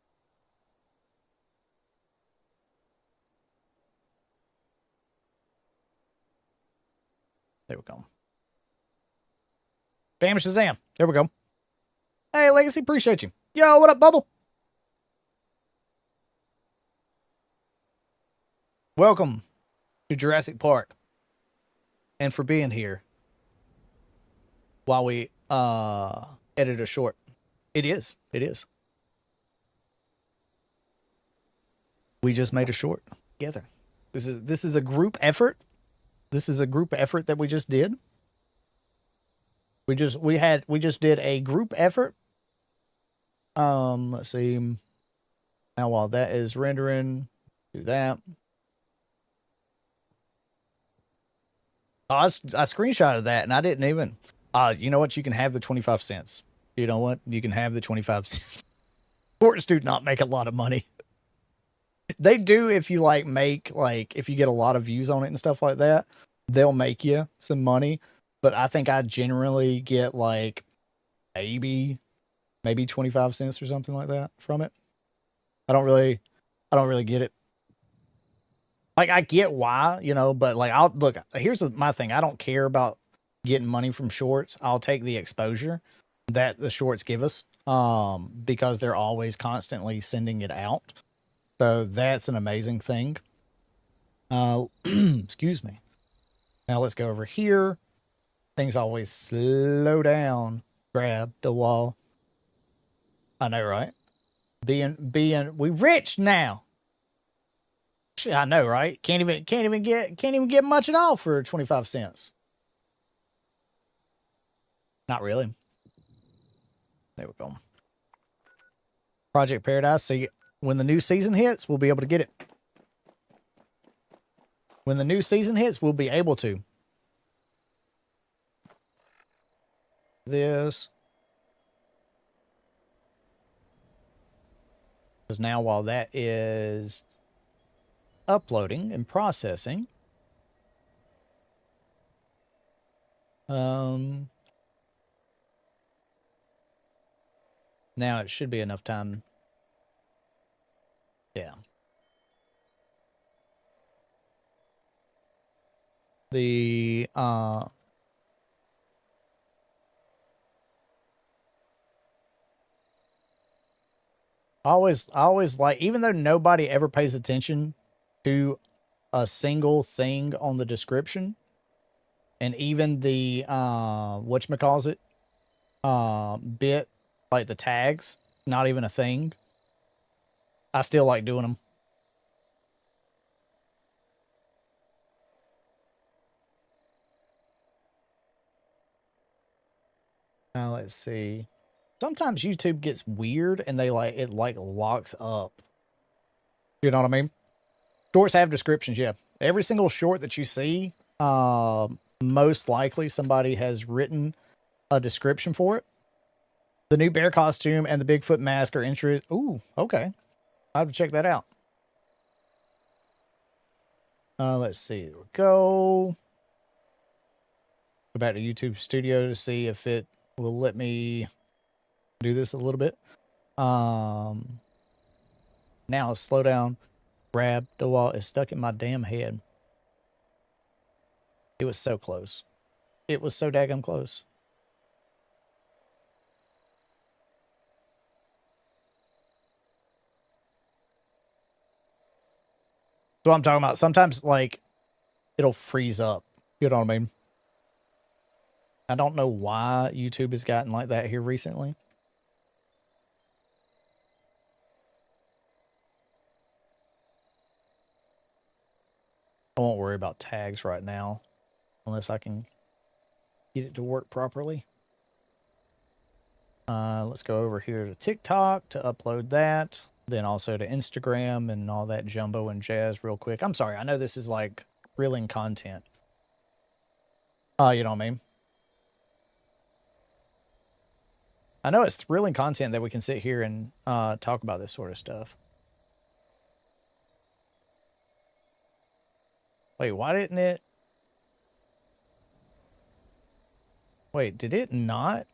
we go. Bam Shazam. There we go. Hey, Legacy, appreciate you. Yo, what up, Bubble? Welcome to Jurassic Park. And for being here while we edit a short. It is. It is. We just made a short together. This is a group effort. This is a group effort that we just did. We just did a group effort. Let's see. Now while that is rendering, do that. Oh, I screenshotted that and I didn't even. You know what? You can have the 25 cents. You know what? You can have the 25 cents. Sports do not make a lot of money. They do if you if you get a lot of views on it and stuff like that, they'll make you some money. But I think I generally get like maybe 25 cents or something like that from it. I don't really get it. Like I get why, but like here's my thing. I don't care about getting money from shorts. I'll take the exposure that the shorts give us because they're always constantly sending it out. So that's an amazing thing. Excuse me. Now let's go over here. Things always slow down. Grab the wall. I know, right? We rich now. I know, right? Can't even get much at all for 25 cents. Not really. There we go. Project Paradise. See, when the new season hits, we'll be able to get it. When the new season hits, we'll be able to. This. Because now while that is uploading and processing, now it should be enough time. Yeah. The I always like, even though nobody ever pays attention to a single thing on the description, and even the whatchamacallit bit, like the tags, not even a thing, I still like doing them. Now let's see. Sometimes YouTube gets weird and it locks up. You know what I mean? Shorts have descriptions, yeah. Every single short that you see, most likely somebody has written a description for it. The new bear costume and the Bigfoot mask are interesting. Ooh, okay. I have to check that out. Let's see. There we go. Go back to YouTube Studio to see if it will let me do this a little bit. Now slow down. Grab the wall. It's stuck in my damn head. It was so close. It was so daggum close. So I'm talking about, sometimes like it'll freeze up. You know what I mean? I don't know why YouTube has gotten like that here recently. I won't worry about tags right now unless I can get it to work properly. Let's go over here to TikTok to upload that. Then also to Instagram and all that jumbo and jazz real quick. I'm sorry. I know this is like reeling content. You know what I mean? I know it's thrilling content that we can sit here and talk about this sort of stuff. Wait, why didn't it? Wait, did it not?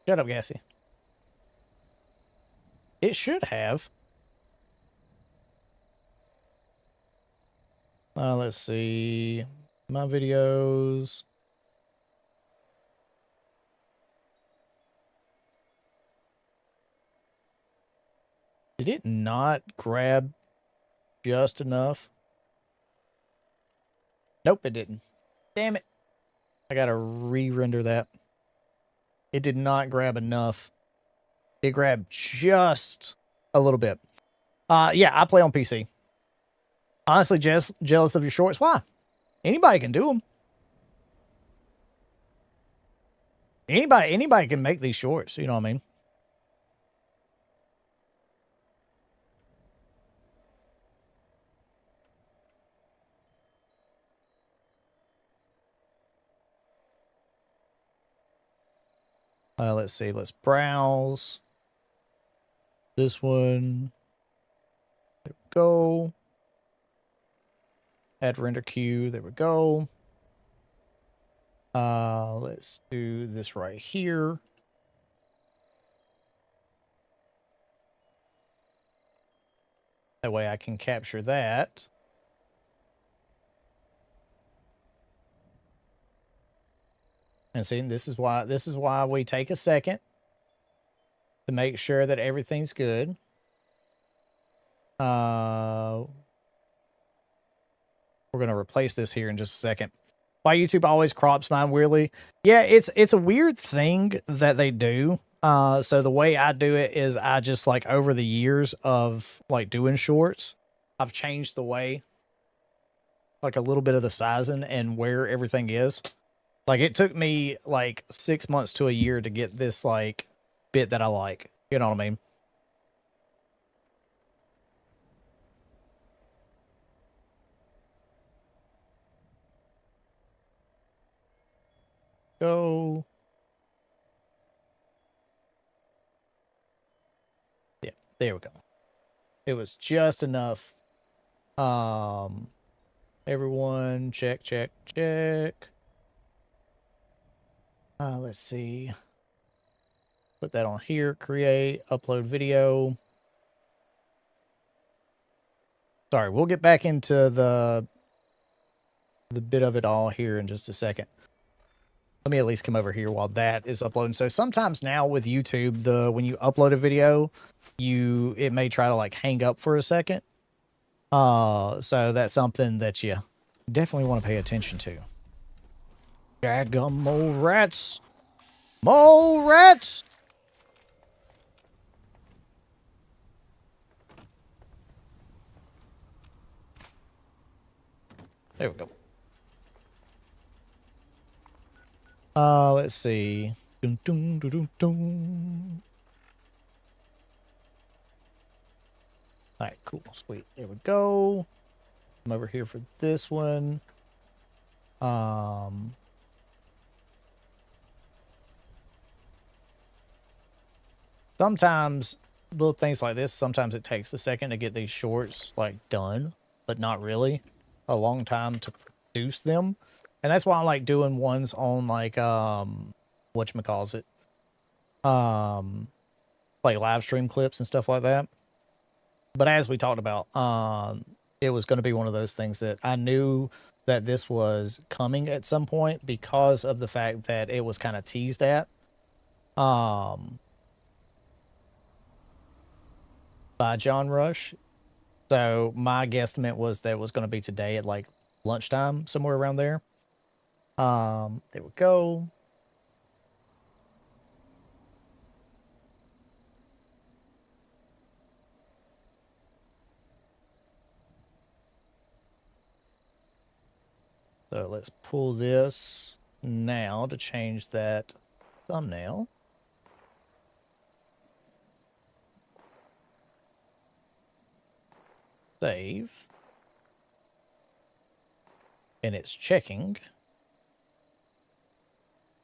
Shut up, Gassy. It should have. Let's see. My videos. Did it not grab just enough? Nope, it didn't. Damn it. I gotta re-render that. It did not grab enough. It grabbed just a little bit. Yeah, I play on PC. Honestly, jealous of your shorts. Why? Anybody can do them. Anybody can make these shorts. You know what I mean? Let's see. Let's browse. This one. There we go. Add render queue. There we go. Let's do this right here. That way I can capture that. And see, this is why we take a second to make sure that everything's good. We're gonna replace this here in just a second. Why YouTube always crops mine weirdly? Yeah, it's a weird thing that they do. So the way I do it is I just like over the years of like doing shorts, I've changed the way, like a little bit of the sizing and where everything is. Like it took me like 6 months to a year to get this like bit that I like. You know what I mean? Go. Yeah, there we go. It was just enough. Everyone check. Let's see. Put that on here. Create, upload video. Sorry, we'll get back into the bit of it all here in just a second. Let me at least come over here while that is uploading. So sometimes now with YouTube, when you upload a video, it may try to like hang up for a second. So that's something that you definitely want to pay attention to. Dadgum mole rats. Mole rats! There we go. Let's see. Dun, dun, dun, dun, dun. All right, cool, sweet. There we go. I'm over here for this one. Sometimes little things like this, sometimes it takes a second to get these shorts like done, but not really a long time to produce them. And that's why I like doing ones on like whatchamacallit, like live stream clips and stuff like that. But as we talked about, it was going to be one of those things that I knew that this was coming at some point because of the fact that it was kind of teased at by John Rush. So my guesstimate was that it was going to be today at like lunchtime, somewhere around there. There we go. So let's pull this now to change that thumbnail. Save. And it's checking.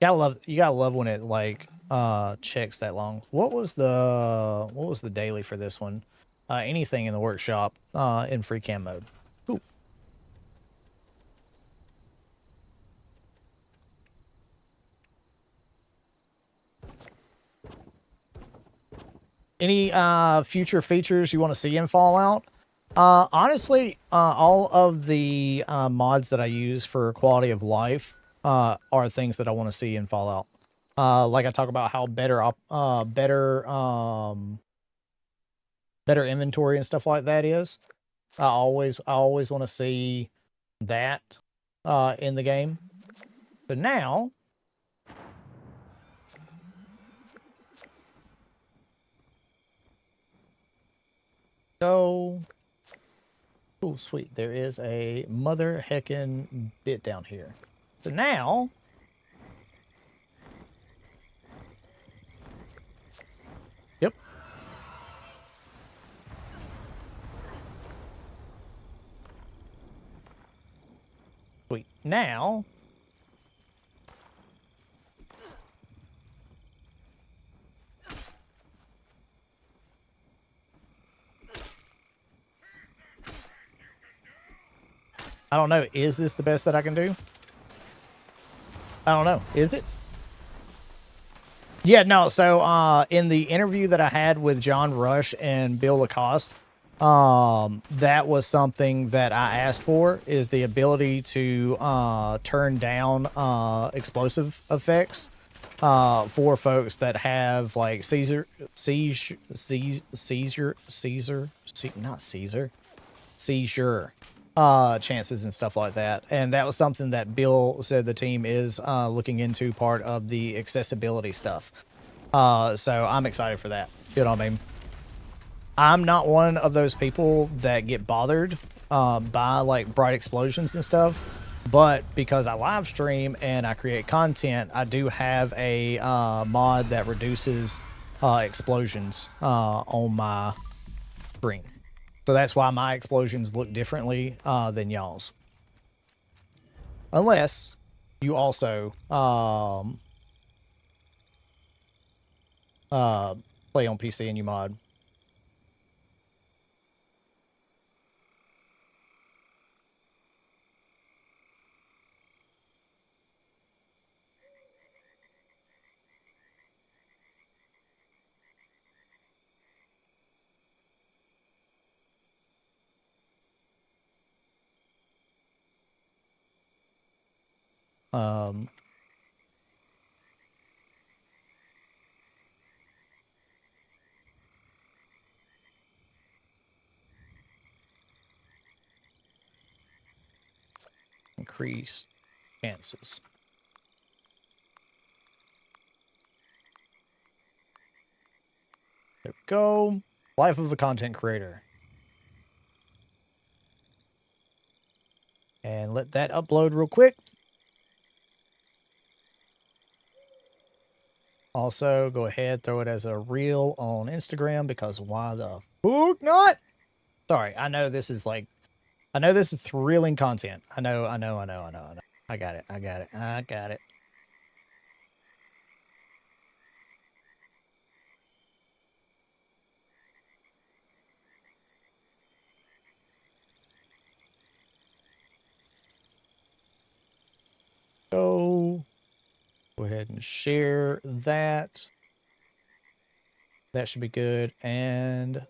You gotta love when it like checks that long. What was the daily for this one? Anything in the workshop in free cam mode. Ooh. Any future features you want to see in Fallout? Honestly, all of the mods that I use for quality of life are things that I want to see in Fallout. Like I talk about how better inventory and stuff like that is. I always want to see that in the game. But now, oh sweet, there is a mother heckin' bit down here. So now, yep. Sweet. Now, I don't know. Is this the best that I can do? I don't know. Is it? Yeah, no. So, in the interview that I had with John Rush and Bill Lacoste, that was something that I asked for, is the ability to turn down explosive effects for folks that have like seizure chances and stuff like that. And that was something that Bill said the team is looking into, part of the accessibility stuff. So I'm excited for that. You know what I mean? I'm not one of those people that get bothered by like bright explosions and stuff, but because I live stream and I create content, I do have a mod that reduces explosions on my screen. So that's why my explosions look differently than y'all's. Unless you also play on PC and you mod. Increase chances. There we go. Life of a content creator. And let that upload real quick. Also, go ahead, throw it as a reel on Instagram, because why the fuck not? Sorry, I know this is thrilling content. I know. I got it. Go ahead and share that. That should be good, and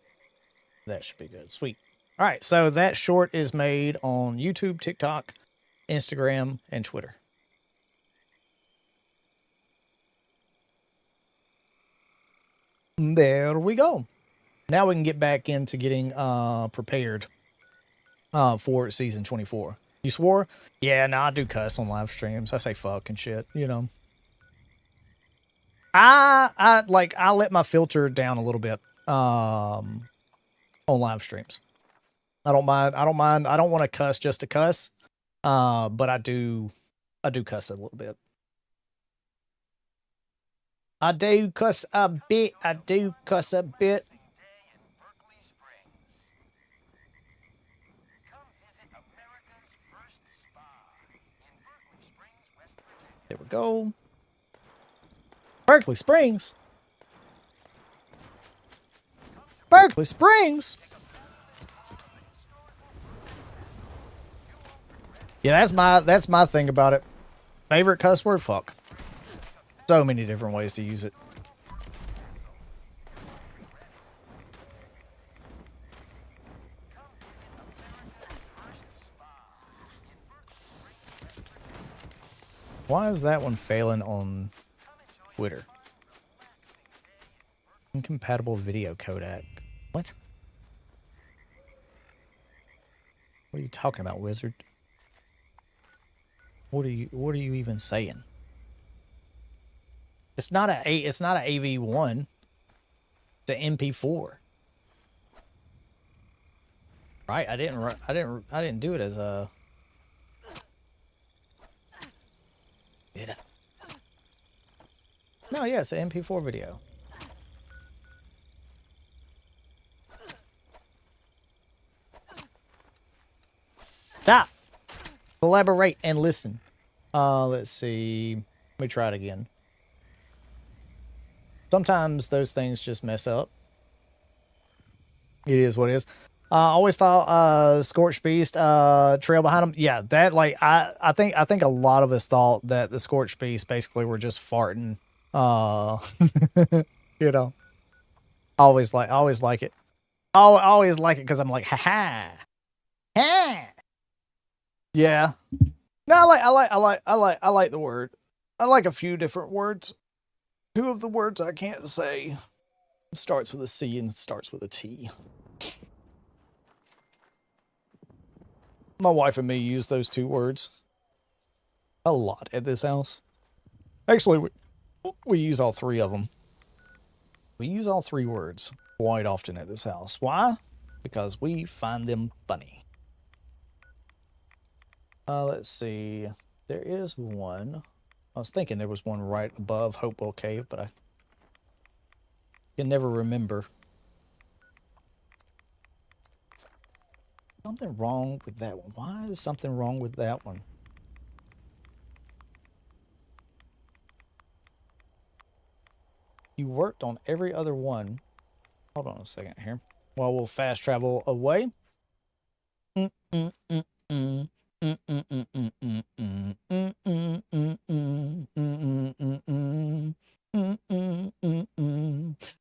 that should be good. Sweet. All right, so that short is made on YouTube, TikTok, Instagram, and Twitter. There we go. Now we can get back into getting prepared for season 24. You swore? Yeah, no, I do cuss on live streams. I say fuck and shit, you know. I let my filter down a little bit on live streams. I don't mind. I don't want to cuss just to cuss. But I do cuss a little bit. I do cuss a bit. There we go. Berkeley Springs. Berkeley Springs. Yeah, that's my thing about it. Favorite cuss word? Fuck. So many different ways to use it. Why is that one failing on Twitter? Incompatible video codec. What? What are you talking about, wizard? What are you even saying? It's not a AV1. It's an MP4. Right? I didn't do it as a. Did I? No, yeah, it's an MP4 video. Stop. Collaborate and listen. Let's see. Let me try it again. Sometimes those things just mess up. It is what it is. Always thought Scorchbeast trail behind him. Yeah, that like I think a lot of us thought that the Scorchbeast basically were just farting. You know. I always like it. I always like it because I'm like, ha ha. Yeah. No, I like the word. I like a few different words. Two of the words I can't say. It starts with a C and starts with a T. My wife and me use those two words a lot at this house. Actually, we use all three of them. We use all three words quite often at this house. Why? Because we find them funny. Let's see. There is one. I was thinking there was one right above Hopewell Cave, but I can never remember. Something wrong with that one. Why is something wrong with that one? You worked on every other one. Hold on a second here. While we'll fast travel away.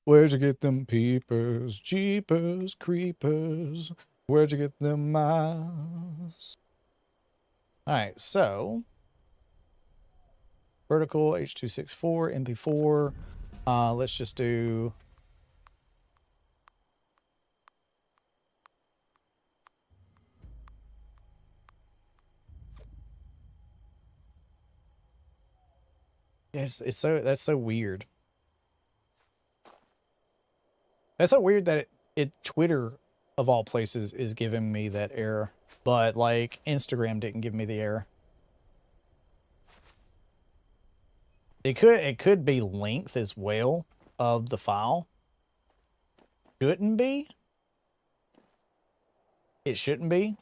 Where'd you get them peepers, jeepers, creepers? Where'd you get them miles? Alright, so vertical H.264, MP4. Let's just do yes, that's so weird. That's so weird that it Twitter of all places is giving me that error, but like Instagram didn't give me the error. It could be length as well of the file. Shouldn't be. It shouldn't be.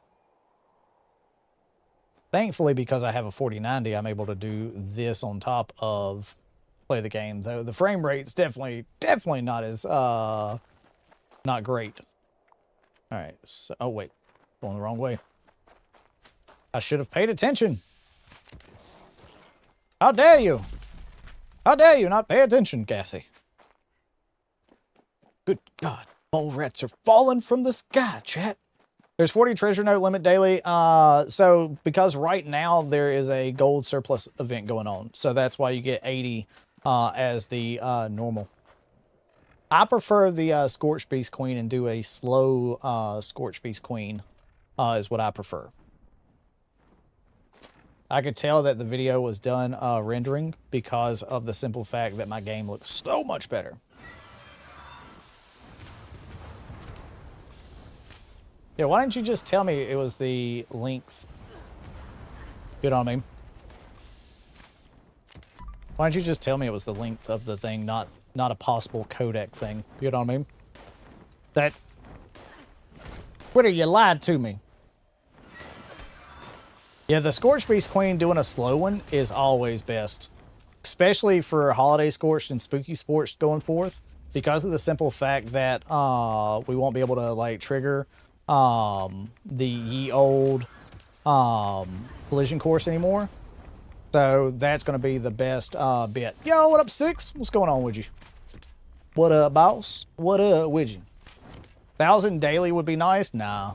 Thankfully, because I have a 4090, I'm able to do this on top of play the game. Though the frame rate's definitely not as not great. All right. So, oh wait, going the wrong way. I should have paid attention. How dare you? How dare you not pay attention, Cassie? Good God, mole rats are falling from the sky, chat. There's 40 treasure note limit daily. So because right now there is a gold surplus event going on, so that's why you get 80 as the normal. I prefer the Scorchbeast Queen and do a slow Scorchbeast Queen is what I prefer. I could tell that the video was done rendering because of the simple fact that my game looks so much better. Yeah, why didn't you just tell me it was the length? You know what I mean? Why didn't you just tell me it was the length of the thing, not a possible codec thing? You know what I mean? That... Twitter, you lied to me. Yeah, the Scorchbeast Queen doing a slow one is always best, especially for holiday scorched and spooky scorched going forth, because of the simple fact that we won't be able to like trigger the ye old collision course anymore. So that's going to be the best bit. Yo, what up, Six? What's going on with you? What up, boss? What up with you? 1,000 daily would be nice. Nah.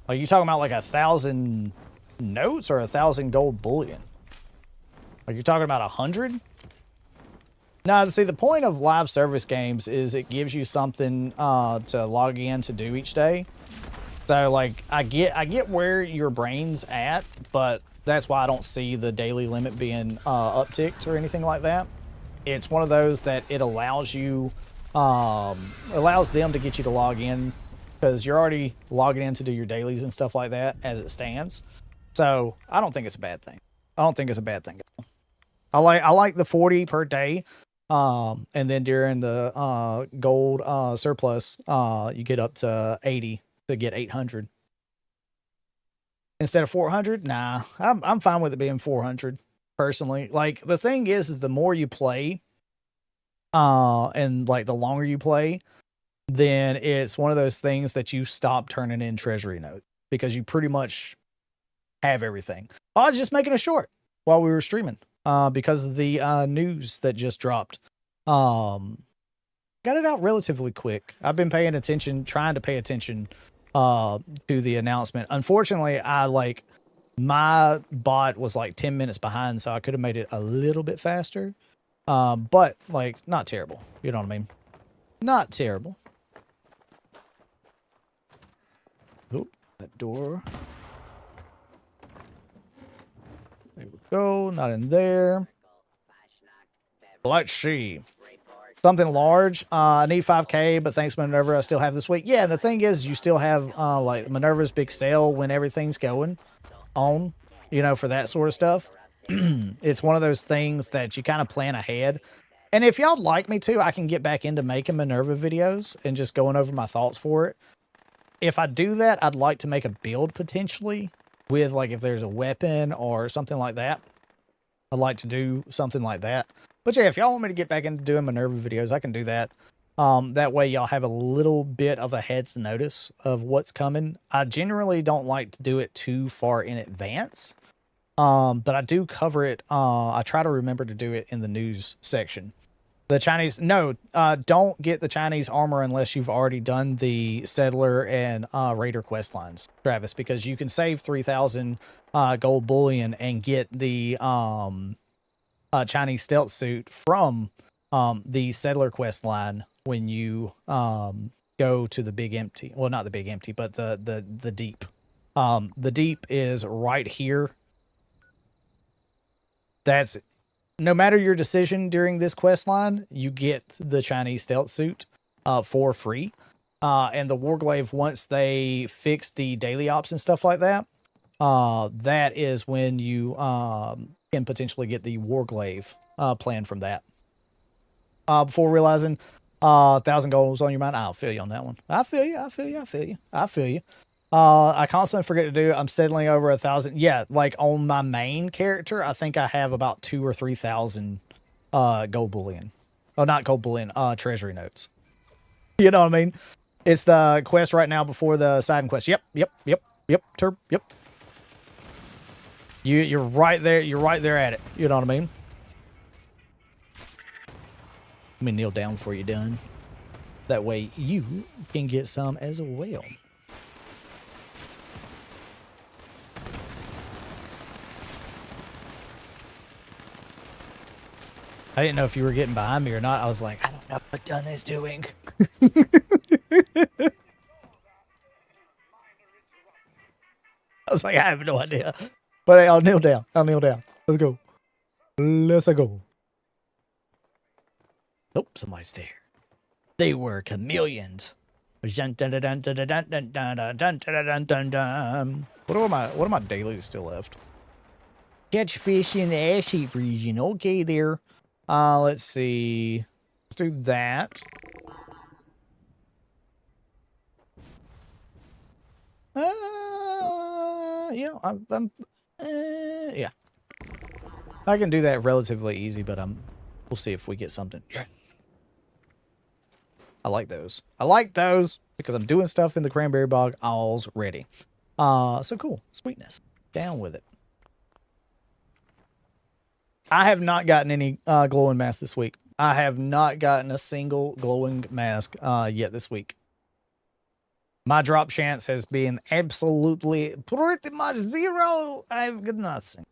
Are you talking about like 1,000 notes or 1,000 gold bullion? Are you talking about 100? No, see, the point of live service games is it gives you something to log in to do each day. So, like, I get where your brain's at, but that's why I don't see the daily limit being upticked or anything like that. It's one of those that it allows you, allows them to get you to log in, because you're already logging in to do your dailies and stuff like that as it stands. So I don't think it's a bad thing. I don't think it's a bad thing. I like the 40 per day. And then during the gold surplus, you get up to 80 to get 800 instead of 400. Nah, I'm fine with it being 400 personally. Like, the thing is the more you play, and like the longer you play, then it's one of those things that you stop turning in treasury notes because you pretty much have everything. I was just making a short while we were streaming because of the news that just dropped. Got it out relatively quick. I've been paying attention, trying to pay attention to the announcement. Unfortunately, my bot was like 10 minutes behind, so I could have made it a little bit faster. But like, not terrible. You know what I mean? Not terrible. Oop, that door. There we go. Not in there. Let's see. Something large. I need 5K, but thanks, Minerva, I still have this week. Yeah, and the thing is, you still have like Minerva's big sale when everything's going on, you know, for that sort of stuff. It's one of those things that you kind of plan ahead. And if y'all like me to, I can get back into making Minerva videos and just going over my thoughts for it. If I do that, I'd like to make a build potentially with, like, if there's a weapon or something like that. I'd like to do something like that. But yeah, if y'all want me to get back into doing Minerva videos, I can do that. That way y'all have a little bit of a head's notice of what's coming. I generally don't like to do it too far in advance. But I do cover it. I try to remember to do it in the news section. The Chinese, no, don't get the Chinese armor unless you've already done the Settler and Raider quest lines, Travis, because you can save 3,000 gold bullion and get the Chinese stealth suit from the Settler quest line when you go to the Big Empty. Well, not the Big Empty, but the Deep. The Deep is right here. That's, no matter your decision during this quest line, you get the Chinese stealth suit for free. And the Warglaive, once they fix the daily ops and stuff like that, that is when you can potentially get the Warglaive plan from that. Before realizing 1,000 gold was on your mind, I'll feel you on that one. I feel you. I constantly forget to do. I'm settling over 1,000. Yeah, like on my main character, I think I have about 2,000 or 3,000 gold bullion. Oh, not gold bullion, treasury notes. You know what I mean? It's the quest right now before the side quest. Yep. Turb. Yep. You're right there. You're right there at it. You know what I mean? Let me kneel down before you're done. That way you can get some as well. I didn't know if you were getting behind me or not. I was like, I don't know what Dunn is doing. I was like, I have no idea. But hey, I'll kneel down. Let's go. Oh, somebody's there. They were chameleons. What are my dailies still left? Catch fish in the ash heap region. Okay, there. Let's see. Let's do that. you know, yeah. I can do that relatively easy, but we'll see if we get something. Yes. I like those. I like those because I'm doing stuff in the cranberry bog already. So cool. Sweetness. Down with it. I have not gotten any glowing masks this week. I have not gotten a single glowing mask yet this week. My drop chance has been absolutely pretty much zero. I've got nothing.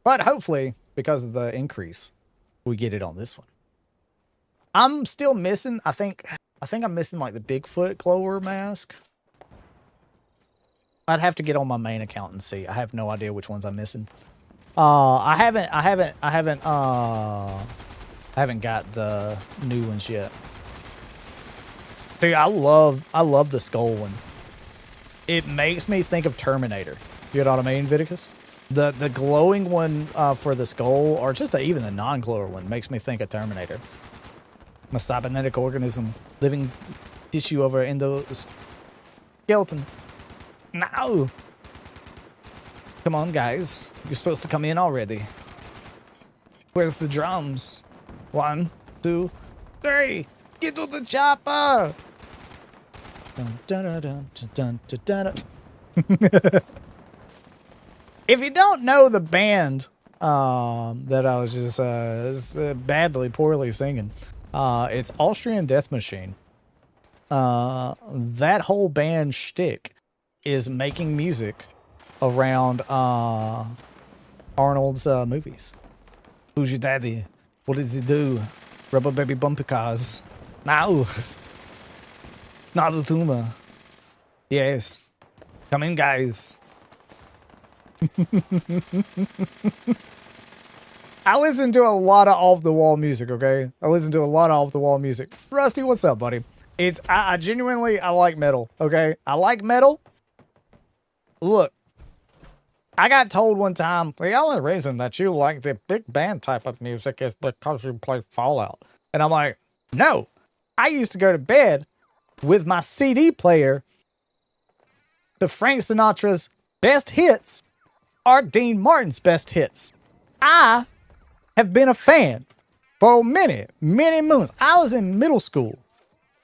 But hopefully, because of the increase, we get it on this one. I'm still missing, I think I'm missing like the Bigfoot glower mask. I'd have to get on my main account and see. I have no idea which ones I'm missing. I haven't got the new ones yet. Dude, I love the skull one. It makes me think of Terminator. You know what I mean, Viticus? The glowing one for the skull, or just even the non-glower one, makes me think of Terminator. A cybernetic organism, living tissue over endoskeleton. No! Come on, guys. You're supposed to come in already. Where's the drums? 1, 2, 3! Get to the chopper! Dun, dun, dun, dun, dun, dun, dun. If you don't know the band that I was just poorly singing, it's Austrian Death Machine. That whole band shtick is making music around Arnold's movies. Who's your daddy? What does he do? Rubber baby bumpy cars. No. Not a tumor. Yes. Come in, guys. I listen to a lot of off-the-wall music, okay? I listen to a lot of off-the-wall music. Rusty, what's up, buddy? I genuinely, I like metal, okay? I like metal. Look, I got told one time, the only reason that you like the big band type of music is because you play Fallout. And I'm like, no. I used to go to bed with my CD player to Frank Sinatra's best hits or Dean Martin's best hits. I have been a fan for many, many moons. I was in middle school,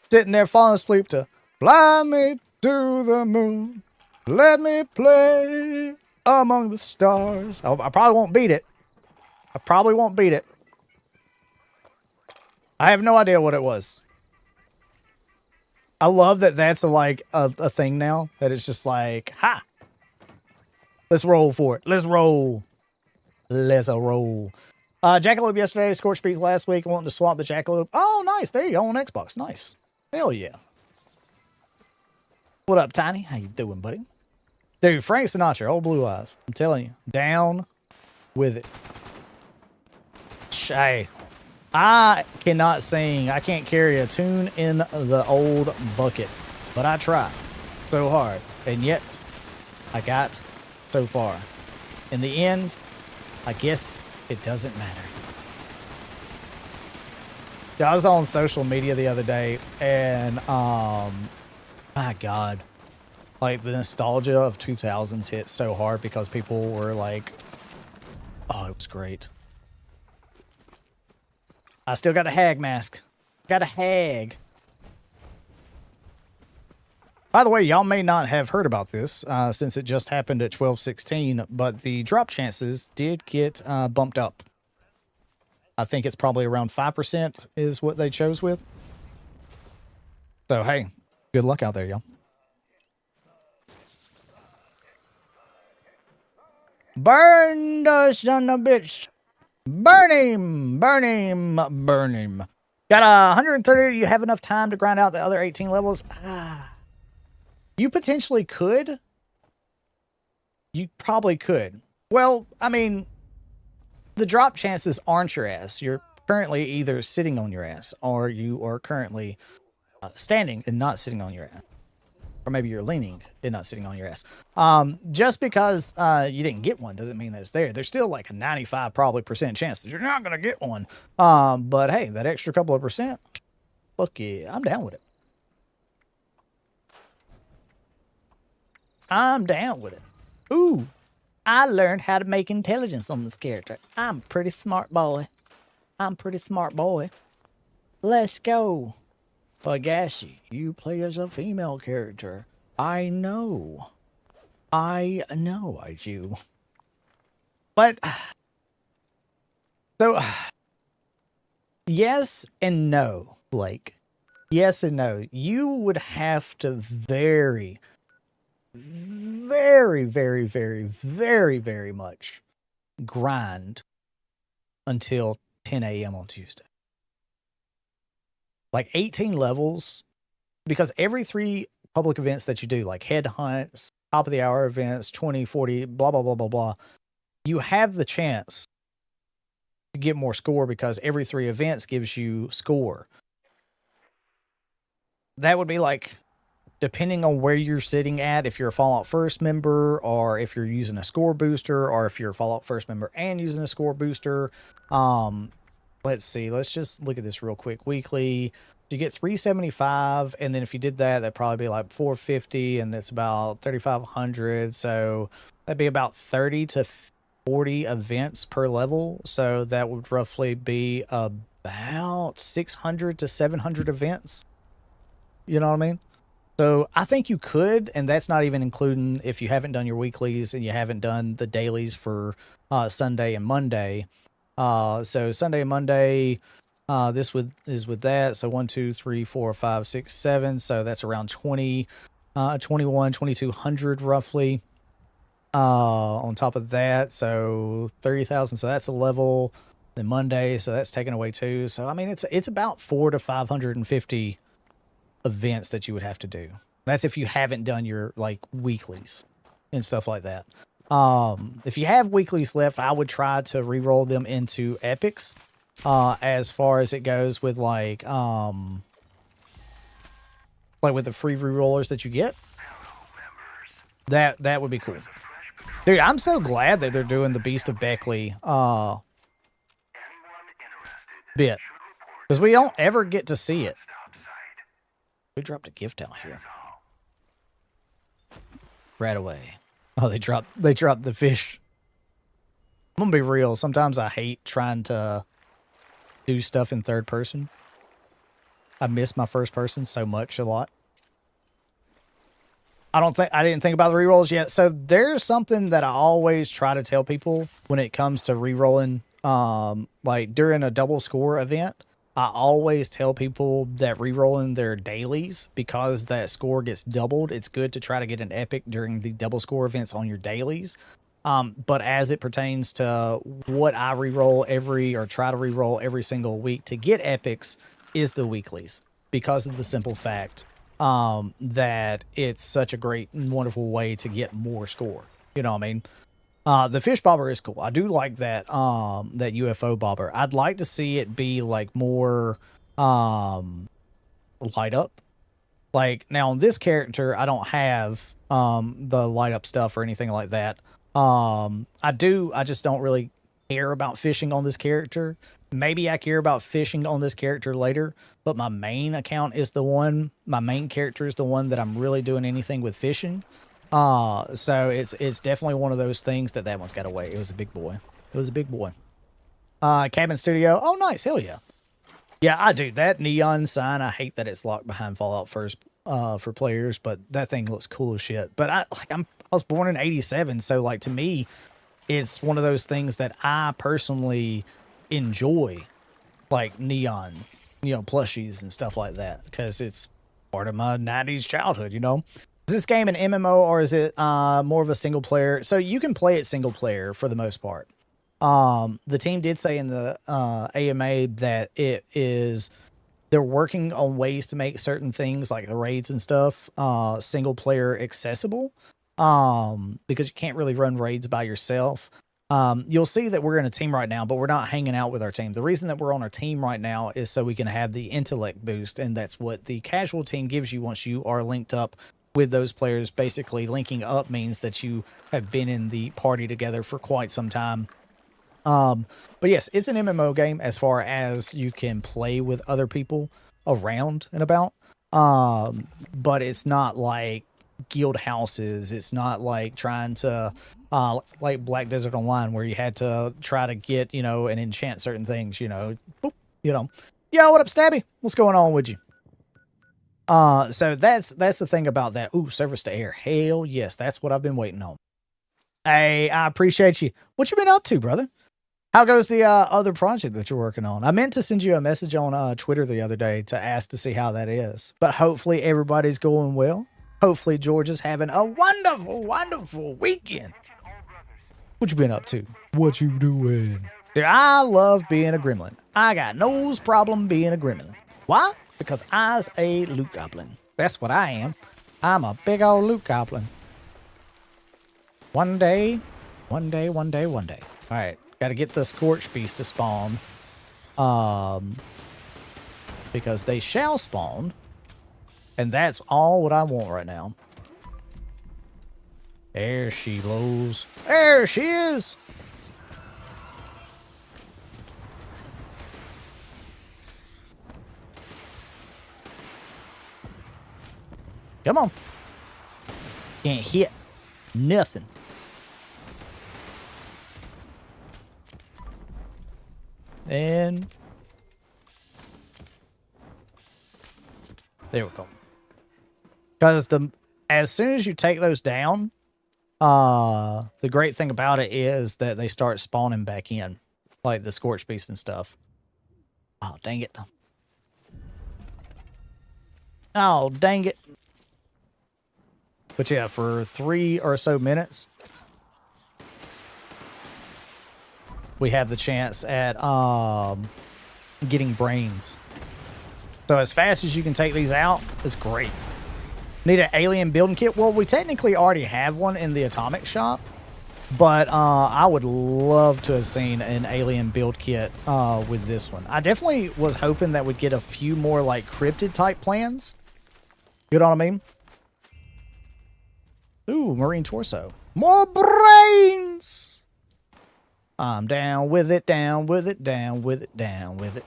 sitting there falling asleep to Fly Me to the Moon, Let Me Play Among the Stars. I probably won't beat it. I have no idea what it was. I love that that's a thing now, that it's just like, ha! Let's roll for it. Let's roll. Jackalope yesterday, Scorchbeast last week, wanting to swap the Jackalope. Oh, nice. There you go, on Xbox. Nice. Hell yeah. What up, Tiny? How you doing, buddy? Dude, Frank Sinatra, old blue eyes. I'm telling you, down with it. Hey, I cannot sing. I can't carry a tune in the old bucket, but I try so hard, and yet I got so far. In the end, I guess it doesn't matter. Yeah, I was on social media the other day, and my God, like the nostalgia of 2000s hit so hard because people were like, oh, it was great. I still got a hag mask. Got a hag. By the way, y'all may not have heard about this since it just happened at 12:16, but the drop chances did get bumped up. I think it's probably around 5% is what they chose with. So, hey, good luck out there, y'all. Burn the son of a bitch. Burn him, burn him, burn him. Got 130. You have enough time to grind out the other 18 levels? You potentially could. You probably could. Well, I mean, the drop chances aren't your ass. You're currently either sitting on your ass or you are currently standing and not sitting on your ass. Or maybe you're leaning and not sitting on your ass. Just because you didn't get one doesn't mean that it's there. There's still like a 95 probably % chance that you're not going to get one. But hey, that extra couple of %, fuck yeah, I'm down with it. I'm down with it. Ooh, I learned how to make intelligence on this character. I'm a pretty smart boy. Let's go. Fargassier, you play as a female character. I know I do. But, so, yes and no, Blake. Yes and no. You would have to very much grind until 10 a.m. on Tuesday. Like 18 levels, because every 3 public events that you do, like head hunts, top of the hour events, 20, 40, blah, blah, blah, blah, blah, you have the chance to get more score because every 3 events gives you score. That would be like, depending on where you're sitting at, if you're a Fallout First member, or if you're using a score booster, or if you're a Fallout First member and using a score booster. Let's see. Let's just look at this real quick. Weekly, you get 375, and then if you did that, that'd probably be like 450, and that's about 3,500. So that'd be about 30 to 40 events per level. So that would roughly be about 600 to 700 events. You know what I mean? So I think you could, and that's not even including if you haven't done your weeklies and you haven't done the dailies for Sunday and Monday. So Sunday and Monday, is with that. So 1, 2, 3, 4, 5, 6, 7. So that's around 20, 21, 2,200 roughly. On top of that, so 30,000. So that's a level. Then Monday, so that's taken away too. So I mean, it's about 400 to 550 events that you would have to do. That's if you haven't done your like weeklies and stuff like that. If you have weeklies left, I would try to re-roll them into epics. As far as it goes with like with the free re-rollers that you get, that would be cool. Dude, I'm so glad that they're doing the Beast of Beckley bit, because we don't ever get to see it. We dropped a gift out here. Right away. Oh, they dropped the fish. I'm gonna be real. Sometimes I hate trying to do stuff in third person. I miss my first person so much a lot. I didn't think about the rerolls yet. So there's something that I always try to tell people when it comes to rerolling. Like during a double score event, I always tell people that rerolling their dailies, because that score gets doubled, it's good to try to get an epic during the double score events on your dailies. But as it pertains to what I reroll try to reroll every single week to get epics is the weeklies, because of the simple fact that it's such a great and wonderful way to get more score. You know what I mean? The fish bobber is cool. I do like that that UFO bobber. I'd like to see it be like more light up. Like now on this character, I don't have the light up stuff or anything like that. I just don't really care about fishing on this character. Maybe I care about fishing on this character later, but my main account is my main character is the one that I'm really doing anything with fishing. So it's definitely one of those things that one's got away. It was a big boy. Cabin studio. Oh, nice. Hell yeah. Yeah, I do. That neon sign, I hate that it's locked behind Fallout First, for players, but that thing looks cool as shit. But I was born in 87. So like to me, it's one of those things that I personally enjoy, like neon, plushies and stuff like that, because it's part of my 90s childhood, Is this game an MMO or is it more of a single player? So you can play it single player for the most part. The team did say in the AMA that they're working on ways to make certain things like the raids and stuff single player accessible, because you can't really run raids by yourself. You'll see that we're in a team right now, but we're not hanging out with our team. The reason that we're on our team right now is so we can have the intellect boost, and that's what the casual team gives you once you are linked up with those players. Basically, linking up means that you have been in the party together for quite some time. But yes, it's an MMO game as far as you can play with other people around and about. But it's not like guild houses. It's not like trying to like Black Desert Online where you had to try to get, you know, and enchant certain things, you know. Boop, you know. Yo, what up, Stabby? What's going on with you? So that's the thing about that. Ooh, service to air. Hell yes, that's what I've been waiting on. Hey, I appreciate you. What you been up to, brother? How goes the other project that you're working on? I meant to send you a message on Twitter the other day to ask to see how that is. But hopefully everybody's going well. Hopefully George is having a wonderful, wonderful weekend. What you been up to? What you doing? Dude, I love being a gremlin. I got no problem being a gremlin. Why? Because I's a loot goblin. That's what I am. I'm a big old loot goblin. One day. All right. Got to get the Scorchbeast to spawn. Because they shall spawn. And that's all what I want right now. There she blows. There she is. Come on. Can't hit nothing. And there we go. Because as soon as you take those down, the great thing about it is that they start spawning back in, like the Scorchbeast and stuff. Oh, dang it. Oh, dang it. But yeah, for 3 or so minutes, we have the chance at getting brains. So as fast as you can take these out, it's great. Need an alien building kit? Well, we technically already have one in the atomic shop, but I would love to have seen an alien build kit with this one. I definitely was hoping that we'd get a few more like cryptid type plans. You know what I mean? Ooh, marine torso. More brains! I'm down with it, down with it, down with it, down with it.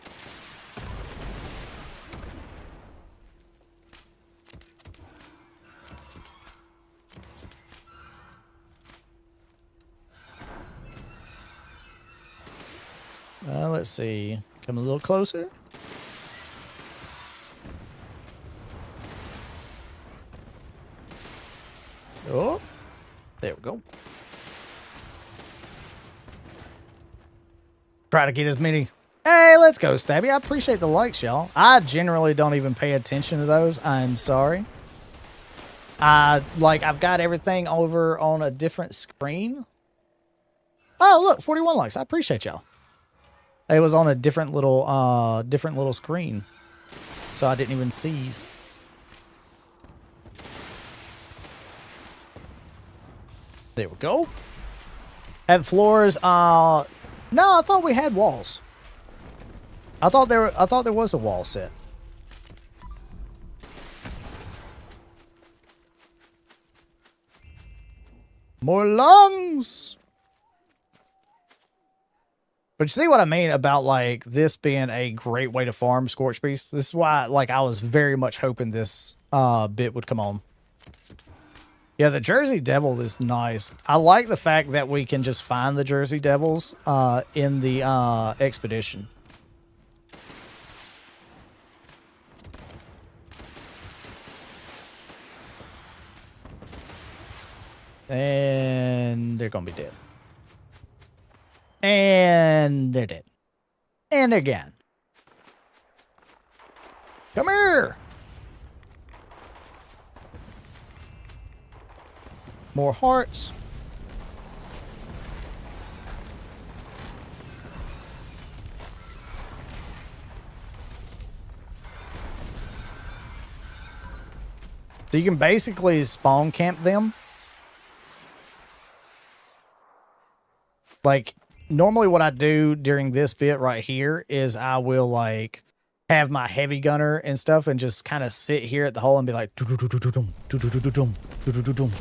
Let's see. Come a little closer. Oh, there we go. Try to get as many. Hey, let's go, Stabby. I appreciate the likes, y'all. I generally don't even pay attention to those. I'm sorry. I've got everything over on a different screen. Oh, look, 41 likes. I appreciate y'all. It was on a different little screen, so I didn't even seize. There we go. Have floors. No, I thought we had walls. I thought there was a wall set. More lungs. But you see what I mean about like this being a great way to farm Scorchbeast? This is why like I was very much hoping this bit would come on. Yeah, the Jersey Devil is nice. I like the fact that we can just find the Jersey Devils in the expedition. And they're gonna be dead. And they're dead. And again. Come here. More hearts. So you can basically spawn camp them. Like, normally what I do during this bit right here is I will, like, have my heavy gunner and stuff and just kind of sit here at the hole and be like, doo-doo-doo-doo-dum, doo-doo-doo-doo-dum, doo-doo-doo-dum.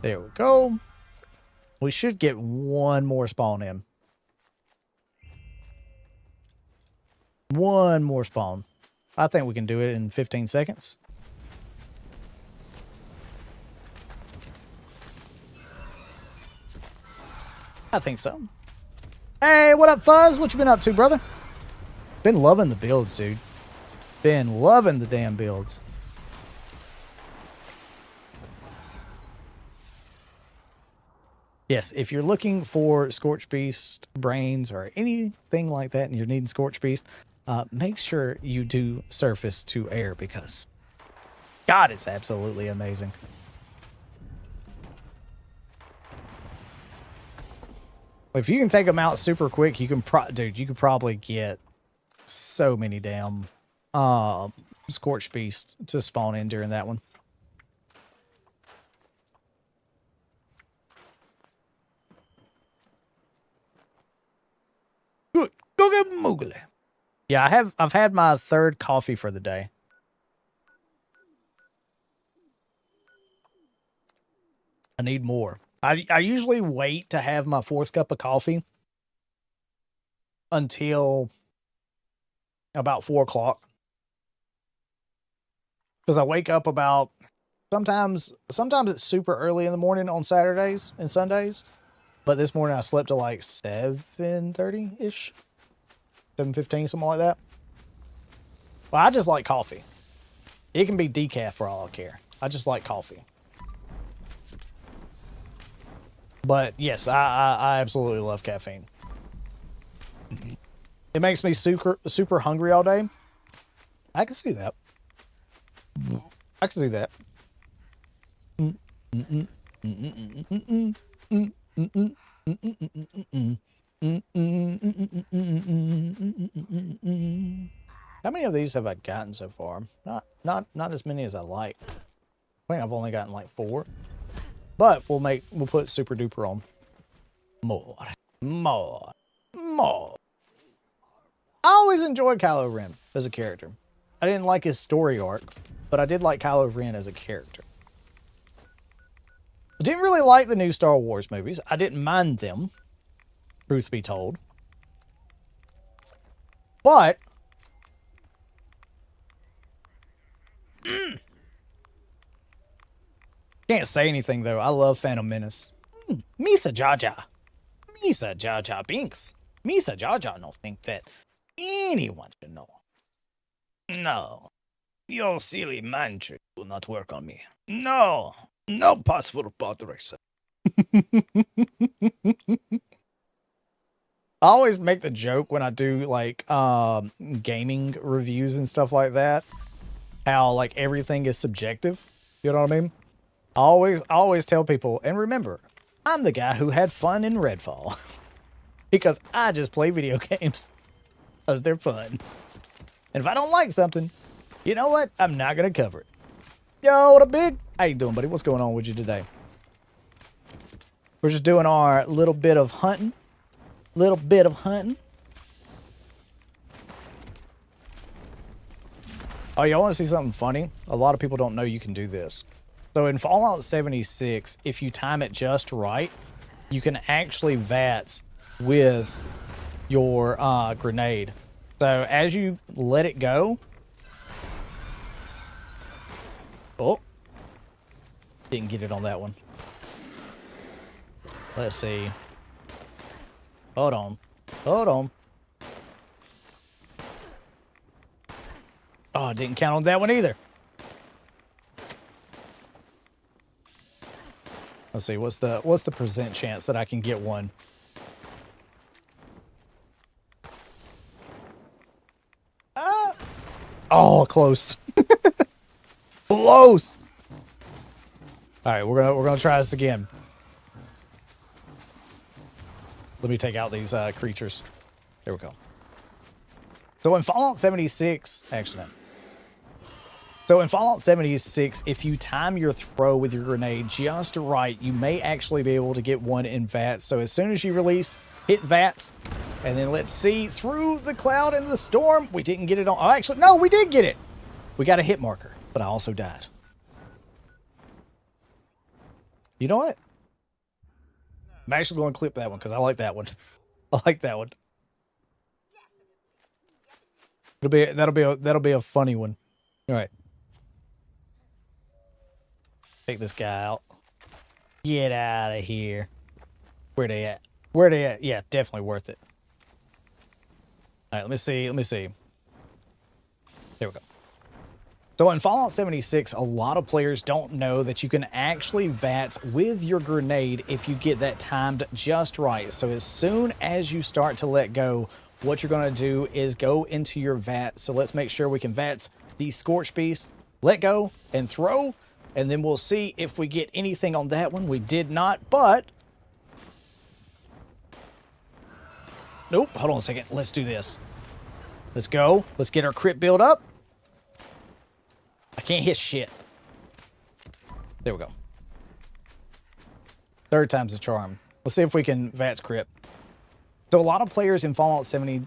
There we go. We should get one more spawn in. One more spawn. I think we can do it in 15 seconds. I think so. Hey, what up, Fuzz? What you been up to, brother? Been loving the builds, dude. Been loving the damn builds. Yes, if you're looking for Scorchbeast brains or anything like that and you're needing Scorchbeast, make sure you do surface to air because, God, it's absolutely amazing. If you can take them out super quick, you can dude, you could probably get so many damn Scorchbeast to spawn in during that one. Good. Go get Moogly. Yeah, I've had my third coffee for the day. I need more. I usually wait to have my fourth cup of coffee until about 4 o'clock. Because I wake up about sometimes it's super early in the morning on Saturdays and Sundays. But this morning I slept till like 7:30-ish. 7:15, something like that. Well, I just like coffee. It can be decaf for all I care. I just like coffee. But yes, I absolutely love caffeine. It makes me super hungry all day. I can see that. I can see that. How many of these have I gotten so far? Not as many as I like. I think I've only gotten like 4. But we'll put super duper on. More. I always enjoyed Kylo Ren as a character. I didn't like his story arc, but I did like Kylo Ren as a character. I didn't really like the new Star Wars movies. I didn't mind them, truth be told. But can't say anything, though. I love Phantom Menace. Misa Jar Jar. Misa Jar Jar Binks. Misa Jar Jar don't think that anyone should know. No. Your silly mind trick will not work on me. No. No possible bot racer. I always make the joke when I do, like, gaming reviews and stuff like that. How, like, everything is subjective. You know what I mean? I always tell people, and remember, I'm the guy who had fun in Redfall. Because I just play video games. Because they're fun. And if I don't like something, you know what? I'm not going to cover it. Yo, what up, big? How you doing, buddy? What's going on with you today? We're just doing our little bit of hunting. Little bit of hunting. Oh, y'all want to see something funny? A lot of people don't know you can do this. So in Fallout 76, if you time it just right, you can actually VATS with your grenade. So as you let it go... Oh. Didn't get it on that one. Let's see. Hold on. Hold on. Oh, I didn't count on that one either. Let's see, what's the percent chance that I can get one? Oh, close. Close. All right, we're gonna try this again. Let me take out these creatures. There we go. So in Fallout 76, actually, no. So in Fallout 76, if you time your throw with your grenade just right, you may actually be able to get one in VATS. So as soon as you release, hit VATS, and then let's see, through the cloud and the storm. We didn't get it on. Oh, actually, no, we did get it. We got a hit marker, but I also died. You know what? I'm actually going to clip that one because I like that one. I like that one. That'll be a funny one. All right. Take this guy out. Get out of here. Where they at? Where they at? Yeah, definitely worth it. All right, let me see. Let me see. There we go. So in Fallout 76, a lot of players don't know that you can actually VATS with your grenade if you get that timed just right. So as soon as you start to let go, what you're going to do is go into your VAT. So let's make sure we can VATS the Scorchbeast, let go, and throw. And then we'll see if we get anything on that one. We did not, but... Nope, hold on a second. Let's do this. Let's go. Let's get our crit build up. I can't hit shit. There we go. Third time's the charm. Let's see if we can VATS crit. So a lot of players in Fallout 70...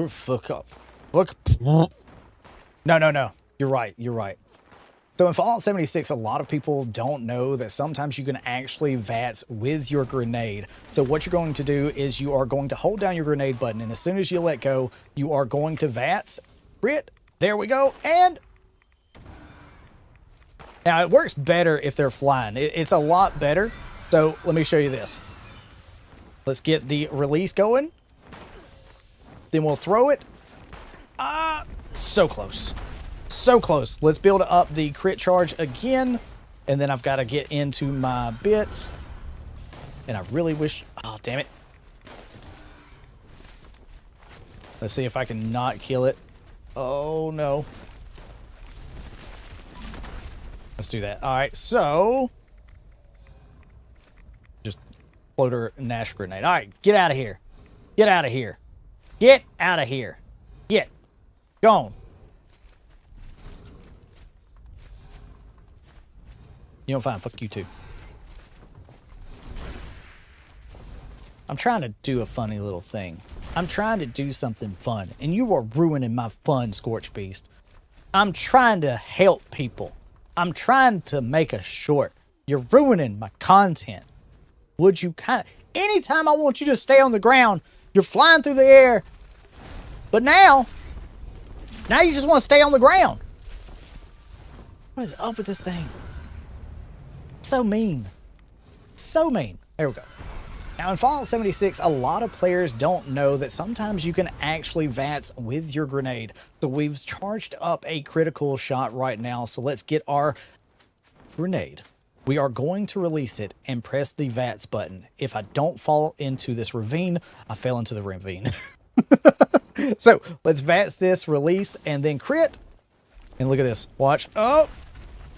Fuck up. Fuck. No. You're right. You're right. So in Fallout 76, a lot of people don't know that sometimes you can actually VATS with your grenade. So what you're going to do is you are going to hold down your grenade button, and as soon as you let go, you are going to VATS. Crit. There we go. And... Now, it works better if they're flying. It's a lot better. So, let me show you this. Let's get the release going. Then we'll throw it. So close. So close. Let's build up the crit charge again. And then I've got to get into my bit. And I really wish... Oh, damn it. Let's see if I can not kill it. Oh, no. Let's do that. All right, so just floater Nash grenade. All right, get out of here. Get out of here. Get out of here. Get. Gone. You don't find. Fuck you too. I'm trying to do a funny little thing. I'm trying to do something fun, and you are ruining my fun, Scorchbeast. I'm trying to help people. I'm trying to make a short. You're ruining my content. Would you kind of... Anytime I want you to stay on the ground, you're flying through the air. But now you just want to stay on the ground. What is up with this thing? So mean. So mean. There we go. Now in Fallout 76, a lot of players don't know that sometimes you can actually VATS with your grenade. So we've charged up a critical shot right now. So let's get our grenade. We are going to release it and press the VATS button. If I don't fall into this ravine, I fell into the ravine. So let's VATS this, release, and then crit. And look at this. Watch. Oh,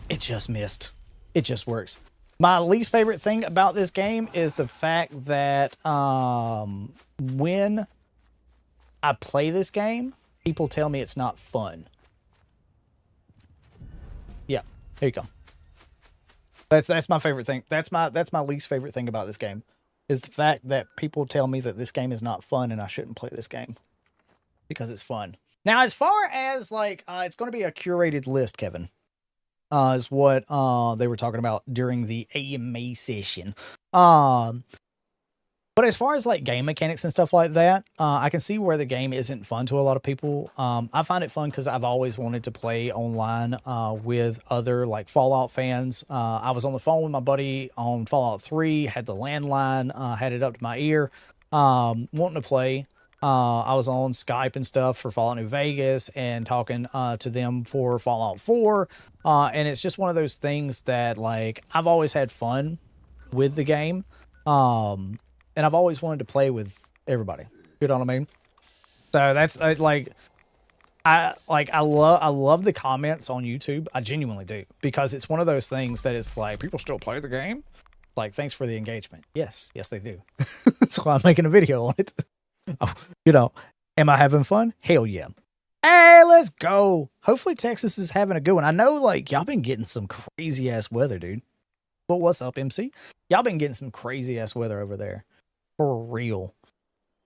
it just missed. It just works. My least favorite thing about this game is the fact that when I play this game, people tell me it's not fun. Yeah, here you go. That's my favorite thing. That's my least favorite thing about this game is the fact that people tell me that this game is not fun and I shouldn't play this game because it's fun. Now, as far as like it's going to be a curated list, Kevin. Is what they were talking about during the AMA session. But as far as like game mechanics and stuff like that, I can see where the game isn't fun to a lot of people. I find it fun because I've always wanted to play online with other like Fallout fans. I was on the phone with my buddy on Fallout 3, had the landline, had it up to my ear, wanting to play. I was on Skype and stuff for Fallout New Vegas and talking to them for Fallout 4. And it's just one of those things that like I've always had fun with the game. And I've always wanted to play with everybody. You know what I mean? So that's I love the comments on YouTube. I genuinely do, because it's one of those things that it's like people still play the game. Like, thanks for the engagement. Yes, they do. That's why I'm making a video on it. Oh, you know, am I having fun? Hell yeah. Hey, let's go. Hopefully Texas is having a good one. I know, like, y'all been getting some crazy ass weather, dude. But what's up, MC? Y'all been getting some crazy ass weather over there. For real.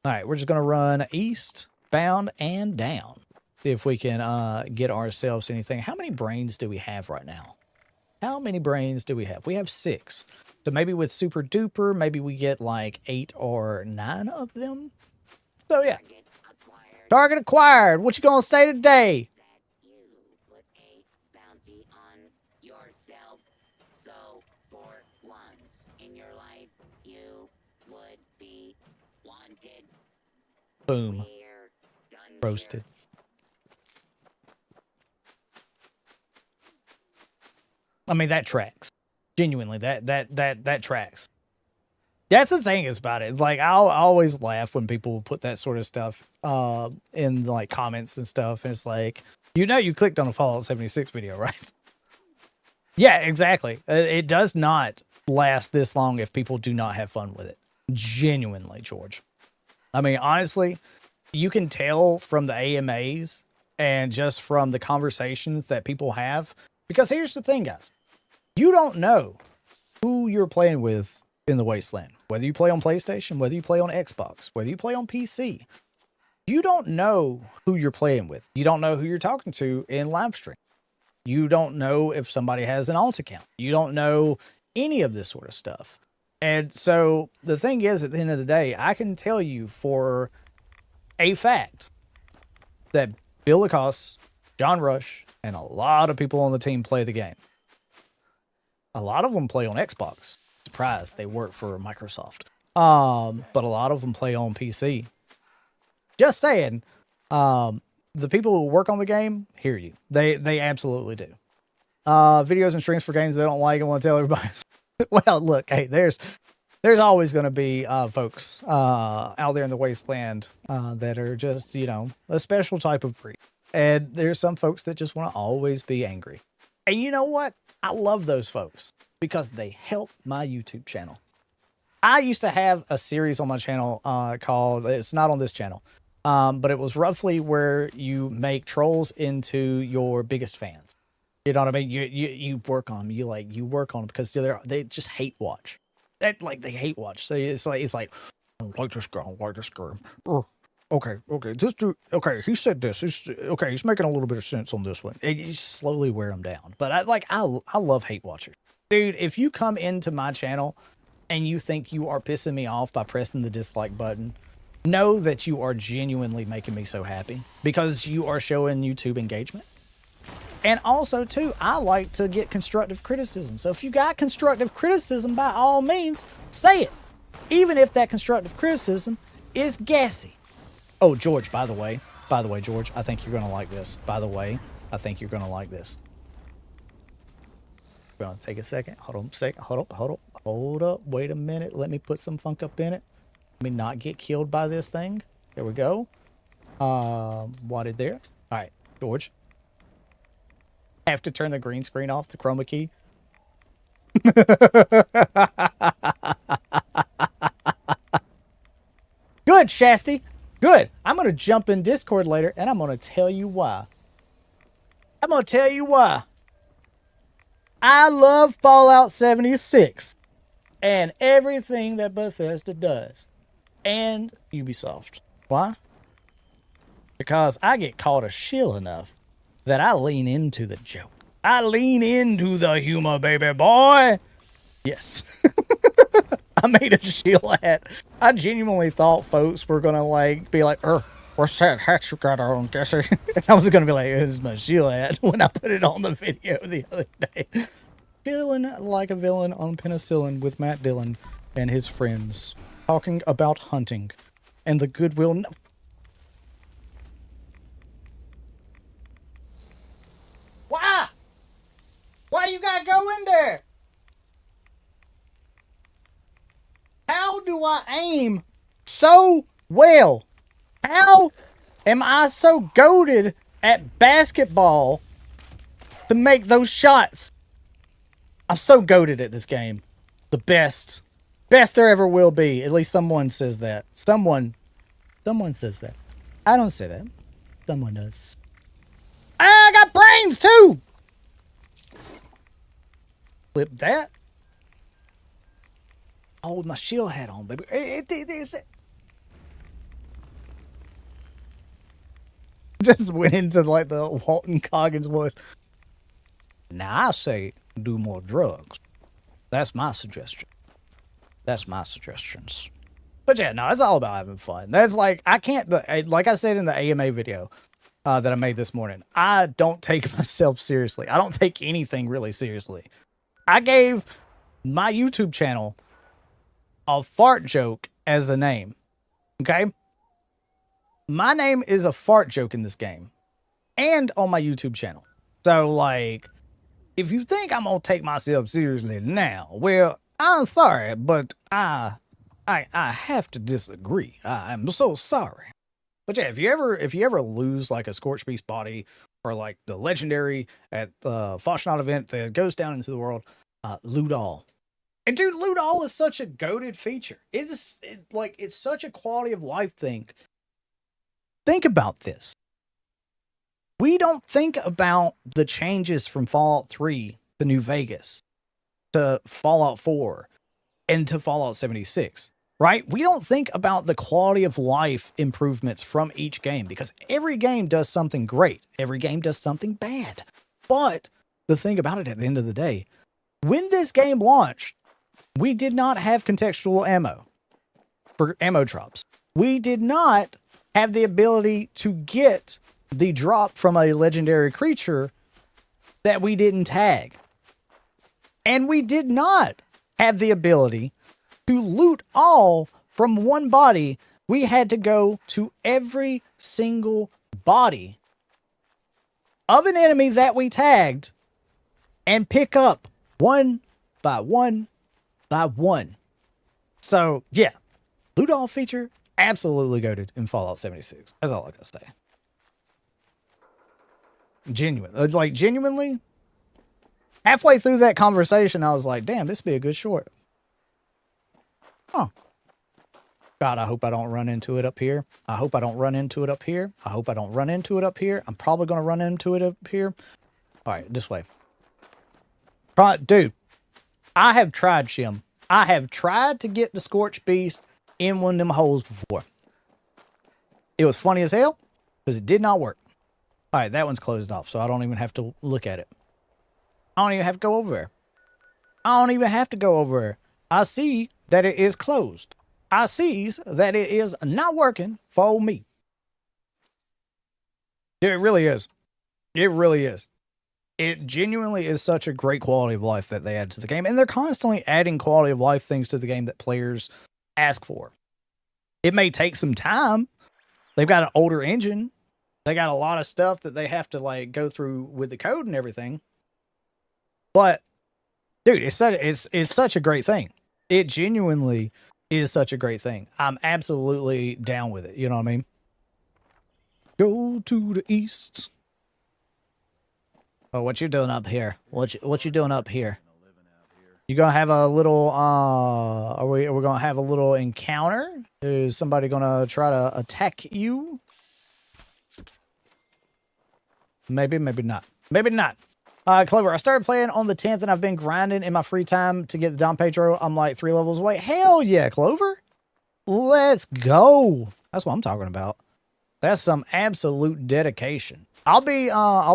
All right, we're just going to run east, bound, and down. See if we can get ourselves anything. How many brains do we have right now? How many brains do we have? We have 6. So maybe with Super Duper, maybe we get like 8 or 9 of them. So yeah. Target acquired. What you gonna say today? That you put a bounty on yourself. So for once in your life, you would be wanted. Boom. We're done Roasted. I mean, that tracks. Genuinely, that tracks. That's the thing is about it. Like, I always laugh when people put that sort of stuff in like comments and stuff. And it's like, you clicked on a Fallout 76 video, right? Yeah, exactly. It does not last this long if people do not have fun with it. Genuinely, George. I mean, honestly, you can tell from the AMAs and just from the conversations that people have. Because here's the thing, guys. You don't know who you're playing with in the Wasteland. Whether you play on PlayStation, whether you play on Xbox, whether you play on PC. You don't know who you're playing with. You don't know who you're talking to in live stream. You don't know if somebody has an alt account. You don't know any of this sort of stuff. And so the thing is, at the end of the day, I can tell you for a fact that Bill Lacoste, John Rush, and a lot of people on the team play the game. A lot of them play on Xbox. Surprise, they work for Microsoft. But a lot of them play on PC. Just saying, the people who work on the game hear you. They absolutely do. Videos and streams for games they don't like and want to tell everybody. Well, look, hey, there's always going to be folks out there in the wasteland that are just, a special type of breed. And there's some folks that just want to always be angry. And you know what? I love those folks because they help my YouTube channel. I used to have a series on my channel called, it's not on this channel, but it was roughly where you make trolls into your biggest fans. You know what I mean? You work on them. You work on them because they just hate watch. They hate watch. So it's like I don't like this girl. I don't like this girl. Okay. This dude. Okay, he said this. He's making a little bit of sense on this one. And you slowly wear them down. But I love hate watchers, dude. If you come into my channel and you think you are pissing me off by pressing the dislike button, know that you are genuinely making me so happy because you are showing YouTube engagement. And also, too, I like to get constructive criticism. So if you got constructive criticism, by all means, say it. Even if that constructive criticism is gassy. Oh, George, by the way, George, I think you're going to like this. By the way, I think you're going to like this. We're going to take a second. Hold on a second. Hold up. Wait a minute. Let me put some funk up in it. Let me not get killed by this thing. There we go. Wadded there. All right, George. Have to turn the green screen off, the chroma key. Good, Shasty. Good. I'm going to jump in Discord later, and I'm going to tell you why. I love Fallout 76 and everything that Bethesda does. And Ubisoft. Why? Because I get caught a shill enough that I lean into the joke. I lean into the humor, baby boy. Yes. I made a shield hat. I genuinely thought folks were gonna be like, what's that hat you got on, Jesse? And I was gonna be like, it's my shield hat when I put it on the video the other day. Chilling like a villain on penicillin with Matt Dillon and his friends, talking about hunting and the goodwill. No. Why? Why you gotta go in there? How do I aim so well? How am I so goated at basketball to make those shots? I'm so goated at this game. The best. Best there ever will be. At least someone says that. Someone says that. I don't say that. Someone does. I got brains too! Flip that. Oh, with my shield hat on, baby. Just went into the Walton Coggins voice. Now I say do more drugs. That's my suggestion. That's my suggestions. But yeah, no, it's all about having fun. That's like, I can't, like I said in the AMA video that I made this morning, I don't take myself seriously. I don't take anything really seriously. I gave my YouTube channel a fart joke as the name. Okay? My name is a fart joke in this game and on my YouTube channel. So, like, if you think I'm going to take myself seriously now, well, I'm sorry, but I have to disagree. I'm so sorry. But yeah, if you ever lose like a Scorchbeast body or like the legendary at the Fasnacht event that goes down into the world, loot all. And dude, loot all is such a goated feature. It's such a quality of life thing. Think about this. We don't think about the changes from Fallout 3 to New Vegas to Fallout 4 and to Fallout 76, right? We don't think about the quality of life improvements from each game because every game does something great. Every game does something bad. But the thing about it at the end of the day, when this game launched, we did not have contextual ammo for ammo drops. We did not have the ability to get the drop from a legendary creature that we didn't tag. And we did not have the ability to loot all from one body. We had to go to every single body of an enemy that we tagged and pick up one by one by one. So, yeah, loot all feature, absolutely goated in Fallout 76. That's all I gotta say. Genuinely, halfway through that conversation, I was like, damn, this would be a good short. Huh. God, I hope I don't run into it up here. I hope I don't run into it up here. I hope I don't run into it up here. I'm probably going to run into it up here. All right, this way. Dude, I have tried, Shim. I have tried to get the Scorchbeast in one of them holes before. It was funny as hell because it did not work. All right, that one's closed off, so I don't even have to look at it. I don't even have to go over there. I don't even have to go over there. I see that it is closed. I sees that it is not working for me. It really is. It really is. It genuinely is such a great quality of life that they add to the game. And they're constantly adding quality of life things to the game that players ask for. It may take some time. They've got an older engine. They got a lot of stuff that they have to like go through with the code and everything. But dude, it's such a great thing. It genuinely is such a great thing. I'm absolutely down with it. You know what I mean? Go to the east. Oh, what you doing up here? What you doing up here? You gonna have a little are we gonna have a little encounter? Is somebody gonna try to attack you? Maybe not. Maybe not. Clover, I started playing on the 10th and I've been grinding in my free time to get the Don Pedro. I'm like 3 levels away. Hell yeah, Clover. Let's go. That's what I'm talking about. That's some absolute dedication. I'll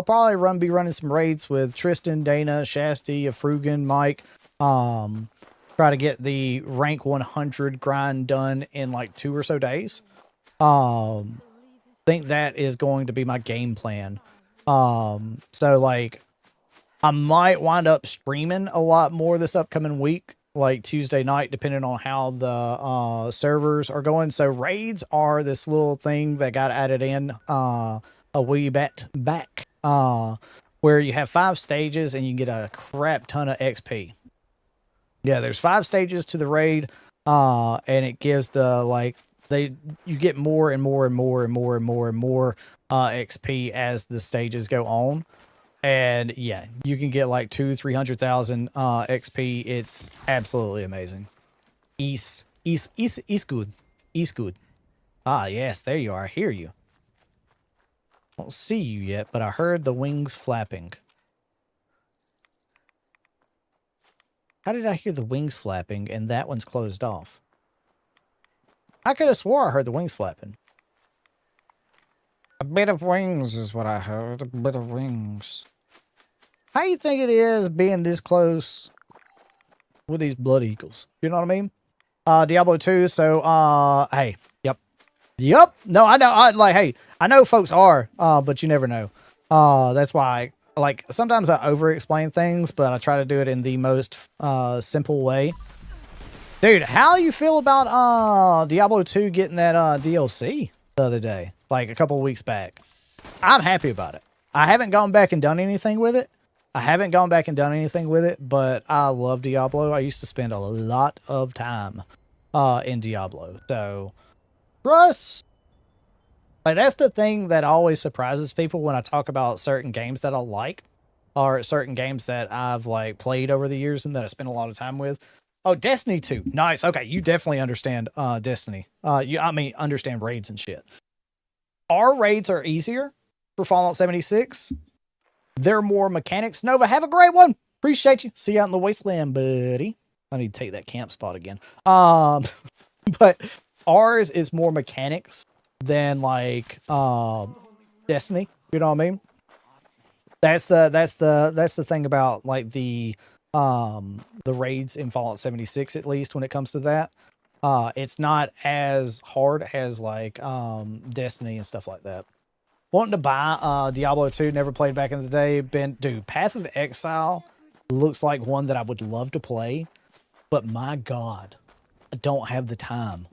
probably be running some raids with Tristan, Dana, Shasti, Frugan, Mike. Try to get the rank 100 grind done in like 2 or so days. Think that is going to be my game plan. So like I might wind up streaming a lot more this upcoming week, like Tuesday night, depending on how the servers are going. So raids are this little thing that got added in a wee bit back, where you have 5 stages and you get a crap ton of XP. Yeah, there's 5 stages to the raid, and it gives you get more and more and more and more and more and more XP as the stages go on. And yeah, you can get like 200,000-300,000 XP. It's absolutely amazing. East good. East good. Ah, yes, there you are. I hear you. I don't see you yet, but I heard the wings flapping. How did I hear the wings flapping and that one's closed off? I could have swore I heard the wings flapping. A bit of wings is what I heard. A bit of wings. How you think it is being this close with these blood eagles? You know what I mean? Diablo 2. So, hey, yep. No, I know. Hey, I know folks are, but you never know. That's why, like, sometimes I over-explain things, but I try to do it in the most simple way. Dude, how do you feel about Diablo 2 getting that DLC the other day, like a couple of weeks back? I'm happy about it. I haven't gone back and done anything with it. But I love Diablo. I used to spend a lot of time in Diablo. So, Russ, like, that's the thing that always surprises people when I talk about certain games that I like, or certain games that I've like played over the years and that I spent a lot of time with. Oh, Destiny 2. Nice. Okay, you definitely understand Destiny. Understand raids and shit. Our raids are easier for Fallout 76. They're more mechanics. Nova, have a great one. Appreciate you. See you out in the wasteland, buddy. I need to take that camp spot again. But ours is more mechanics than like Destiny. You know what I mean? That's the thing about like the raids in Fallout 76, at least when it comes to that. It's not as hard as like Destiny and stuff like that. Wanting to buy Diablo 2, never played back in the day. Dude, Path of Exile looks like one that I would love to play, but my God, I don't have the time.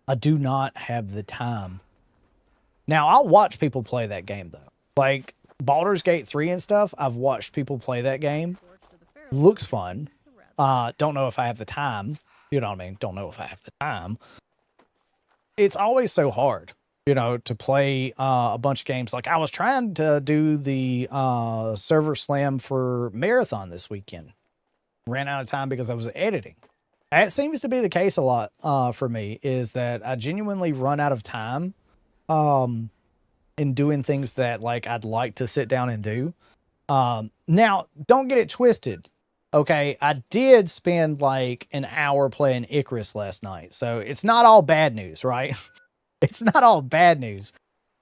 I do not have the time. Now, I'll watch people play that game, though. Like, Baldur's Gate 3 and stuff, I've watched people play that game. Looks fun. Don't know if I have the time. You know what I mean? Don't know if I have the time. It's always so hard, you know, to play a bunch of games. Like, I was trying to do the server slam for Marathon this weekend. Ran out of time because I was editing. That seems to be the case a lot for me, is that I genuinely run out of time in doing things that like I'd like to sit down and do. Now, don't get it twisted. Okay, I did spend like an hour playing Icarus last night, so it's not all bad news, right? It's not all bad news.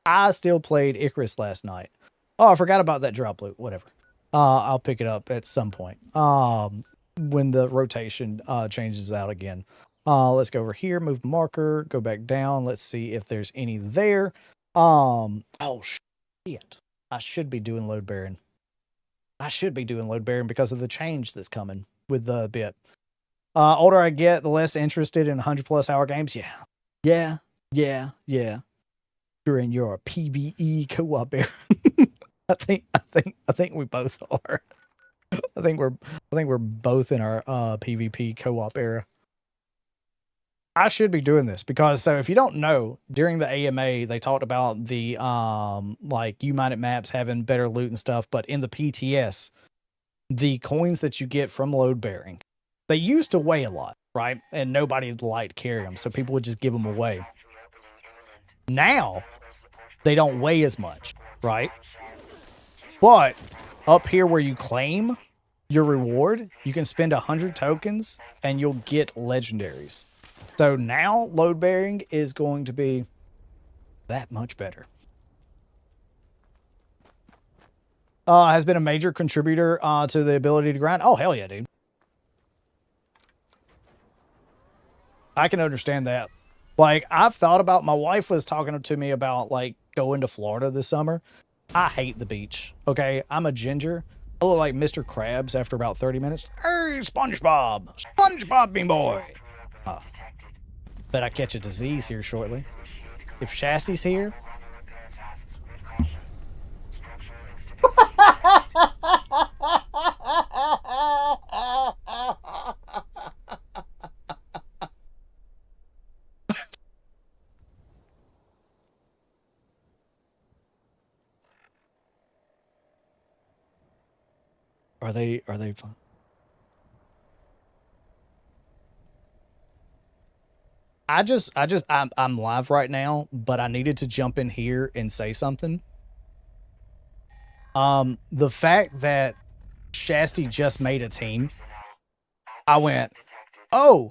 I still played Icarus last night. Oh, I forgot about that drop loot. Whatever. I'll pick it up at some point. When the rotation changes out again. Let's go over here, move marker, go back down. Let's see if there's any there. Oh shit. I should be doing load bearing. Because of the change that's coming with the bit. Older I get, the less interested in 100+ hour games. Yeah. During your PvE co-op era. I think we both are. I think we're both in our PvP co-op era. I should be doing this because, so if you don't know, during the AMA they talked about the like United Maps having better loot and stuff, but in the PTS, the coins that you get from load bearing, they used to weigh a lot, right? And nobody liked carrying them, so people would just give them away. Now they don't weigh as much, right? But up here where you claim your reward, you can spend 100 tokens and you'll get legendaries. So now load bearing is going to be that much better. Has been a major contributor to the ability to grind. Oh, hell yeah, dude. I can understand that. Like, I've thought about, my wife was talking to me about like going to Florida this summer. I hate the beach. Okay, I'm a ginger. I look like Mr. Krabs after about 30 minutes. Hey, SpongeBob, me boy. Bet I catch a disease here shortly. If Shasty's here. Are they fun? I'm live right now, but I needed to jump in here and say something. The fact that Shasty just made a team, I went, oh,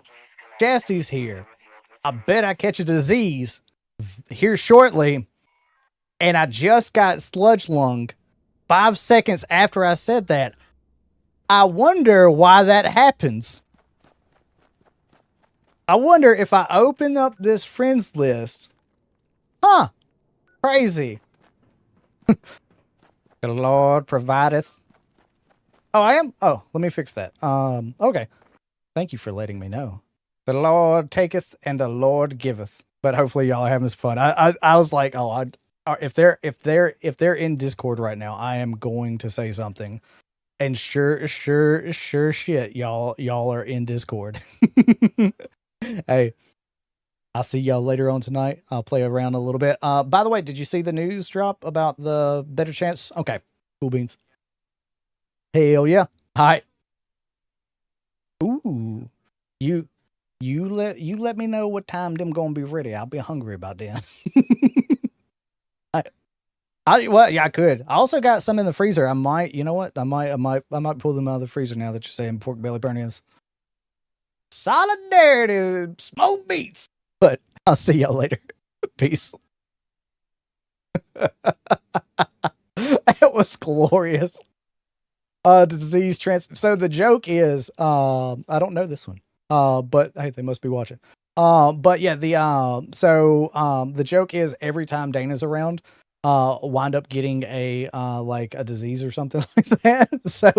Shasty's here. I bet I catch a disease here shortly. And I just got sludge lung 5 seconds after I said that. I wonder why that happens. I wonder if I open up this friends list. Huh. Crazy. The Lord provideth. Oh, I am? Oh, let me fix that. Okay. Thank you for letting me know. The Lord taketh and the Lord giveth. But hopefully y'all are having this fun. I was like, oh, if they're in Discord right now, I am going to say something. And sure shit, y'all are in Discord. Hey, I'll see y'all later on tonight. I'll play around a little bit. By the way, did you see the news drop about the better chance? Okay, cool beans. Hell yeah. Hi. Ooh, you let me know what time them gonna be ready. I'll be hungry about that. Well, yeah, I could. I also got some in the freezer. I might, you know what? I might pull them out of the freezer now that you're saying pork belly burnies. Solidarity, smoke beats. But I'll see y'all later. Peace. It was glorious. Disease so the joke is, I don't know this one. But hey, they must be watching. But yeah, the joke is every time Dana's around, wind up getting a like a disease or something like that. So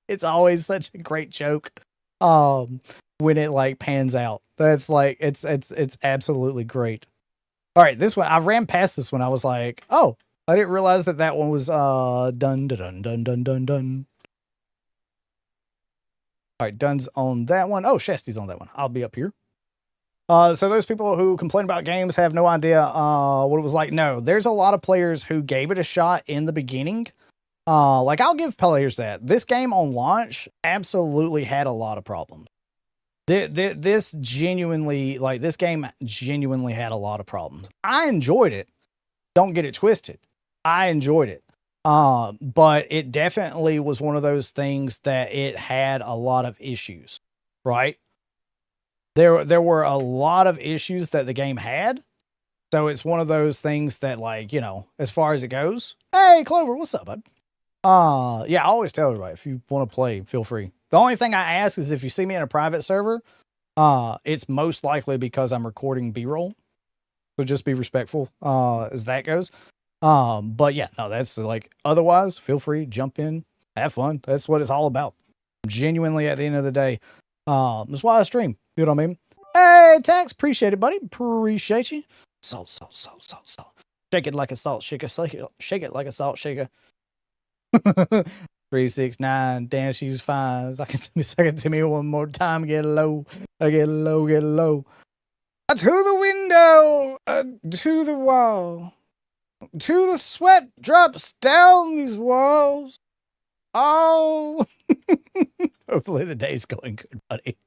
it's always such a great joke. When it like pans out. That's like it's absolutely great. All right, this one I ran past this one. I was like, oh, I didn't realize that one was done. All right, Dun's on that one. Oh, Shesty's on that one. I'll be up here. So those people who complain about games have no idea what it was like. No, there's a lot of players who gave it a shot in the beginning. Like I'll give players that. This game on launch absolutely had a lot of problems. This genuinely, like this game genuinely had a lot of problems. I enjoyed it. Don't get it twisted. I enjoyed it. But it definitely was one of those things that it had a lot of issues, right? There were a lot of issues that the game had. So it's one of those things that, like, you know, as far as it goes, hey, Clover, what's up, bud? Yeah, I always tell everybody, if you want to play, feel free. The only thing I ask is if you see me in a private server, it's most likely because I'm recording B-roll. So just be respectful, as that goes. But yeah, no, that's like, otherwise, feel free, jump in, have fun. That's what it's all about. Genuinely, at the end of the day, that's why I stream. You know what I mean? Hey, Tax, appreciate it, buddy. Appreciate you. Salt. Shake it like a salt shaker. Shake it like a salt shaker. 369 dance shoes fine. Second to me one more time. Get low. Get low. To the window. To the wall. To the sweat drops down these walls. Oh. Hopefully the day's going good, buddy.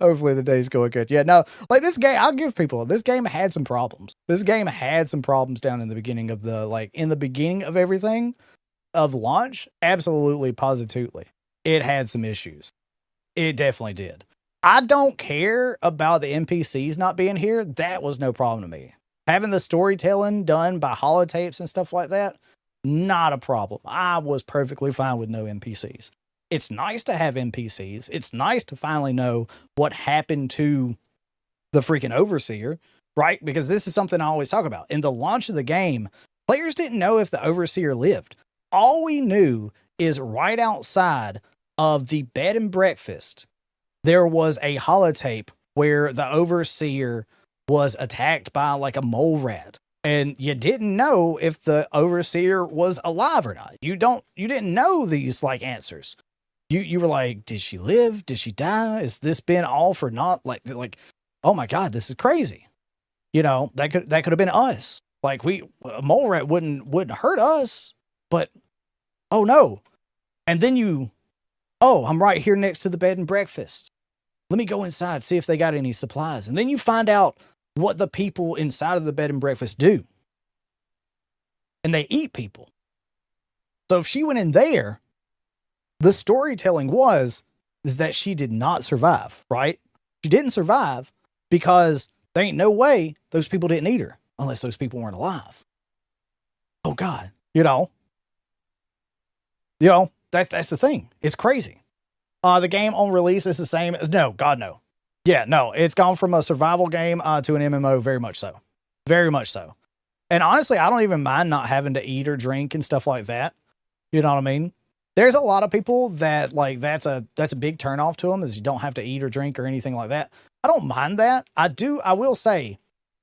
Hopefully the day's going good. Yeah, no, like this game, I'll give people, this game had some problems. This game had some problems down in the beginning of in the beginning of everything of launch. Absolutely, positively. It had some issues. It definitely did. I don't care about the NPCs not being here. That was no problem to me. Having the storytelling done by holotapes and stuff like that, not a problem. I was perfectly fine with no NPCs. It's nice to have NPCs. It's nice to finally know what happened to the freaking Overseer, right? Because this is something I always talk about. In the launch of the game, players didn't know if the Overseer lived. All we knew is right outside of the bed and breakfast, there was a holotape where the Overseer was attacked by like a mole rat. And you didn't know if the Overseer was alive or not. You didn't know these like answers. You were like, did she live? Did she die? Has this been all for naught? Like, oh my God, this is crazy. You know, that could have been us. Like a mole rat wouldn't hurt us, but oh no. And then I'm right here next to the bed and breakfast. Let me go inside, see if they got any supplies. And then you find out what the people inside of the bed and breakfast do. And they eat people. So if she went in there, the storytelling is that she did not survive, right? She didn't survive because there ain't no way those people didn't eat her unless those people weren't alive. Oh God, you know, that's the thing. It's crazy. The game on release is the same. No, God, no. Yeah, no. It's gone from a survival game to an MMO, very much so. Very much so. And honestly, I don't even mind not having to eat or drink and stuff like that. You know what I mean? There's a lot of people that like that's a big turnoff to them is you don't have to eat or drink or anything like that. I don't mind that. I will say,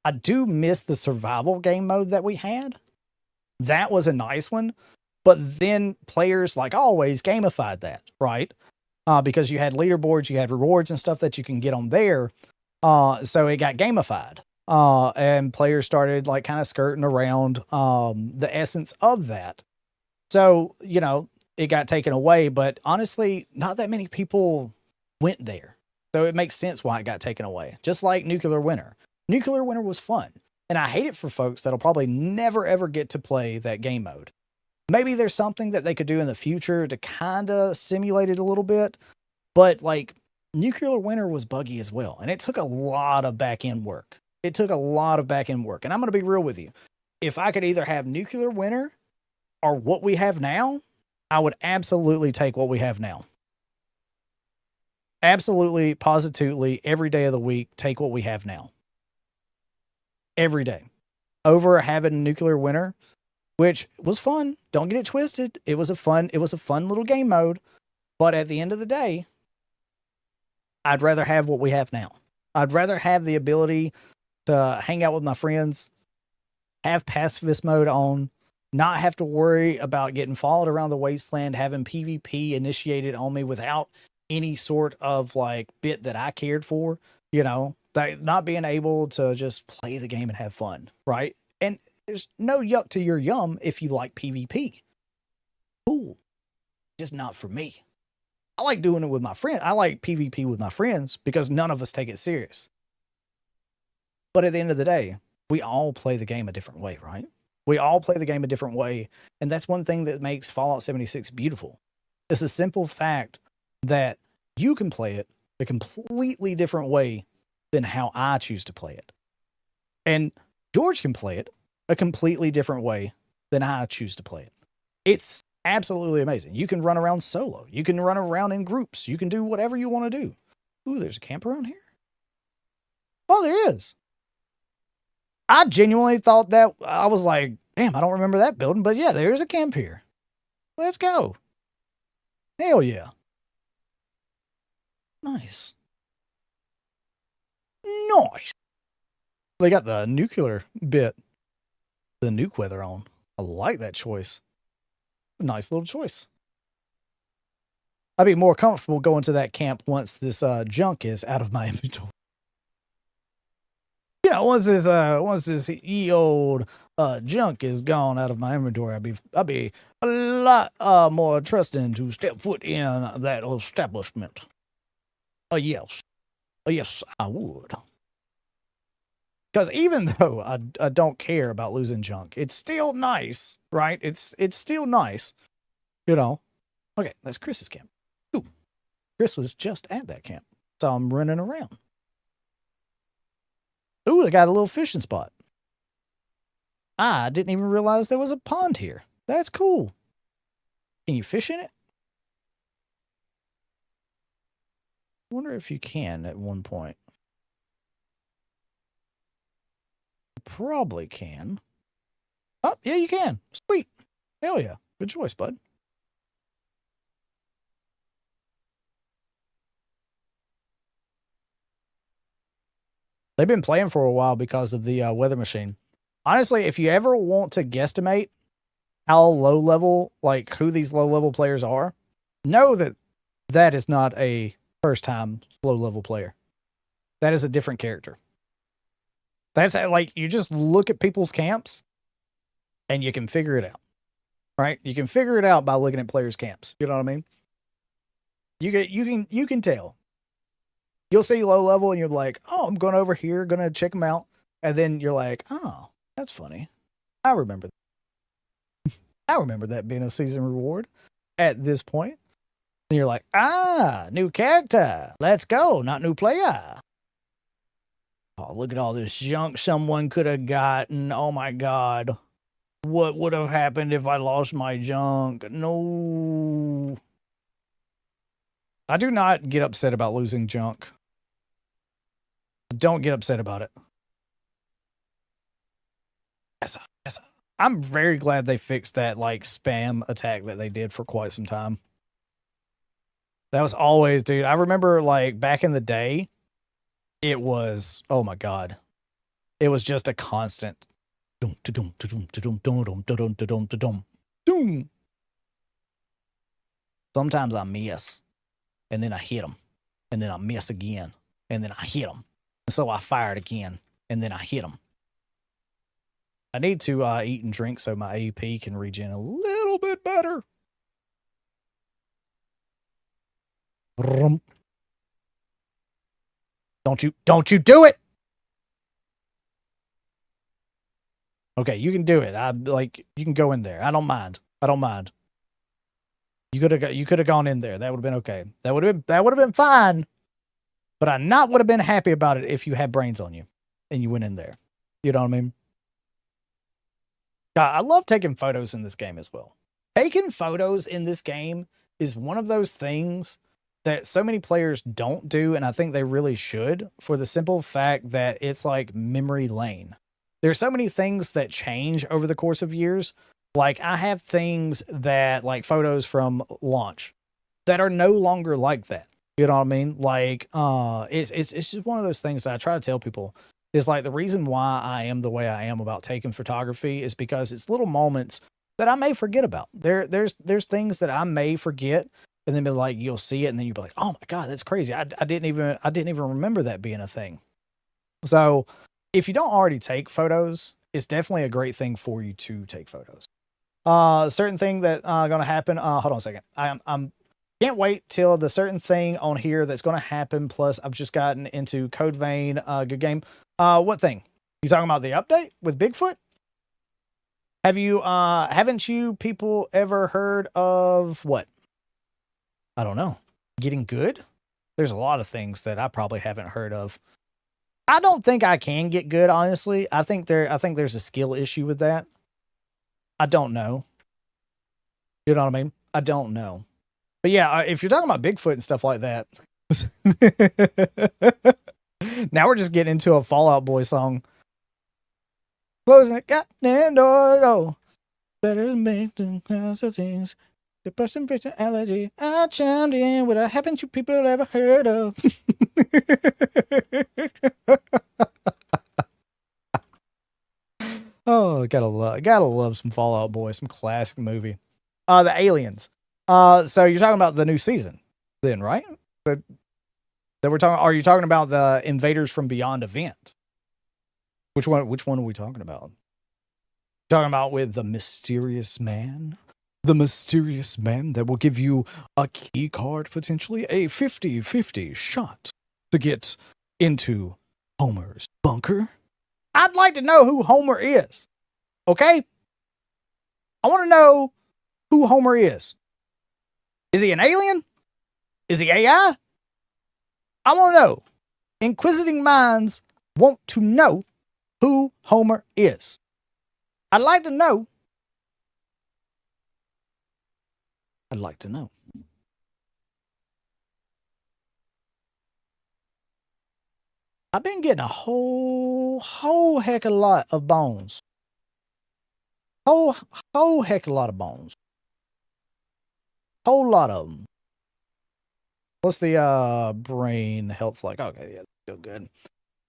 I do miss the survival game mode that we had. That was a nice one. But then players, like always, gamified that, right? Because you had leaderboards, you had rewards and stuff that you can get on there. So it got gamified. And players started like kind of skirting around the essence of that. So, you know, it got taken away, but honestly, not that many people went there. So it makes sense why it got taken away. Just like Nuclear Winter. Nuclear Winter was fun. And I hate it for folks that'll probably never ever get to play that game mode. Maybe there's something that they could do in the future to kind of simulate it a little bit. But like Nuclear Winter was buggy as well. And it took a lot of back end work. It took a lot of back end work. And I'm going to be real with you. If I could either have Nuclear Winter or what we have now, I would absolutely take what we have now. Absolutely, positively, every day of the week, take what we have now. Every day. Over having Nuclear Winter, which was fun. Don't get it twisted. It was a fun little game mode. But at the end of the day, I'd rather have what we have now. I'd rather have the ability to hang out with my friends, have pacifist mode on, not have to worry about getting followed around the wasteland, having PvP initiated on me without any sort of like bit that I cared for, you know, like not being able to just play the game and have fun, right? And there's no yuck to your yum if you like PvP. Cool. Just not for me. I like doing it with my friends. I like PvP with my friends because none of us take it serious. But at the end of the day, we all play the game a different way, right? We all play the game a different way. And that's one thing that makes Fallout 76 beautiful. It's a simple fact that you can play it a completely different way than how I choose to play it. And George can play it a completely different way than I choose to play it. It's absolutely amazing. You can run around solo. You can run around in groups. You can do whatever you want to do. Ooh, there's a camp around here? Oh, there is. I genuinely thought that, I was like, damn, I don't remember that building, but yeah, there's a camp here. Let's go. Hell yeah. Nice. Nice. They got the nuclear bit, the nuke weather on. I like that choice. A nice little choice. I'd be more comfortable going to that camp once this junk is out of my inventory. You know, once this ye old junk is gone out of my inventory, I'd be a lot more trusting to step foot in that establishment. Yes. Yes, I would. Because even though I don't care about losing junk, it's still nice, right? It's still nice, you know. Okay, that's Chris's camp. Ooh, Chris was just at that camp, so I'm running around. Ooh, they got a little fishing spot. I didn't even realize there was a pond here. That's cool. Can you fish in it? I wonder if you can at one point. Probably can. Oh, yeah, you can. Sweet. Hell yeah. Good choice, bud. They've been playing for a while because of the weather machine. Honestly, if you ever want to guesstimate how low level, like who these low level players are, know that that is not a first time low level player. That is a different character. That's like, you just look at people's camps and you can figure it out, right? You can figure it out by looking at players' camps. You know what I mean? You can tell. You'll see low level and you're like, oh, I'm going over here, going to check them out. And then you're like, oh, that's funny. I remember that. I remember that being a season reward at this point. And you're like, new character. Let's go. Not new player. Oh, look at all this junk someone could have gotten. Oh my God. What would have happened if I lost my junk? No. I do not get upset about losing junk. Don't get upset about it. Yes, I'm very glad they fixed that like spam attack that they did for quite some time. That was always, dude. I remember like back in the day, it was, oh my God. It was just a constant. Sometimes I miss, and then I hit them, and then I miss again, and then I hit them. And so I fired again, and then I hit them. I need to eat and drink so my AP can regen a little bit better. Don't you do it. Okay, you can do it. You can go in there. I don't mind. You could have gone in there. That would have been okay. That would have been fine. But I not would have been happy about it if you had brains on you and you went in there. You know what I mean? God, I love taking photos in this game as well. Taking photos in this game is one of those things that so many players don't do, and I think they really should, for the simple fact that it's like memory lane. There's so many things that change over the course of years. Like, I have things that, like photos from launch, that are no longer like that. You know what I mean? Like, it's just one of those things that I try to tell people. Is like the reason why I am the way I am about taking photography is because it's little moments that I may forget about. There's things that I may forget, and then be like, you'll see it, and then you'll be like, oh my God, that's crazy. I didn't even remember that being a thing. So if you don't already take photos, it's definitely a great thing for you to take photos. Certain thing that gonna happen. Hold on a second. I'm can't wait till the certain thing on here that's gonna happen. Plus, I've just gotten into Code Vein. Good game. What thing? You talking about the update with Bigfoot? Haven't you people ever heard of what? I don't know. Getting good? There's a lot of things that I probably haven't heard of. I don't think I can get good, honestly. I think there's a skill issue with that. I don't know. You know what I mean? I don't know. But yeah, if you're talking about Bigfoot and stuff like that. Now we're just getting into a Fall Out Boy song. Closing the goddamn door. Better than making kinds of things. Depression, patient allergy. I chimed in what haven't you people ever heard of? Oh, gotta love some Fall Out Boy, some classic movie. The Aliens. So you're talking about the new season, then, right? That we're talking. Are you talking about the Invaders from Beyond event? Which one are we talking about? Talking about with the mysterious man? The mysterious man that will give you a key card, potentially a 50-50 shot to get into Homer's bunker? I'd like to know who Homer is. Okay? I want to know who Homer is. Is he an alien? Is he AI? I want to know. Inquisiting minds want to know who Homer is. I'd like to know. I'd like to know. I've been getting a whole heck of a lot of bones. Whole heck of a lot of bones. Whole lot of them. What's the brain health like? Okay, yeah, still good.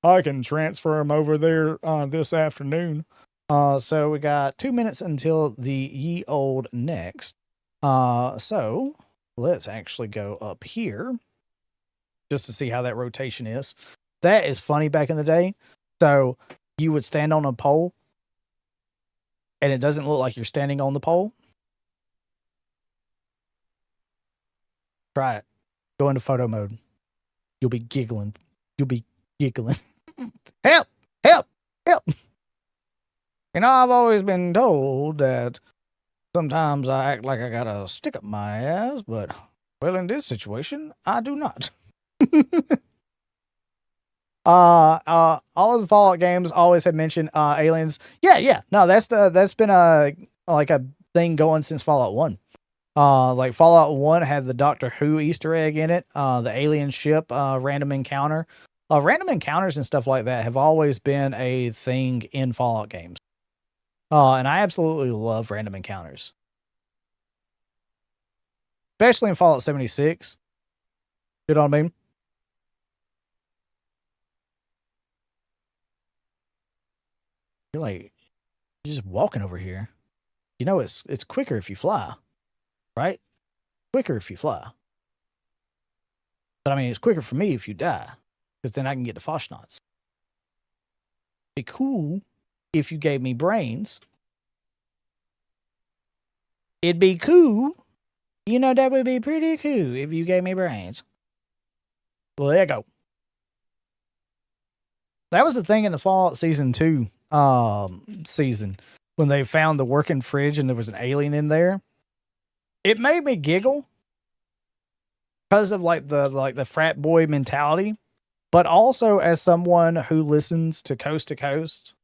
I can transfer them over there this afternoon. So we got 2 minutes until the ye old next. So let's actually go up here just to see how that rotation is. That is funny back in the day. So you would stand on a pole and it doesn't look like you're standing on the pole. Try it. Go into photo mode. You'll be giggling. Help! Help! Help! You know, I've always been told that sometimes I act like I got a stick up my ass, but, well, in this situation, I do not. All of the Fallout games always have mentioned aliens. Yeah. No, that's been a thing going since Fallout 1. Like Fallout 1 had the Doctor Who Easter egg in it, the alien ship, random encounter. Random encounters and stuff like that have always been a thing in Fallout games. And I absolutely love random encounters. Especially in Fallout 76. You know what I mean? You're just walking over here. You know, it's quicker if you fly, right? Quicker if you fly. But I mean, it's quicker for me if you die, because then I can get to Fasnacht. Be cool if you gave me brains. It'd be cool. You know, that would be pretty cool if you gave me brains. Well, there you go. That was the thing in the Fallout Season 2 season when they found the working fridge and there was an alien in there. It made me giggle because of the frat boy mentality, but also as someone who listens to Coast,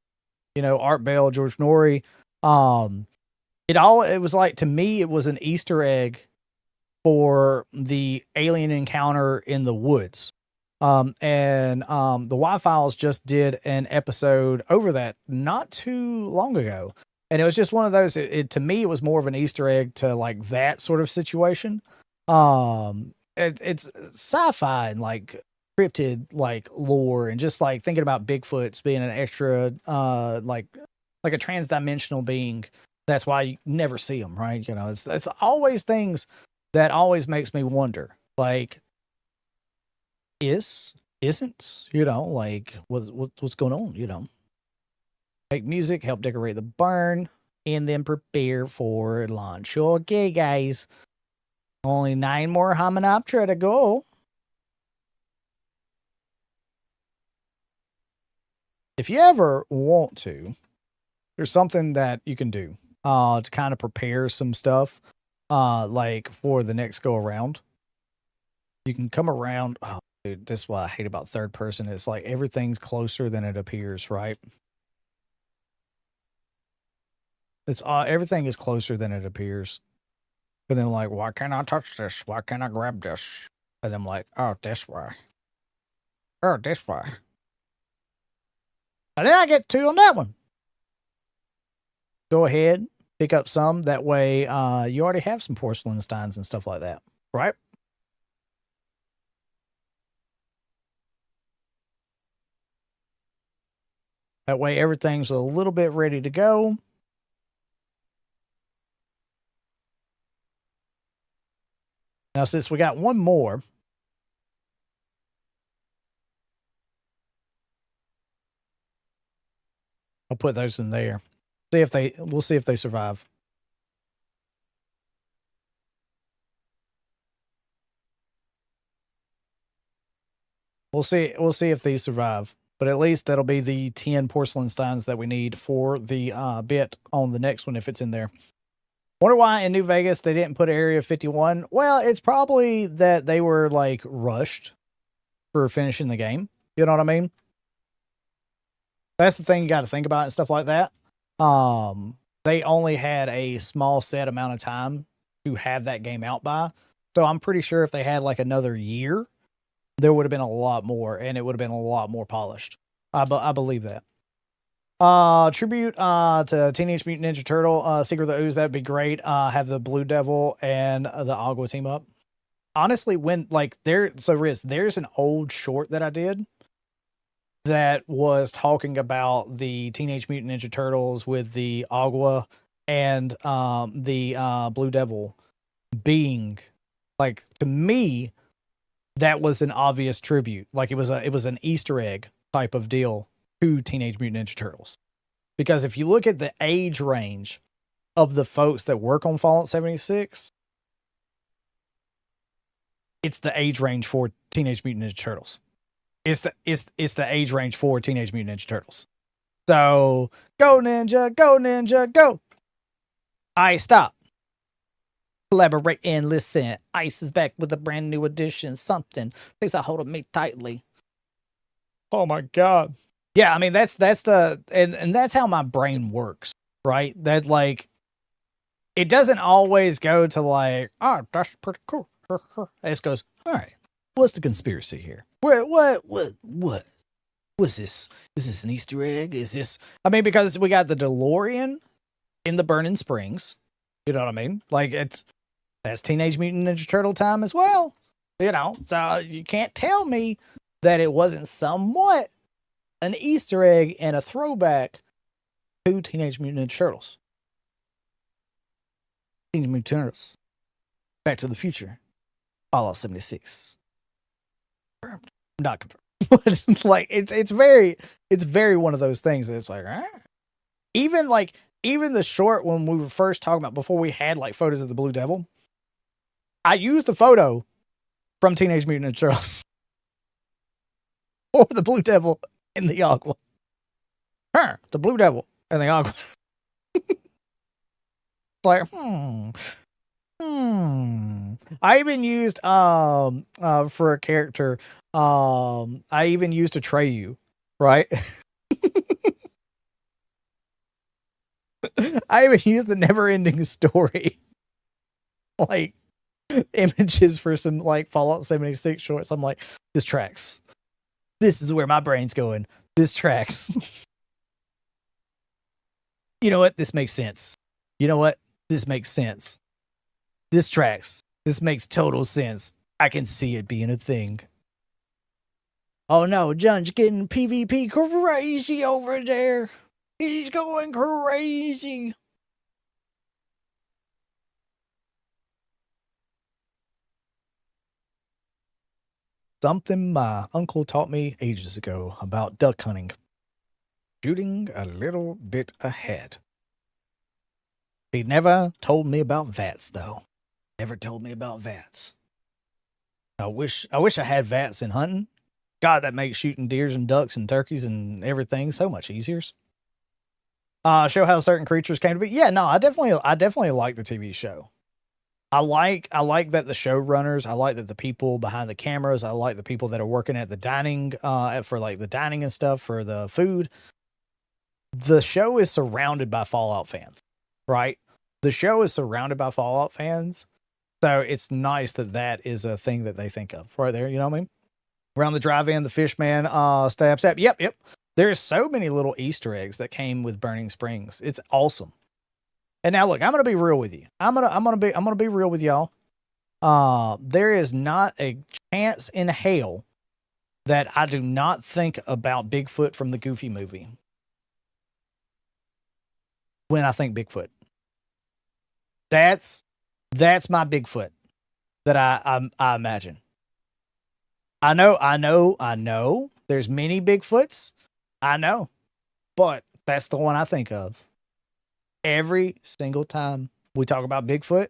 you know, Art Bell, George Norrie, it was like, to me, it was an Easter egg for the alien encounter in the woods. The Y-Files just did an episode over that not too long ago. And it was just one of those, to me, it was more of an Easter egg to like that sort of situation. It's sci-fi and like cryptid, like lore, and just like thinking about Bigfoots being an extra, like a transdimensional being. That's why you never see them, right? You know, it's always things that always makes me wonder, like, isn't, you know, like what's going on, you know? Make music, help decorate the barn, and then prepare for launch. Okay, guys. Only 9 more Hymenoptera to go. If you ever want to, there's something that you can do to kind of prepare some stuff like for the next go around. You can come around. Oh, dude, this is what I hate about third person. It's like everything's closer than it appears, right? It's everything is closer than it appears. And then like, why can't I touch this? Why can't I grab this? And I'm like, oh, this way. Oh, this way. And then I get 2 on that one. Go ahead, pick up some. That way, you already have some porcelain steins and stuff like that, right? That way, everything's a little bit ready to go. Now, since we got one more, I'll put those in there. We'll see if they survive. We'll see if these survive. But at least that'll be the 10 porcelain steins that we need for the bit on the next one if it's in there. Wonder why in New Vegas they didn't put Area 51. Well, it's probably that they were like rushed for finishing the game. You know what I mean? That's the thing you got to think about and stuff like that. They only had a small set amount of time to have that game out by. So I'm pretty sure if they had like another year, there would have been a lot more, and it would have been a lot more polished. I believe that. Tribute to Teenage Mutant Ninja Turtle, Secret of the Ooze, that'd be great. Have the Blue Devil and the Agua team up. Honestly, there's an old short that I did that was talking about the Teenage Mutant Ninja Turtles with the Agua and the Blue Devil being, like, to me, that was an obvious tribute. Like, it was an Easter egg type of deal to Teenage Mutant Ninja Turtles. Because if you look at the age range of the folks that work on Fallout 76, it's the age range for Teenage Mutant Ninja Turtles. It's the age range for Teenage Mutant Ninja Turtles. So, go Ninja, go Ninja, go! I stop. Collaborate and listen. Ice is back with a brand new edition. Something takes a hold of me tightly. Oh my god. Yeah, I mean that's the and that's how my brain works, right? That like it doesn't always go to like, oh, that's pretty cool. It just goes, all right, what's the conspiracy here? What was this? Is this an Easter egg? Is this, I mean, because we got the DeLorean in the Burning Springs. You know what I mean? Like that's Teenage Mutant Ninja Turtle time as well. You know, so you can't tell me that it wasn't somewhat an Easter egg and a throwback to Teenage Mutant Ninja Turtles. Teenage Mutant Turtles. Back to the Future. Fallout 76. Confirmed. Not confirmed. But it's like it's very one of those things that it's like, even the short when we were first talking about before we had like photos of the Blue Devil, I used the photo from Teenage Mutant Ninja Turtles or the Blue Devil and the Aqua. The Blue Devil and the Aqua. Like, I even used for a character, I even used Atreyu, right? I even used the Never Ending Story, like images for some like Fallout 76 shorts. I'm like, this tracks. This is where my brain's going. This tracks. You know what? This makes sense. You know what? This makes sense. This tracks. This makes total sense. I can see it being a thing. Oh no, John's getting PvP crazy over there. He's going crazy. Something my uncle taught me ages ago about duck hunting. Shooting a little bit ahead. He never told me about VATS, though. Never told me about VATS. I wish I had VATS in hunting. God, that makes shooting deers and ducks and turkeys and everything so much easier. Show how certain creatures came to be. Yeah, no, I definitely like the TV show. I like that the showrunners, I like that the people behind the cameras, I like the people that are working at the dining, for like the dining and stuff for the food. The show is surrounded by Fallout fans, right? The show is surrounded by Fallout fans. So it's nice that that is a thing that they think of right there. You know what I mean? Around the drive-in, the Fishman, stab. Yep. There's so many little Easter eggs that came with Burning Springs. It's awesome. And now look, I'm going to be real with you. I'm going to be real with y'all. There is not a chance in hell that I do not think about Bigfoot from the Goofy movie when I think Bigfoot. That's my Bigfoot that I imagine. I know. There's many Bigfoots. I know. But that's the one I think of. Every single time we talk about Bigfoot,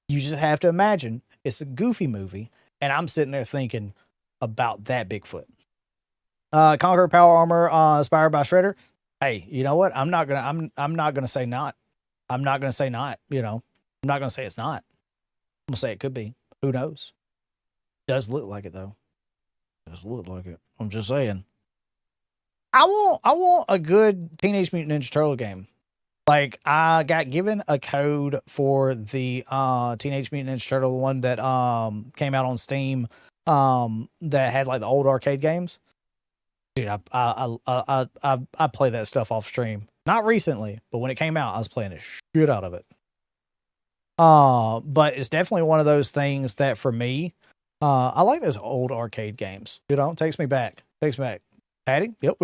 you just have to imagine it's a Goofy movie, and I'm sitting there thinking about that Bigfoot. Conqueror power armor, inspired by Shredder. Hey, you know what? I'm not gonna say not. I'm not gonna say not. You know, I'm not gonna say it's not. I'm gonna say it could be. Who knows? Does look like it though. Does look like it. I'm just saying. I want a good Teenage Mutant Ninja Turtle game. Like, I got given a code for the Teenage Mutant Ninja Turtle one that came out on Steam that had like the old arcade games. Dude, I play that stuff off stream. Not recently, but when it came out, I was playing the shit out of it. But it's definitely one of those things that for me, I like those old arcade games. You know, it takes me back. Patty? Yep.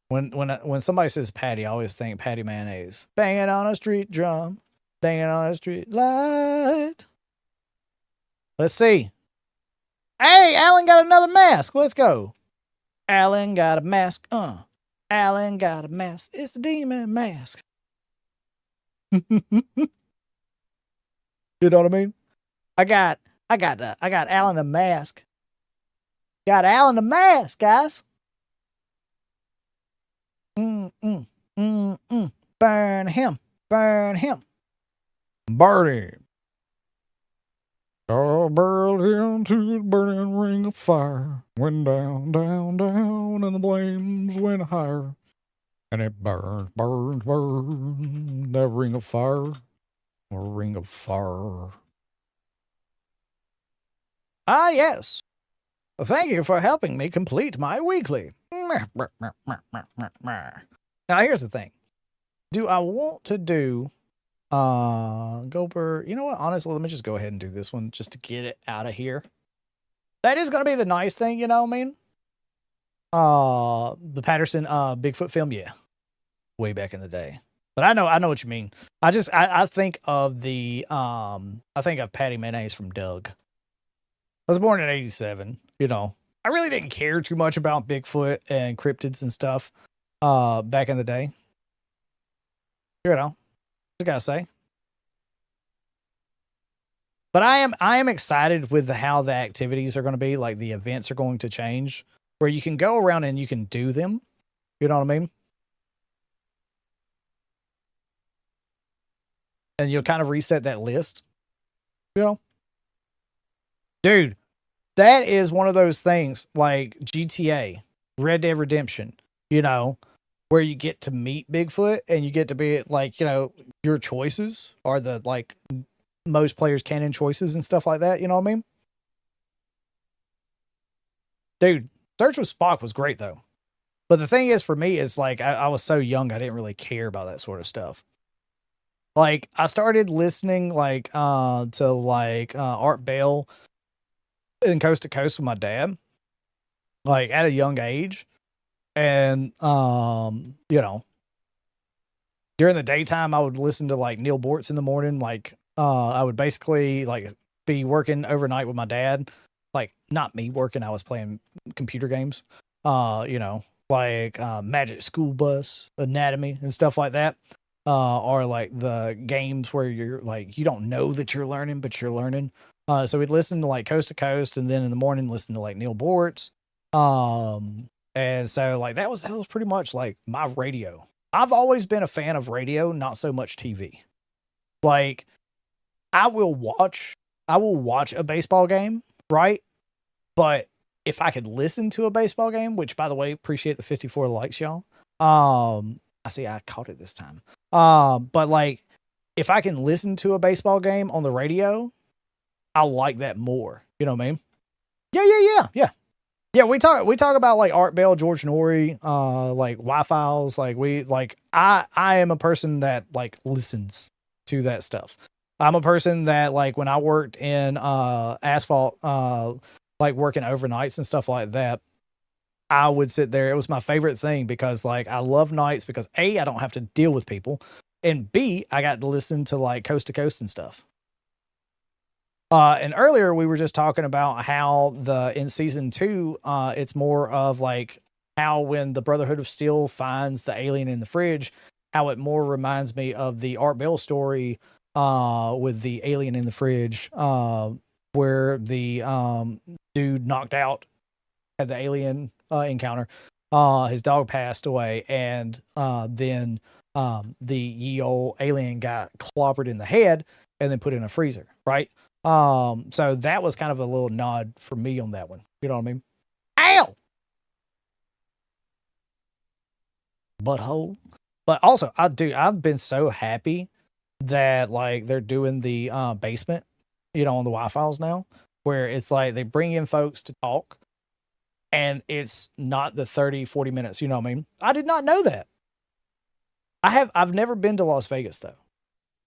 When somebody says Patty, I always think Patty Mayonnaise. Banging on a street drum. Banging on a street light. Let's see. Hey, Alan got another mask. Let's go. Alan got a mask. Alan got a mask. It's the demon mask. You know what I mean? I got Alan a mask. Got Alan a mask, guys. Burn him. Burn him. Burn him. I barreled him to the burning ring of fire. Went down, down, down, and the flames went higher. And it burns, burns, burns. The ring of fire. A ring of fire. Ah, yes. Thank you for helping me complete my weekly. Now, here's the thing. Do I want to do Goldberg? You know what? Honestly, let me just go ahead and do this one just to get it out of here. That is going to be the nice thing, you know what I mean? The Patterson Bigfoot film, yeah. Way back in the day. But I know what you mean. I think of I think of Patty Mayonnaise from Doug. I was born in 87, you know. I really didn't care too much about Bigfoot and cryptids and stuff back in the day. You know, I gotta say. But I am excited with how the activities are going to be, like the events are going to change, where you can go around and you can do them. You know what I mean? And you'll kind of reset that list. You know? Dude, that is one of those things like GTA, Red Dead Redemption, you know, where you get to meet Bigfoot and you get to be like, you know, your choices are the like most players' canon choices and stuff like that. You know what I mean? Dude, Search with Spock was great though. But the thing is, for me, it's like I was so young, I didn't really care about that sort of stuff. Like I started listening like to like Art Bell and Coast to Coast with my dad, like at a young age. And you know, during the daytime I would listen to like Neil Bortz in the morning. Like I would basically like be working overnight with my dad. Like not me working, I was playing computer games. You know, like Magic School Bus, Anatomy, and stuff like that. Or like the games where you're like you don't know that you're learning, but you're learning. So we'd listen to like Coast to Coast, and then in the morning listen to like Neil Bortz. And so like that was pretty much like my radio. I've always been a fan of radio, not so much TV. Like I will watch a baseball game, right? But if I could listen to a baseball game, which by the way, appreciate the 54 likes, y'all. I see I caught it this time. But like if I can listen to a baseball game on the radio, I like that more. You know what I mean? Yeah. Yeah, we talk about like Art Bell, George Norrie, like Wi-Files, like I am a person that like listens to that stuff. I'm a person that like when I worked in asphalt, like working overnights and stuff like that, I would sit there. It was my favorite thing because like I love nights because A, I don't have to deal with people, and B, I got to listen to like Coast to Coast and stuff. And earlier we were just talking about how in season 2, it's more of like how when the Brotherhood of Steel finds the alien in the fridge, how it more reminds me of the Art Bell story, with the alien in the fridge, where the, dude knocked out, had the alien, encounter, his dog passed away. And, then, the ye old alien got clobbered in the head and then put in a freezer. Right. So that was kind of a little nod for me on that one. You know what I mean? Ow! Butthole. But also, I've been so happy that like they're doing the basement, you know, on the Wi-Files now, where it's like they bring in folks to talk and it's not the 30-40 minutes, you know what I mean? I did not know that. I've never been to Las Vegas though.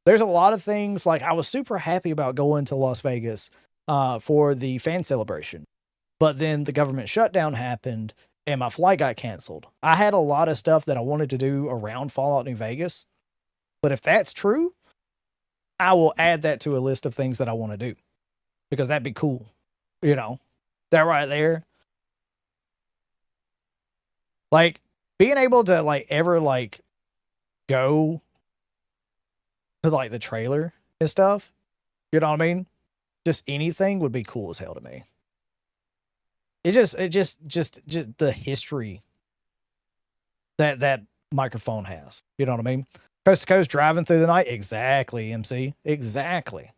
There's a lot of things like I was super happy about going to Las Vegas for the fan celebration, but then the government shutdown happened and my flight got canceled. I had a lot of stuff that I wanted to do around Fallout New Vegas, but if that's true, I will add that to a list of things that I want to do because that'd be cool. You know, that right there. Like being able to like ever like go to like the trailer and stuff, you know what I mean? Just anything would be cool as hell to me. It's just the history that microphone has. You know what I mean? Coast to coast driving through the night. Exactly, MC. Exactly.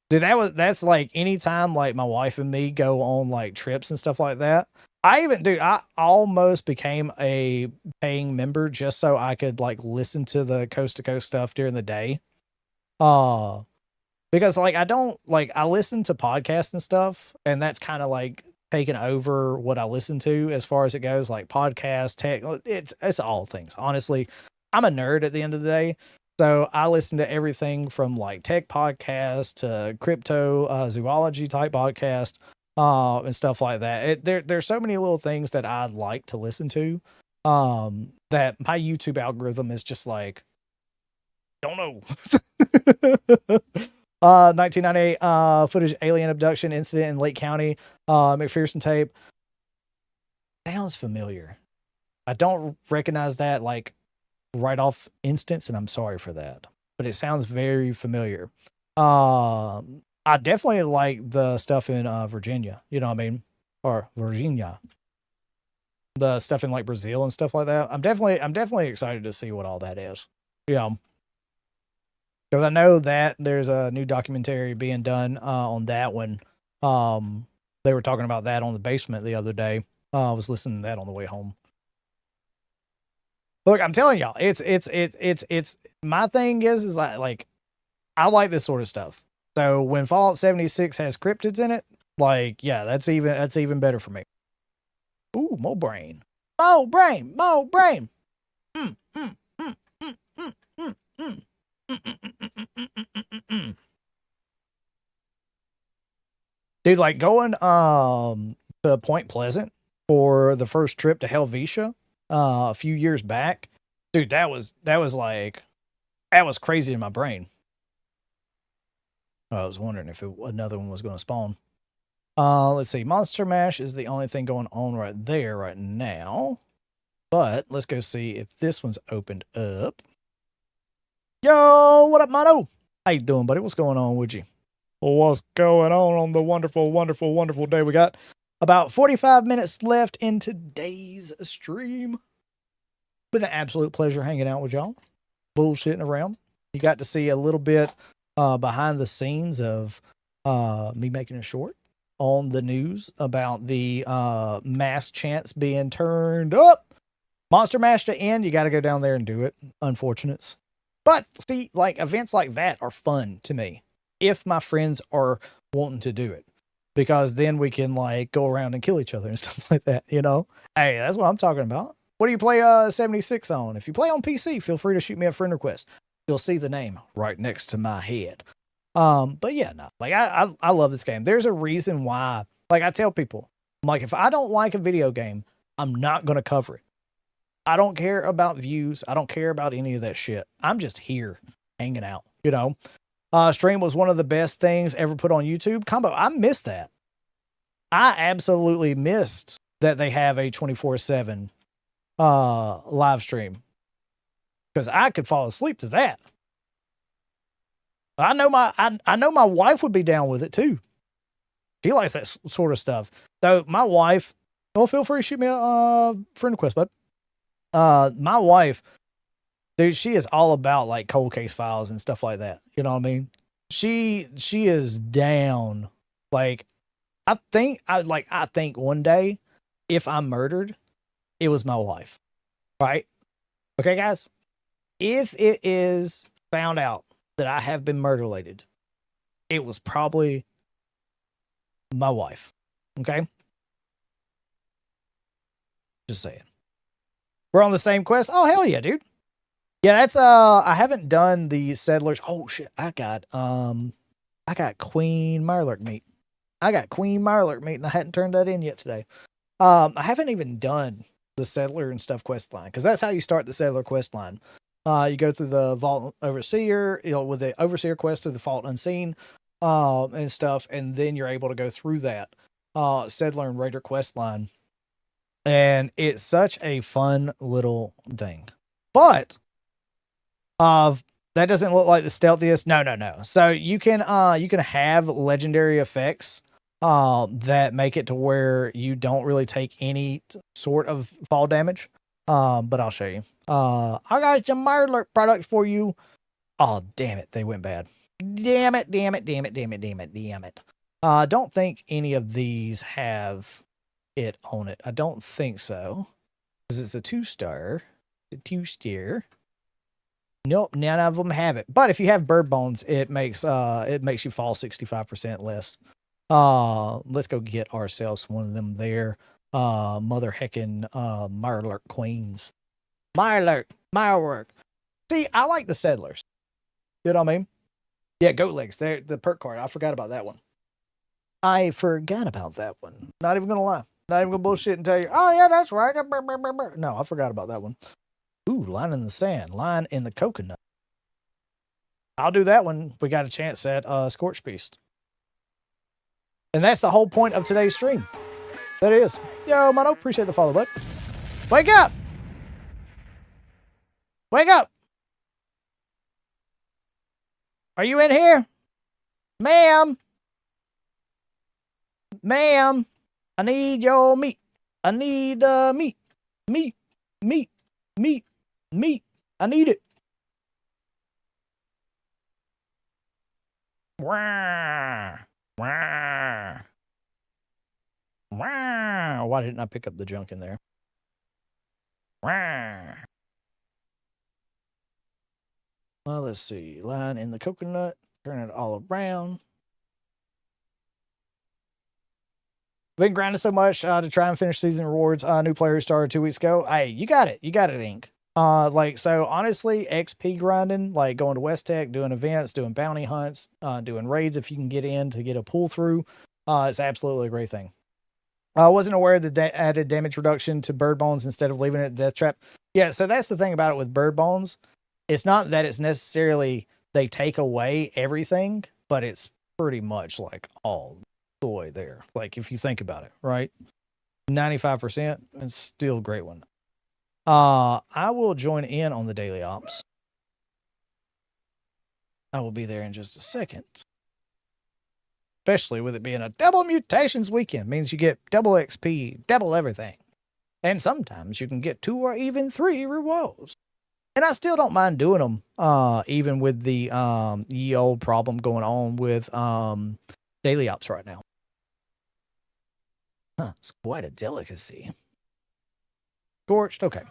Dude, that's like anytime like my wife and me go on like trips and stuff like that. I almost became a paying member just so I could like listen to the coast to coast stuff during the day. Uh because like I listen to podcasts and stuff, and that's kind of like taken over what I listen to as far as it goes, like podcast, tech, it's all things. Honestly, I'm a nerd at the end of the day. So I listen to everything from like tech podcast to crypto, zoology type podcast, and stuff like that. There's so many little things that I like to listen to, that my YouTube algorithm is just like, don't know. 1998 footage alien abduction incident in Lake County, McPherson tape. Sounds familiar. I don't recognize that like right off instance, and I'm sorry for that, but it sounds very familiar. I definitely like the stuff in Virginia, you know what I mean? Or Virginia. The stuff in like Brazil and stuff like that. I'm definitely excited to see what all that is. You know, because I know that there's a new documentary being done on that one. They were talking about that on the basement the other day. I was listening to that on the way home. Look, I'm telling y'all, it's my thing is like I like this sort of stuff. So when Fallout 76 has cryptids in it, like yeah, that's even better for me. Ooh, more brain. More brain, more brain. Mm, mm, mm, mm, mm, mm, mm. Dude, like going to Point Pleasant for the first trip to Helvetia a few years back. Dude, that was crazy in my brain. I was wondering if another one was going to spawn. Let's see. Monster Mash is the only thing going on right there right now. But let's go see if this one's opened up. Yo, what up, Mono? How you doing, buddy? What's going on with you? What's going on the wonderful, wonderful, wonderful day we got? About 45 minutes left in today's stream. Been an absolute pleasure hanging out with y'all. Bullshitting around. You got to see a little bit behind the scenes of me making a short on the news about the mass chants being turned up. Monster Mash to end, you got to go down there and do it. Unfortunates. But see, like events like that are fun to me if my friends are wanting to do it, because then we can like go around and kill each other and stuff like that, you know? Hey, that's what I'm talking about. What do you play 76 on? If you play on PC, feel free to shoot me a friend request. You'll see the name right next to my head. But yeah, no, like I love this game. There's a reason why, like I tell people, I'm like, if I don't like a video game, I'm not going to cover it. I don't care about views. I don't care about any of that shit. I'm just here hanging out, you know? Stream was one of the best things ever put on YouTube. Combo, I missed that. I absolutely missed that they have a 24/7 live stream, because I could fall asleep to that. I know my wife would be down with it too. She likes that sort of stuff. Though my wife, well, feel free to shoot me a friend request, bud. My wife, dude, she is all about like cold case files and stuff like that. You know what I mean? She is down. Like, I think one day, if I'm murdered, it was my wife. Right? Okay, guys? If it is found out that I have been murder-related, it was probably my wife. Okay? Just saying. We're on the same quest. Oh, hell yeah, dude. Yeah, that's I haven't done the settlers. Oh shit, I got Queen Mirelurk meat. I got Queen Mirelurk meat, and I hadn't turned that in yet today. I haven't even done the settler and stuff quest line, because that's how you start the settler quest line. You go through the Vault Overseer, you know, with the Overseer quest through the Fault Unseen, and stuff, and then you're able to go through that settler and raider quest line. And it's such a fun little thing. But that doesn't look like the stealthiest. No. So you can have legendary effects that make it to where you don't really take any sort of fall damage. But I'll show you. I got some Mirelurk product for you. Oh, damn it. They went bad. Damn it, damn it, damn it, damn it, damn it, damn it. I don't think any of these have it on it. I don't think so. Because it's a 2-star. It's a 2-star. Nope, none of them have it. But if you have bird bones, it makes you fall 65% less. Let's go get ourselves one of them there. Mother heckin' Mirelurk queens. Mirelurk. See, I like the settlers. You know what I mean? Yeah, goat legs. They're the perk card. I forgot about that one. Not even gonna lie. Not even gonna bullshit and tell you, oh yeah, that's right. No, I forgot about that one. Ooh, line in the sand. Line in the coconut. I'll do that one. We got a chance at Scorchbeast. And that's the whole point of today's stream. That is. Yo, Mono, appreciate the follow, bud. Wake up! Wake up! Are you in here? Ma'am! Ma'am! I need your meat. I need meat. Meat. I need it. Wah. Wah. Wah. Why didn't I pick up the junk in there? Wah. Well, let's see. Line in the coconut. Turn it all around. Been grinding so much to try and finish season rewards. New player who started 2 weeks ago. Hey, you got it. You got it, Ink. So honestly, XP grinding, like going to West Tech, doing events, doing bounty hunts, doing raids if you can get in to get a pull through, it's absolutely a great thing. I wasn't aware of the added damage reduction to bird bones instead of leaving it at death trap. Yeah, so that's the thing about it with bird bones. It's not that it's necessarily they take away everything, but it's pretty much like all the way there. Like if you think about it, right? 95%, it's still a great one. I will join in on the daily ops. I will be there in just a second. Especially with it being a double mutations weekend. Means you get double XP, double everything. And sometimes you can get 2 or even 3 rewards. And I still don't mind doing them, even with the ye old problem going on with daily ops right now. Huh, it's quite a delicacy. Scorched, okay.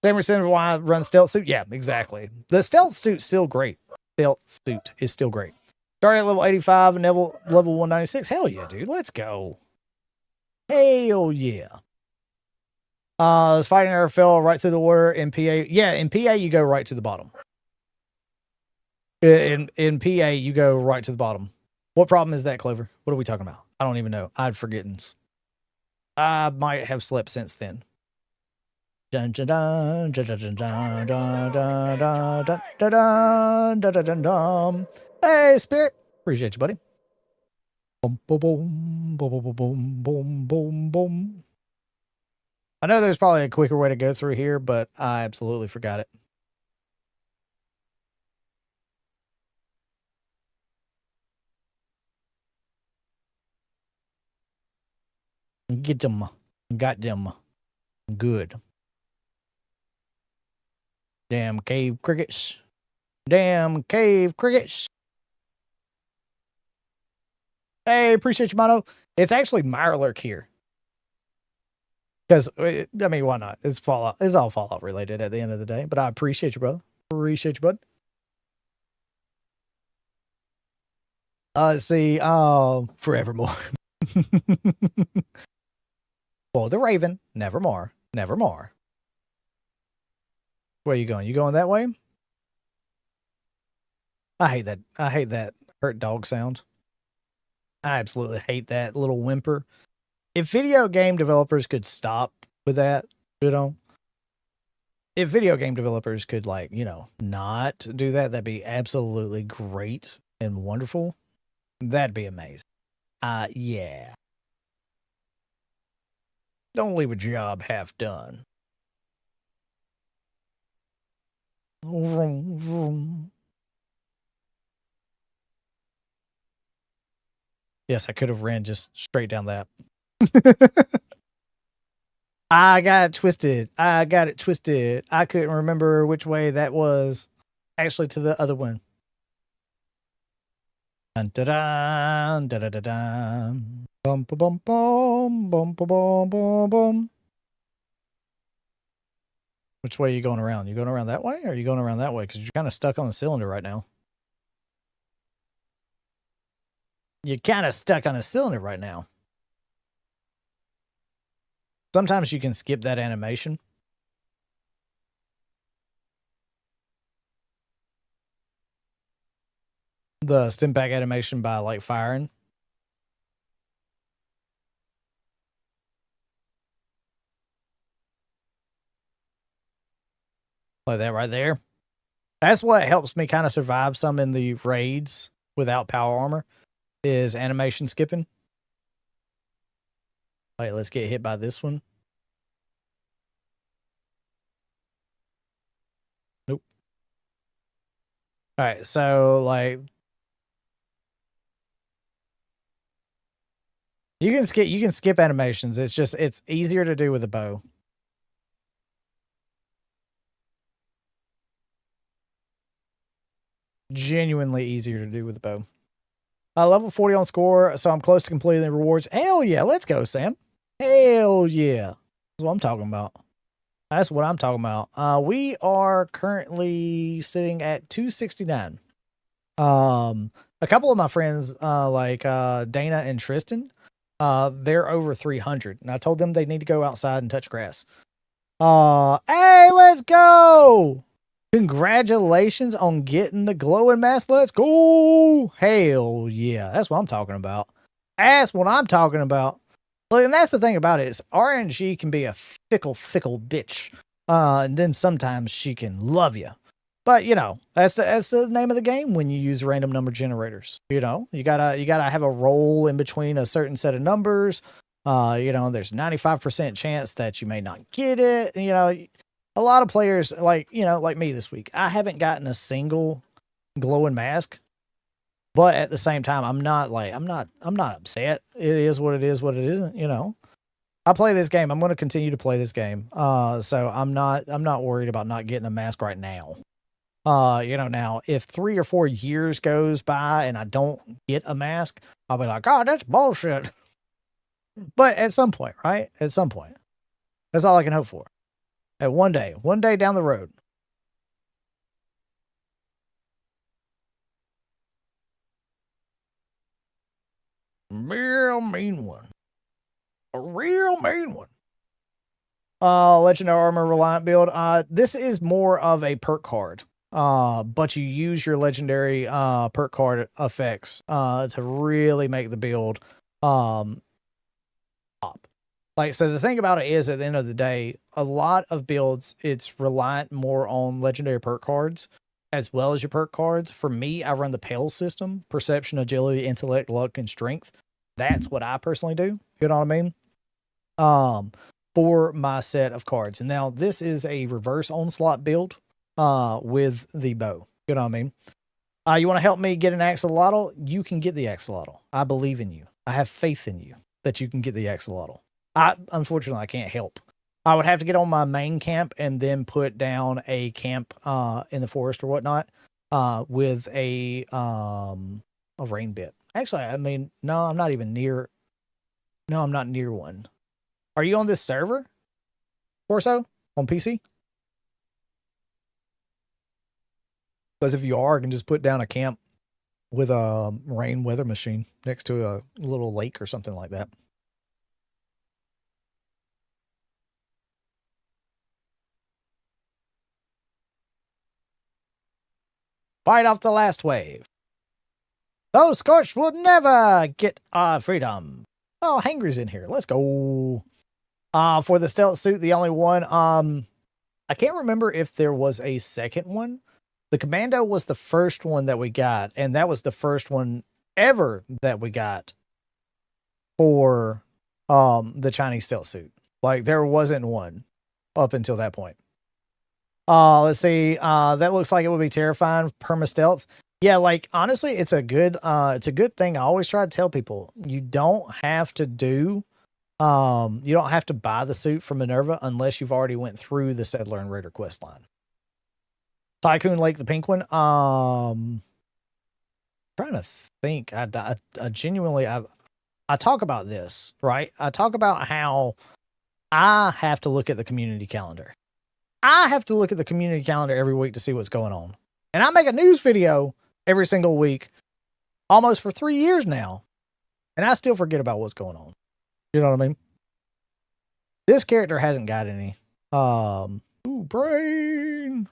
Same reason why I run stealth suit. Yeah, exactly. The stealth suit's still great. Stealth suit is still great. Starting at level 85 and level 196. Hell yeah, dude. Let's go. Hell yeah. This fighting error fell right through the water in PA. Yeah, in PA you go right to the bottom. In PA you go right to the bottom. What problem is that, Clover? What are we talking about? I don't even know. I'd forgotten. I might have slept since then. Dun, dun, dun, dun, dun, dun, dun, dun, dun, dun, dun, dun, dun, dun. Hey, Spirit. Appreciate you, buddy. Boom, boom, boom, boom, boom, boom, boom, boom, boom. I know there's probably a quicker way to go through here, but I absolutely forgot it. Get them. Got them. Good. Damn cave crickets. Damn cave crickets. Hey, appreciate you, Mono. It's actually Mirelurk here. Because, I mean, why not? It's Fallout. It's all Fallout related at the end of the day. But I appreciate you, brother. Appreciate you, bud. Let's see. Forevermore. Oh, the Raven. Nevermore. Nevermore. Where are you going? You going that way? I hate that. I hate that hurt dog sound. I absolutely hate that little whimper. If video game developers could stop with that, you know, if video game developers could, like, you know, not do that, that'd be absolutely great and wonderful. That'd be amazing. Yeah. Don't leave a job half done. Vroom, vroom. Yes, I could have ran just straight down that. I got it twisted. I couldn't remember which way that was actually to the other one. Dun, da, dun, da, da, da, dun. Bum, ba, bum, bum, bum, ba, bum, bum, bum. Which way are you going around? You going around that way, or are you going around that way? Because you're kind of stuck on the cylinder right now. You're kind of stuck on a cylinder right now. Sometimes you can skip that animation. The stim pack animation by like firing. Like that right there. That's what helps me kind of survive some in the raids without power armor is animation skipping. Wait, let's get hit by this one. Nope. All right, so like you can skip animations. It's easier to do with a bow. Genuinely easier to do with a bow. Level 40 on score, so I'm close to completing the rewards. Hell yeah, let's go, Sam. Hell yeah. That's what I'm talking about. That's what I'm talking about. We are currently sitting at 269. A couple of my friends, like Dana and Tristan, they're over 300, and I told them they need to go outside and touch grass. Hey, let's go! Congratulations on getting the glowing mask. Let's go! Hell yeah, that's what I'm talking about. That's what I'm talking about. Look, and that's the thing about it is RNG can be a fickle bitch. And then sometimes she can love you. But you know, that's the name of the game when you use random number generators. You know, you gotta have a roll in between a certain set of numbers. You know, there's 95% chance that you may not get it. You know, a lot of players like me this week. I haven't gotten a single glowing mask. But at the same time, I'm not upset. It is what it is, what it isn't, you know. I play this game. I'm going to continue to play this game. So I'm not worried about not getting a mask right now. You know, now if 3 or 4 years goes by and I don't get a mask, I'll be like, "Oh, that's bullshit." But at some point, right? At some point. That's all I can hope for. At one day down the road. Real mean one. A real mean one. Legendary Armor Reliant build. This is more of a perk card. But you use your legendary perk card effects to really make the build top. Like, so the thing about it is, at the end of the day, a lot of builds, it's reliant more on legendary perk cards as well as your perk cards. For me, I run the PAL system: perception, agility, intellect, luck, and strength. That's what I personally do. You know what I mean? For my set of cards. And now this is a reverse onslaught build with the bow. You know what I mean? You want to help me get an axolotl? You can get the axolotl. I believe in you. I have faith in you that you can get the axolotl. Unfortunately, I can't help. I would have to get on my main camp and then put down a camp in the forest or whatnot with a rain bit. Actually, I mean, no, I'm not even near. No, I'm not near one. Are you on this server? Or so? On PC? Because if you are, I can just put down a camp with a rain weather machine next to a little lake or something like that. Fight off the last wave. Those Scorched will never get our freedom. Oh, Hangry's in here. Let's go. For the stealth suit, the only one, I can't remember if there was a second one. The Commando was the first one that we got, and that was the first one ever that we got for the Chinese stealth suit. Like, there wasn't one up until that point. Let's see. That looks like it would be terrifying. Perma stealth. Yeah, like, honestly, it's a good thing. I always try to tell people, you don't have to buy the suit from Minerva unless you've already went through the Settler and Raider quest line. Tycoon Lake, the pink one. trying to think. I genuinely, I talk about this, right? I talk about how I have to look at the community calendar. I have to look at the community calendar every week to see what's going on. And I make a news video every single week, almost for 3 years now. And I still forget about what's going on. You know what I mean? This character hasn't got any. Ooh, brain.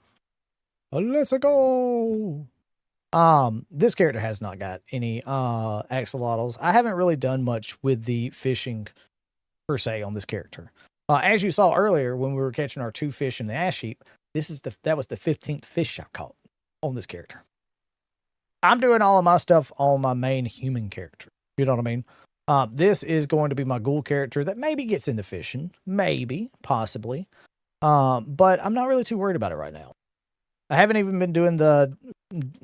Let's go. This character has not got any axolotls. I haven't really done much with the fishing per se on this character. As you saw earlier when we were catching our 2 fish in the ash heap, that was the 15th fish I caught on this character. I'm doing all of my stuff on my main human character. You know what I mean? This is going to be my ghoul character that maybe gets into fishing, maybe, possibly. But I'm not really too worried about it right now. I haven't even been doing the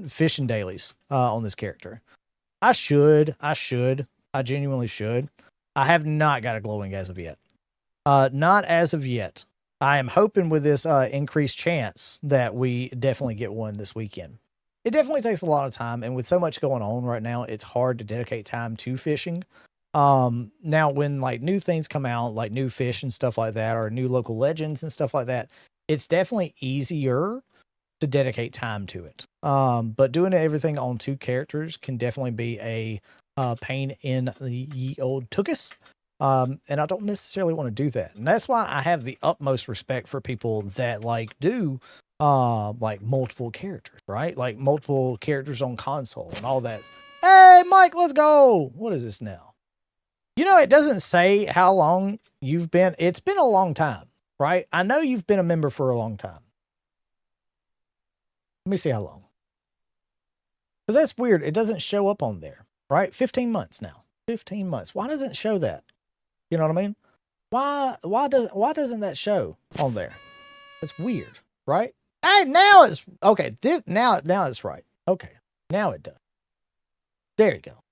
fishing dailies on this character. I genuinely should. I have not got a glowing as of yet. Not as of yet. I am hoping with this increased chance that we definitely get one this weekend. It definitely takes a lot of time, and with so much going on right now, it's hard to dedicate time to fishing. Now when like new things come out, like new fish and stuff like that, or new local legends and stuff like that, it's definitely easier to dedicate time to it. But doing everything on 2 characters can definitely be a pain in the ye old tuchus. And I don't necessarily want to do that. And that's why I have the utmost respect for people that like do like multiple characters, right? Like multiple characters on console and all that. Hey, Mike, let's go. What is this now? You know, it doesn't say how long you've been. It's been a long time, right? I know you've been a member for a long time. Let me see how long. Because that's weird. It doesn't show up on there, right? 15 months now. 15 months. Why doesn't it show that? You know what I mean? Why doesn't that show on there? It's weird, right? Hey, now it's okay. Now it's right. Okay. Now it does. There you go.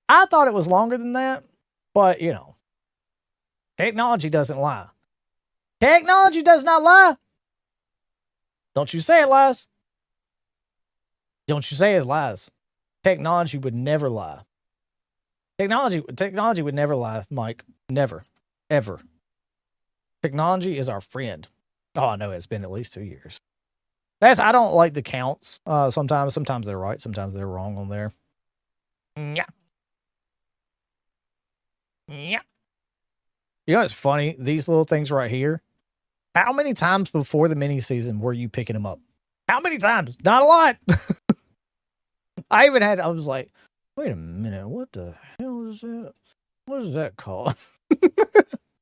I thought it was longer than that, but you know, technology doesn't lie. Technology does not lie. Don't you say it lies. Don't you say it lies. Technology would never lie. Technology would never lie, Mike. Never. Ever. Technology is our friend. Oh, no, it's been at least 2 years. I don't like the counts. Sometimes they're right. Sometimes they're wrong on there. Yeah. Yeah. You know what's funny? These little things right here. How many times before the mini season were you picking them up? How many times? Not a lot. I was like, wait a minute. What the hell is that? What is that called?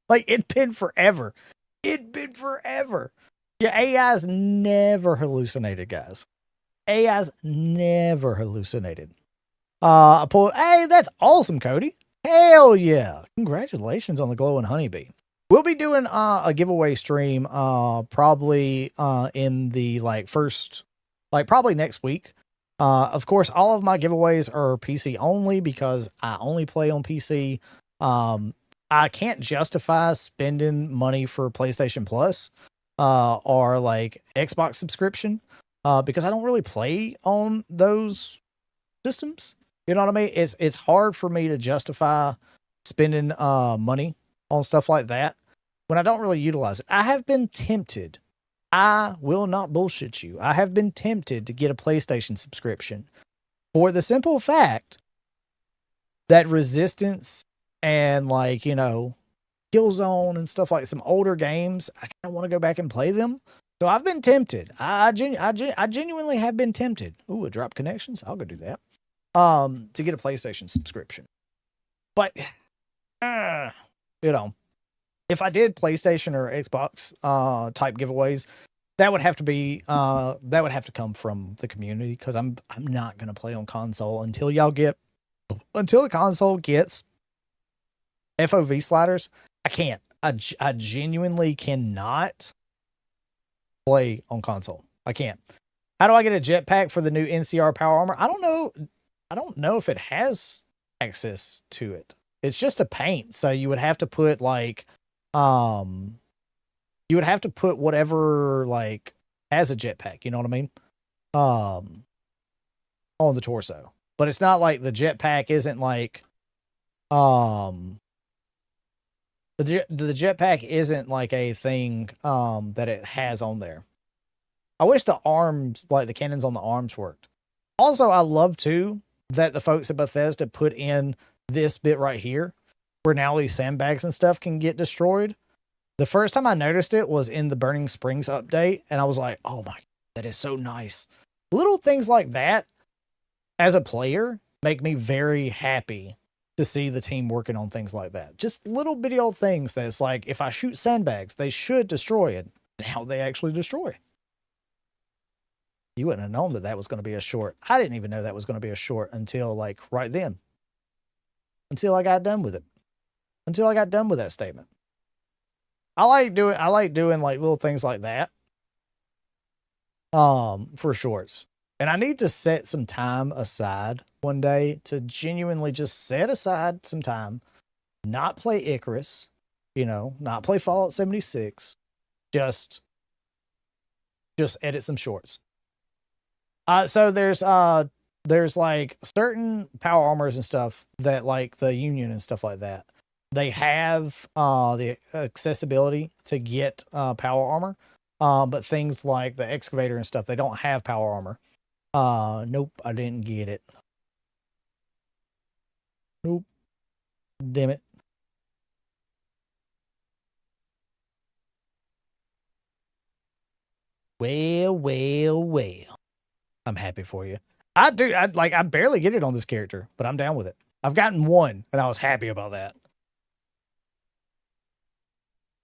Like, it'd been forever. It'd been forever. Yeah, AI's never hallucinated, guys. AI's never hallucinated. I pulled, hey, that's awesome, Cody. Hell yeah. Congratulations on the glowing honeybee. We'll be doing a giveaway stream probably in the probably next week. Of course, all of my giveaways are PC only because I only play on PC. I can't justify spending money for PlayStation Plus or like Xbox subscription because I don't really play on those systems. You know what I mean? It's hard for me to justify spending money on stuff like that when I don't really utilize it. I have been tempted. I will not bullshit you. I have been tempted to get a PlayStation subscription for the simple fact that Resistance and like, you know, Killzone and stuff like some older games, I kind of want to go back and play them. So I've been tempted. I genuinely have been tempted. Ooh, a drop connections. I'll go do that. To get a PlayStation subscription. But, you know, if I did PlayStation or Xbox type giveaways, that would have to come from the community because I'm not gonna play on console until the console gets FOV sliders. I can't. I genuinely cannot play on console. I can't. How do I get a jetpack for the new NCR power armor? I don't know if it has access to it. It's just a paint, so you would have to put like whatever like has a jetpack, you know what I mean? On the torso. but it's not like the jetpack isn't like, the jetpack isn't like a thing, that it has on there. I wish the arms, like the cannons on the arms worked. Also, I love too that the folks at Bethesda put in this bit right here where now these sandbags and stuff can get destroyed. The first time I noticed it was in the Burning Springs update, and I was like, oh my, that is so nice. Little things like that, as a player, make me very happy to see the team working on things like that. Just little bitty old things that's like, if I shoot sandbags, they should destroy it. Now they actually destroy. You wouldn't have known that that was going to be a short. I didn't even know that was going to be a short until like right then. Until I got done with it. Until I got done with that statement. I like doing like little things like that. For shorts. And I need to set some time aside one day to genuinely just set aside some time, not play Icarus, not play Fallout 76, just edit some shorts. So there's like certain power armors and stuff that like the Union and stuff like that. They have the accessibility to get power armor. But things like the excavator and stuff, they don't have power armor. Nope, I didn't get it. Nope. Damn it. Well. I'm happy for you. I barely get it on this character, but I'm down with it. I've gotten one, and I was happy about that.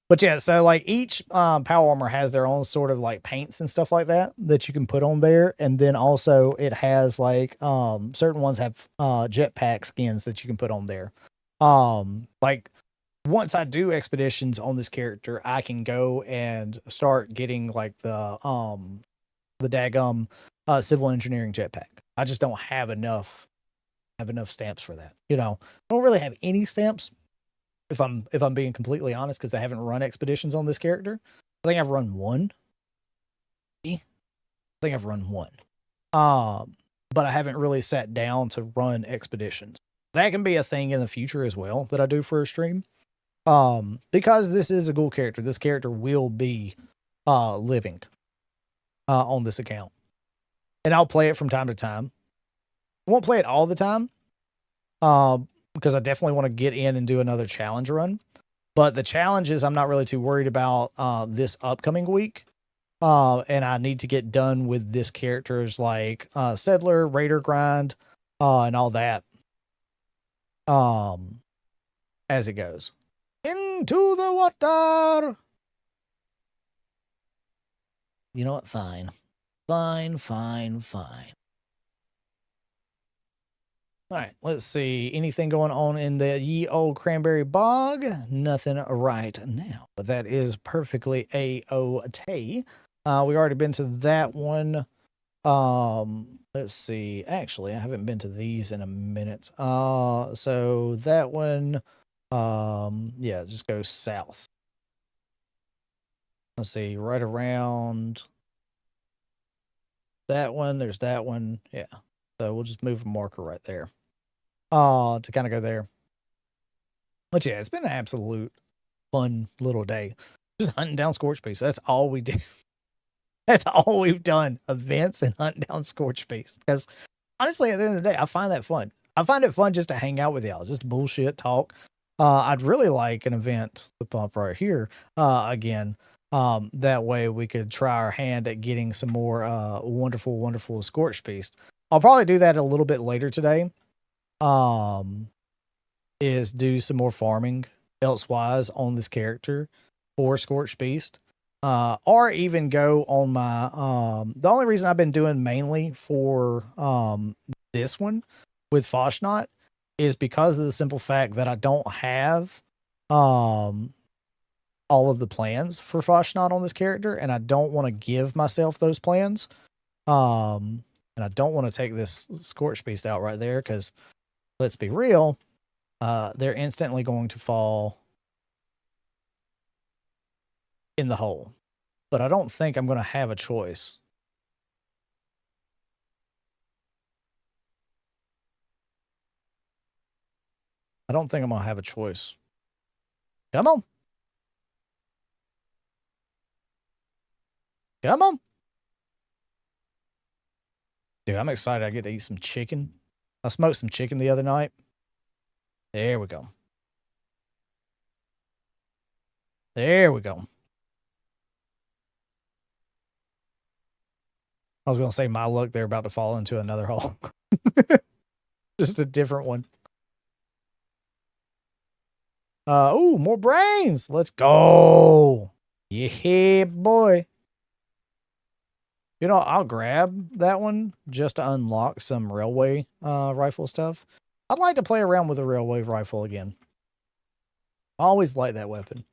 But yeah, so like each power armor has their own sort of like paints and stuff like that you can put on there. And then also it has like certain ones have jetpack skins that you can put on there. Like once I do expeditions on this character, I can go and start getting like the daggum civil engineering jetpack. I just don't have enough stamps for that. I don't really have any stamps. If I'm being completely honest, because I haven't run expeditions on this character. I think I've run one. But I haven't really sat down to run expeditions. That can be a thing in the future as well that I do for a stream. Because this is a cool character. This character will be living on this account. And I'll play it from time to time. I won't play it all the time. Because I definitely want to get in and do another challenge run. But the challenges I'm not really too worried about this upcoming week. And I need to get done with this character's like Settler, Raider grind, and all that. As it goes. Into the water! You know what? Fine. All right, let's see. Anything going on in the ye old cranberry bog? Nothing right now, but that is perfectly A-OK. We already been to that one. Let's see. Actually, I haven't been to these in a minute. So that one, yeah, just go south. Let's see, right around that one. There's that one. Yeah. So we'll just move a marker right there. To kind of go there. But yeah, it's been an absolute fun little day. Just hunting down Scorchbeast. That's all we did. That's all we've done. Events and hunting down Scorchbeast. Because honestly, at the end of the day, I find that fun. I find it fun just to hang out with y'all. Just bullshit talk. I'd really like an event to pump right here again. That way we could try our hand at getting some more wonderful Scorchbeast. I'll probably do that a little bit later today. Is do some more farming elsewise on this character for Scorchbeast. Or even go on my the only reason I've been doing mainly for this one with Fasnacht is because of the simple fact that I don't have all of the plans for Fasnacht on this character, and I don't want to give myself those plans. And I don't want to take this Scorchbeast out right there because, let's be real, they're instantly going to fall in the hole. But I don't think I'm going to have a choice. I don't think I'm going to have a choice. Come on. Come on. Dude, I'm excited I get to eat some chicken. I smoked some chicken the other night. There we go. There we go. I was going to say, my luck, they're about to fall into another hole. Just a different one. Ooh, more brains. Let's go. Yeah, boy. You know, I'll grab that one just to unlock some railway rifle stuff. I'd like to play around with a railway rifle again. I always liked that weapon.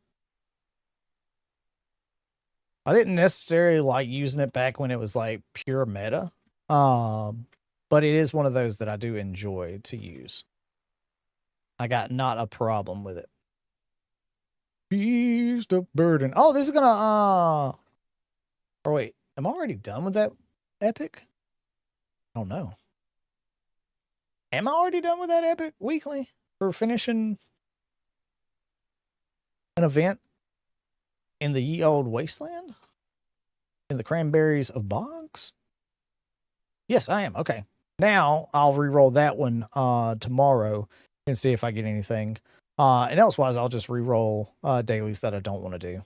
I didn't necessarily like using it back when it was like pure meta. But it is one of those that I do enjoy to use. I got not a problem with it. Beast of burden. Oh, this is gonna or wait, am I already done with that epic? I don't know. Am I already done with that epic weekly for finishing an event in the ye old wasteland? In the cranberries of bogs? Yes, I am. Okay. Now I'll re-roll that one tomorrow and see if I get anything. And elsewise, I'll just re-roll dailies that I don't want to do.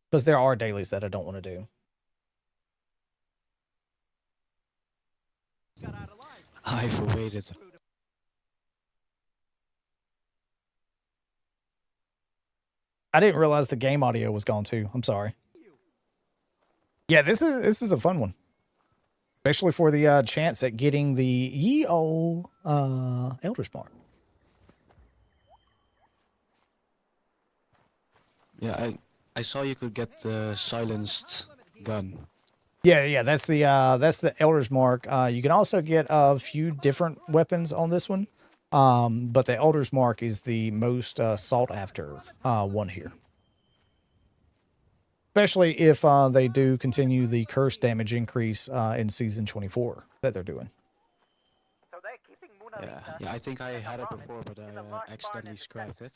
Because there are dailies that I don't want to do. I've waited. I didn't realize the game audio was gone too. I'm sorry. Yeah, this is a fun one. Especially for the chance at getting the ye old Eldritch Mark. Yeah, I saw you could get the silenced gun. Yeah, that's the Eldritch Mark. You can also get a few different weapons on this one. But the Eldritch Mark is the most sought after one here. Especially if they do continue the curse damage increase in season 24 that they're doing. Yeah, I think I had it before, but I accidentally scrapped it.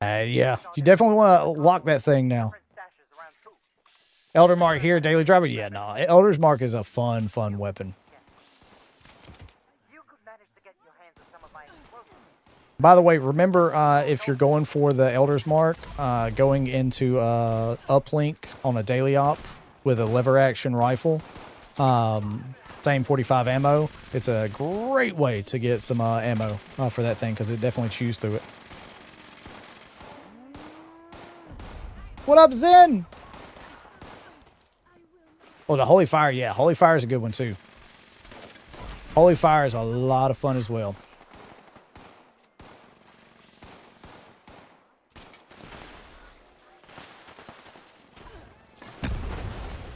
Yeah, you definitely want to lock that thing now. Elder Mark here, Daily Driver. Yeah, no, Elder's Mark is a fun weapon. By the way, remember if you're going for the Elder's Mark, going into uplink on a daily op with a lever action rifle, same 45 ammo. It's a great way to get some ammo for that thing because it definitely chews through it. What up, Zen? Oh, the Holy Fire. Yeah, Holy Fire is a good one too. Holy Fire is a lot of fun as well.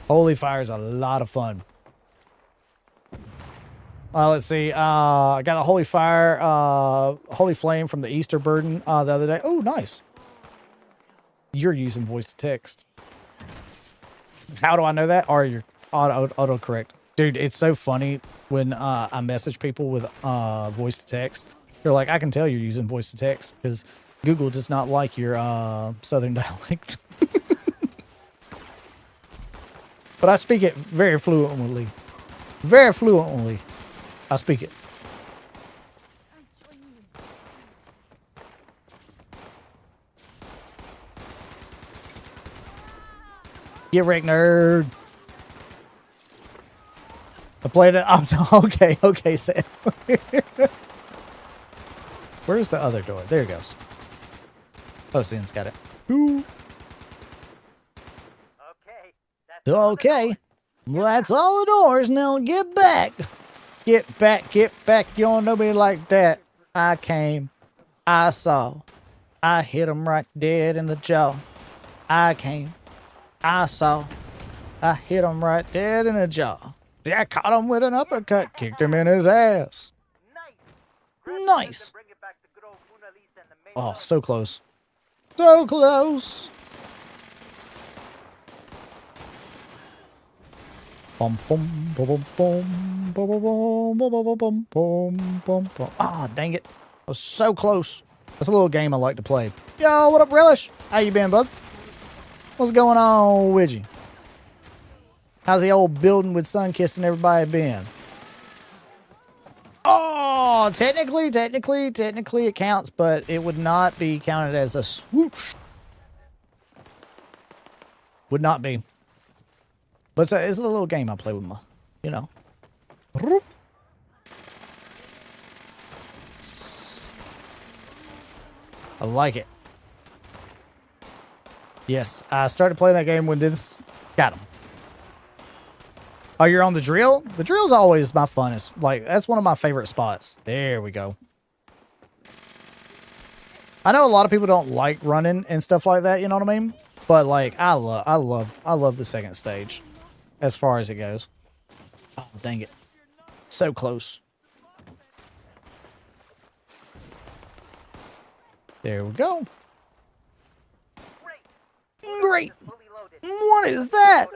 Holy Fire is a lot of fun. Let's see. I got a Holy Fire, Holy Flame from the Easter Burden the other day. Oh, nice. You're using voice to text. How do I know that? Or you're autocorrect. Dude, it's so funny when I message people with voice to text. They're like, I can tell you're using voice to text because Google does not like your southern dialect. But I speak it very fluently. Very fluently. I speak it. Get wrecked, nerd. I played it. Oh, no. Okay, Sam. Where's the other door? There it goes. Oh, Sam's got it. Ooh. Okay. Well, that's all the doors. Now get back. Get back. You don't know me like that. I came. I saw. I hit him right dead in the jaw. I came. I saw. I hit him right dead in the jaw. See, I caught him with an uppercut. Kicked him in his ass. Nice. Oh, so close. So close. Bum bum bum bum bum bum bum bum bum bum bum bum. Ah, dang it! I was so close. That's a little game I like to play. Yo, what up, Relish? How you been, bud? What's going on with you? How's the old building with sun kissing everybody been? Oh, technically it counts, but it would not be counted as a swoosh. Would not be. But it's a little game I play with my, you know. I like it. Yes, I started playing that game when this got him. Oh, you're on the drill? The drill's always my funnest. Like, that's one of my favorite spots. There we go. I know a lot of people don't like running and stuff like that, you know what I mean? But like, I love the second stage as far as it goes. Oh, dang it. So close. There we go. Great. What is that?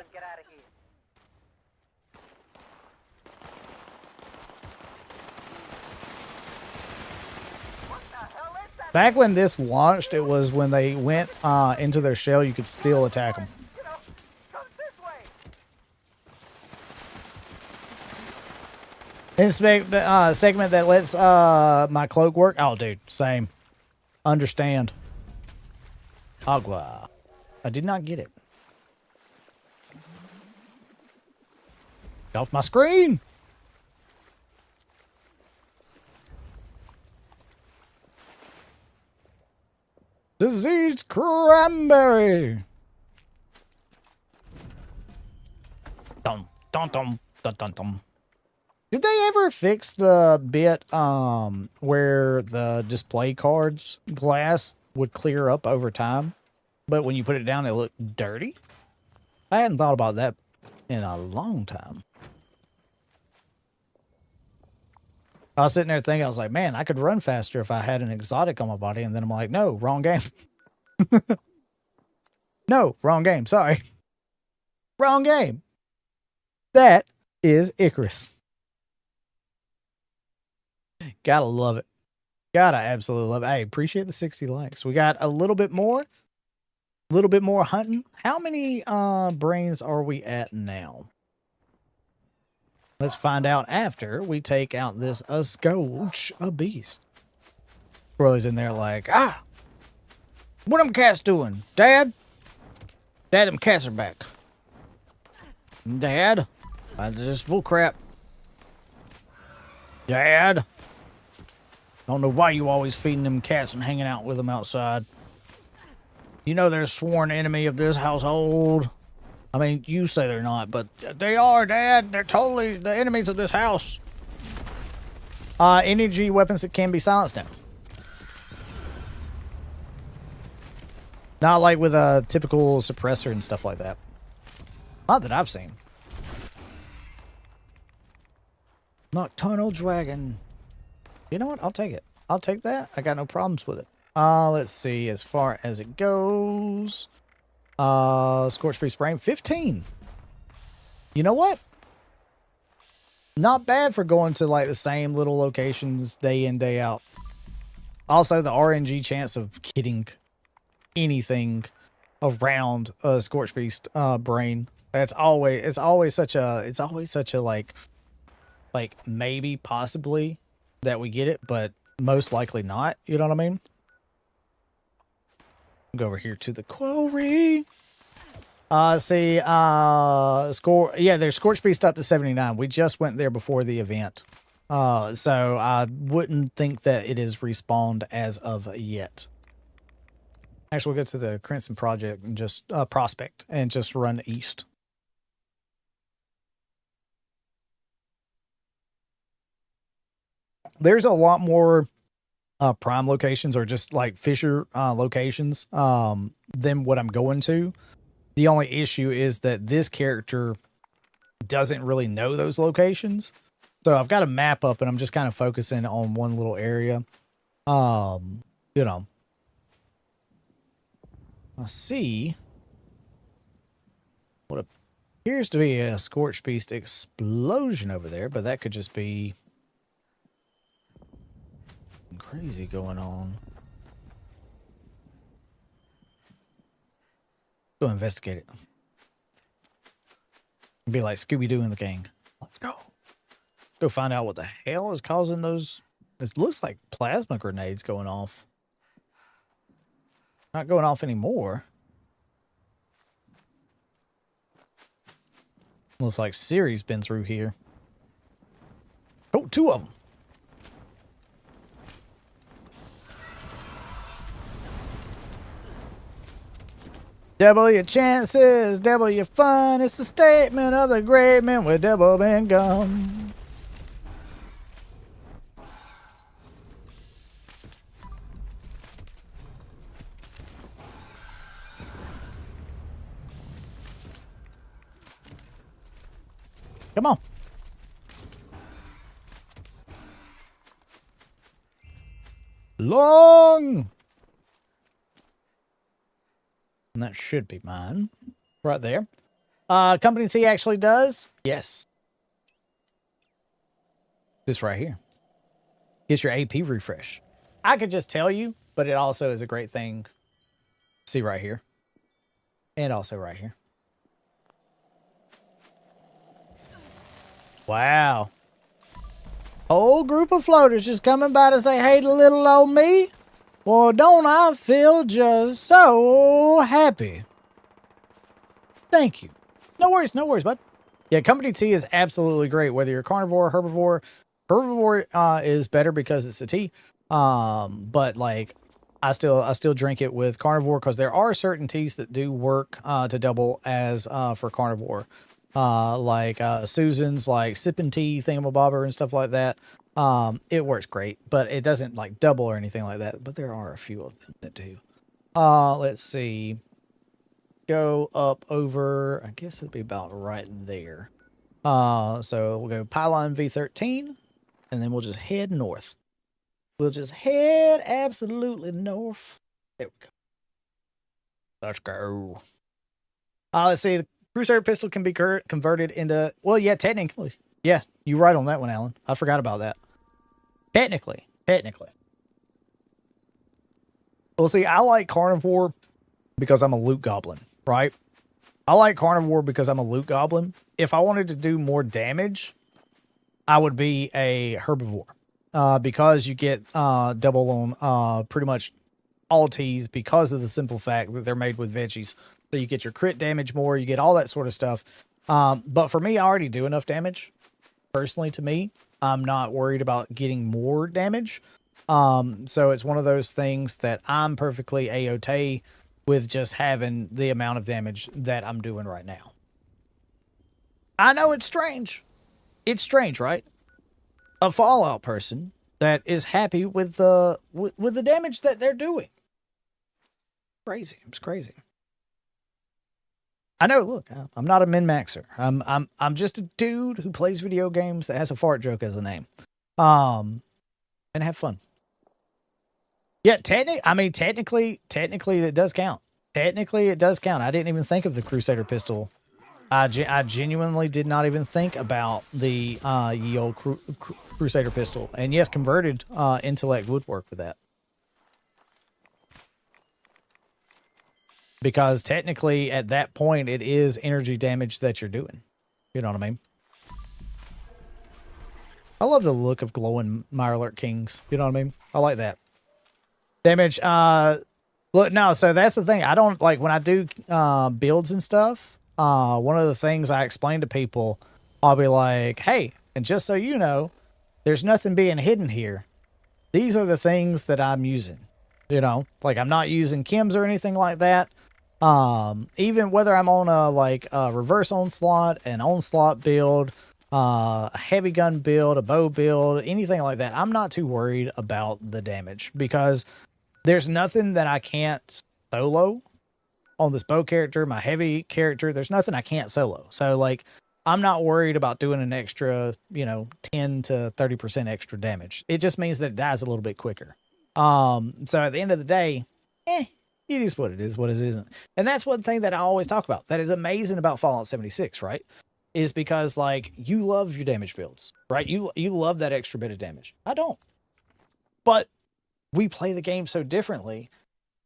Back when this launched, it was when they went into their shell, you could still attack them. In segment that lets my cloak work. Oh, dude, same. Understand. Agua. I did not get it. Get off my screen. Diseased cranberry. Dum dum dum dum dum dum. Did they ever fix the bit where the display cards glass would clear up over time, but when you put it down it looked dirty? I hadn't thought about that in a long time. I was sitting there thinking, I was like, man, I could run faster if I had an exotic on my body, and then I'm like, no, wrong game. No, wrong game, sorry. Wrong game. That is Icarus. Gotta love it. Gotta absolutely love it. Hey, appreciate the 60 likes. We got a little bit more hunting. How many brains are we at now? Let's find out after we take out this Scorchbeast. Brothers in there like, what them cats doing? Dad, them cats are back. Dad, I just bull crap. Dad, don't know why you always feeding them cats and hanging out with them outside. You know they're a sworn enemy of this household. I mean, you say they're not, but they are, Dad. They're totally the enemies of this house. Energy weapons that can be silenced now. Not like with a typical suppressor and stuff like that. Not that I've seen. Nocturnal Dragon. You know what? I'll take it. I'll take that. I got no problems with it. Let's see. As far as it goes... Scorchbeast brain 15. You know what? Not bad for going to like the same little locations day in, day out. Also, the RNG chance of getting anything around a Scorchbeast brain. It's always such a like maybe possibly that we get it, but most likely not. You know what I mean? Go over here to the quarry. There's Scorchbeast up to 79. We just went there before the event. So I wouldn't think that it is respawned as of yet. Actually, we'll go to the Crimson Project and just Prospect and just run east. There's a lot more prime locations or just like Fisher locations than what I'm going to. The only issue is that this character doesn't really know those locations. So I've got a map up and I'm just kind of focusing on one little area. You know. I see what appears to be a Scorchbeast explosion over there, but that could just be crazy going on. Go investigate it. Be like Scooby-Doo and the gang. Let's go. Go find out what the hell is causing those. It looks like plasma grenades going off. Not going off anymore. Looks like Siri's been through here. Oh, 2 of them. Double your chances, double your fun. It's a statement of the great men with double been gum. Come on. Long. And that should be mine. Right there. Company C actually does. Yes. This right here. Gets your AP refresh. I could just tell you, but it also is a great thing. See right here. And also right here. Wow. Whole group of floaters just coming by to say hey to little old me. Well, don't I feel just so happy. Thank you. No worries, bud. Yeah, Company T is absolutely great, whether you're carnivore or herbivore. Herbivore is better because it's a T. But like I still drink it with carnivore because there are certain teas that do work to double as for carnivore. Like Susan's like sipping tea thingamabobber and stuff like that. It works great, but it doesn't like double or anything like that. But there are a few of them that do. Let's see. Go up over, I guess it'd be about right there. So we'll go pylon V13, and then we'll just head north. We'll just head absolutely north. There we go. Let's go. Let's see. The Crusader pistol can be converted into, well, yeah, technically. Yeah, you're right on that one, Alan. I forgot about that. Technically. Well, see, I like carnivore because I'm a loot goblin, right? I like carnivore because I'm a loot goblin. If I wanted to do more damage, I would be a herbivore. Because you get double on pretty much all teas because of the simple fact that they're made with veggies. So you get your crit damage more, you get all that sort of stuff. But for me, I already do enough damage. Personally, to me, I'm not worried about getting more damage. So it's one of those things that I'm perfectly A-OK with just having the amount of damage that I'm doing right now. I know it's strange. It's strange, right? A Fallout person that is happy with the damage that they're doing. Crazy. It's crazy. I know, look, I'm not a min-maxer. I'm just a dude who plays video games that has a fart joke as a name. And have fun. Yeah, technically it does count. Technically it does count. I didn't even think of the Crusader pistol. I genuinely did not even think about the ye old Crusader pistol. And yes, converted intellect would work with that. Because technically, at that point, it is energy damage that you're doing. You know what I mean? I love the look of glowing Mirelurk Kings. You know what I mean? I like that. Damage. Look, no, so that's the thing. I don't, like, when I do builds and stuff, one of the things I explain to people, I'll be like, hey, and just so you know, there's nothing being hidden here. These are the things that I'm using. You know? Like, I'm not using chems or anything like that. Even whether I'm on a reverse onslaught, an onslaught build, a heavy gun build, a bow build, anything like that, I'm not too worried about the damage because there's nothing that I can't solo on this bow character, my heavy character. There's nothing I can't solo. So like, I'm not worried about doing an extra, 10 to 30% extra damage. It just means that it dies a little bit quicker. So at the end of the day, it is what it is, what it isn't. And that's one thing that I always talk about. That is amazing about Fallout 76, right? Is because, like, you love your damage builds, right? You love that extra bit of damage. I don't. But we play the game so differently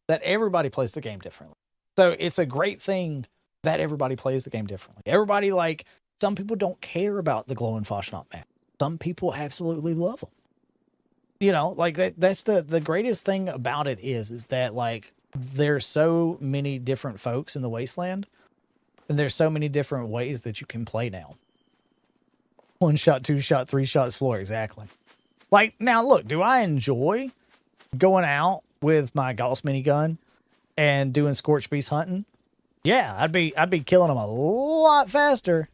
that everybody plays the game differently. So it's a great thing that everybody plays the game differently. Everybody, like, some people don't care about the glowing Fasnacht map. Some people absolutely love them. You know, like that's the greatest thing about it is that, like, there's so many different folks in the wasteland, and there's so many different ways that you can play now. 1 shot, 2 shot, 3 shots floor, exactly. Like, now look, do I enjoy going out with my Gauss minigun and doing Scorchbeast hunting? Yeah, I'd be killing them a lot faster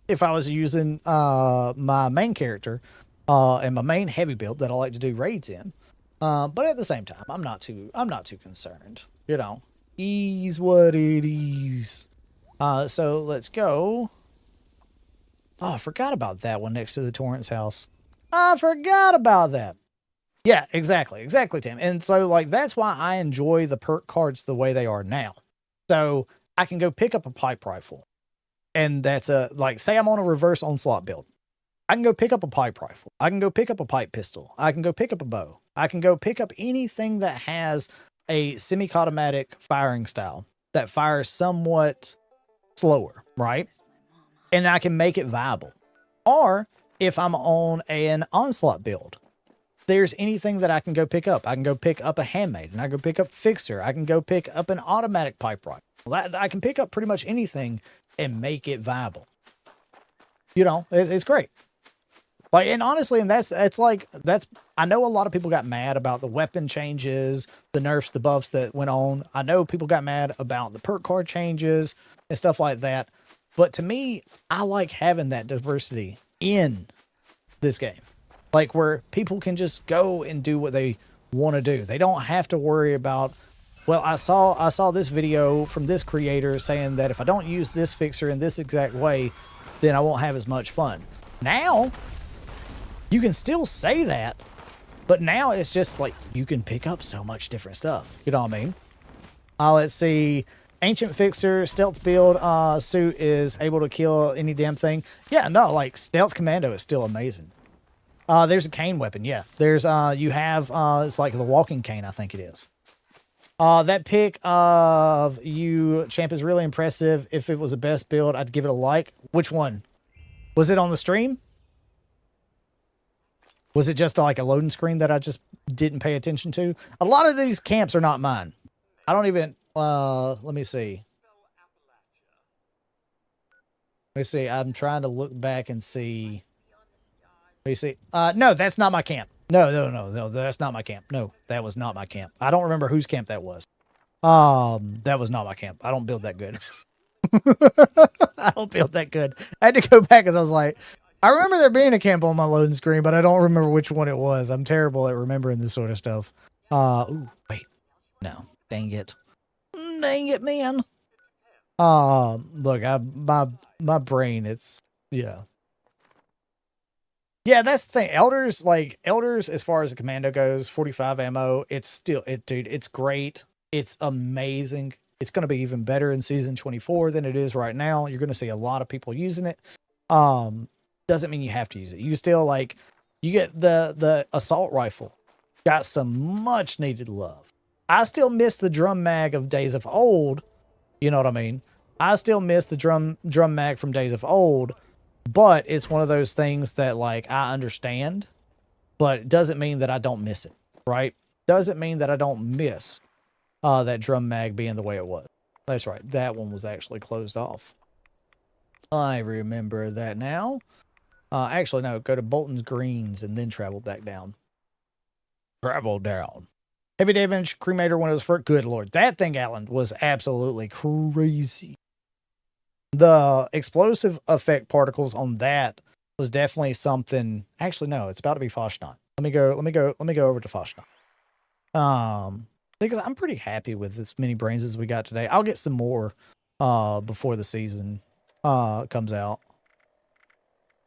if I was using my main character and my main heavy build that I like to do raids in. But at the same time, I'm not too concerned. You know, ease what it is. So let's go. Oh, I forgot about that one next to the Torrance house. I forgot about that. Yeah, exactly, Tim. And so, like, that's why I enjoy the perk cards the way they are now. So I can go pick up a pipe rifle, and that's like, say I'm on a reverse onslaught build. I can go pick up a pipe rifle. I can go pick up a pipe pistol. I can go pick up a bow. I can go pick up anything that has a semi-automatic firing style that fires somewhat slower, right? And I can make it viable. Or if I'm on an onslaught build, there's anything that I can go pick up. I can go pick up a handmade, and I can go pick up fixer. I can go pick up an automatic pipe rifle. I can pick up pretty much anything and make it viable. You know, it's great. Like, and honestly, and that's I know a lot of people got mad about the weapon changes, the nerfs, the buffs that went on. I know people got mad about the perk card changes and stuff like that. But to me, I like having that diversity in this game. Like, where people can just go and do what they want to do. They don't have to worry about, well, I saw this video from this creator saying that if I don't use this fixer in this exact way, then I won't have as much fun. Now, you can still say that, but now it's just like you can pick up so much different stuff. You know what I mean? Let's see. Ancient Fixer, Stealth Build suit is able to kill any damn thing. Yeah, no, like, Stealth Commando is still amazing. There's a cane weapon, yeah. There's, you have, it's like the walking cane, I think it is. That pick of you, champ, is really impressive. If it was the best build, I'd give it a like. Which one? Was it on the stream? Was it just like a loading screen that I just didn't pay attention to? A lot of these camps are not mine. I don't even... let me see. Let me see. I'm trying to look back and see. Let me see. No, that's not my camp. No, that's not my camp. No, that was not my camp. I don't remember whose camp that was. That was not my camp. I don't build that good. I don't build that good. I had to go back because I was like, I remember there being a camp on my loading screen, but I don't remember which one it was. I'm terrible at remembering this sort of stuff. Ooh, wait. No. Dang it. Dang it, man. Look, my brain, it's, yeah. Yeah, that's the thing. Elders, as far as the commando goes, 45 ammo, it's still, dude, it's great. It's amazing. It's going to be even better in season 24 than it is right now. You're going to see a lot of people using it. Doesn't mean you have to use it. You still, like, you get the assault rifle. Got some much needed love. I still miss the drum mag of days of old. You know what I mean? I still miss the drum mag from days of old, but it's one of those things that, like, I understand, but it doesn't mean that I don't miss it, right? Doesn't mean that I don't miss that drum mag being the way it was. That's right. That one was actually closed off. I remember that now. Actually, no, go to Bolton's Greens and then travel back down. Travel down. Heavy damage cremator when it was first. Good Lord. That thing, Alan, was absolutely crazy. The explosive effect particles on that was definitely something. Actually, no, it's about to be Fasnacht. Let me go over to Fasnacht. Because I'm pretty happy with as many brains as we got today. I'll get some more before the season comes out.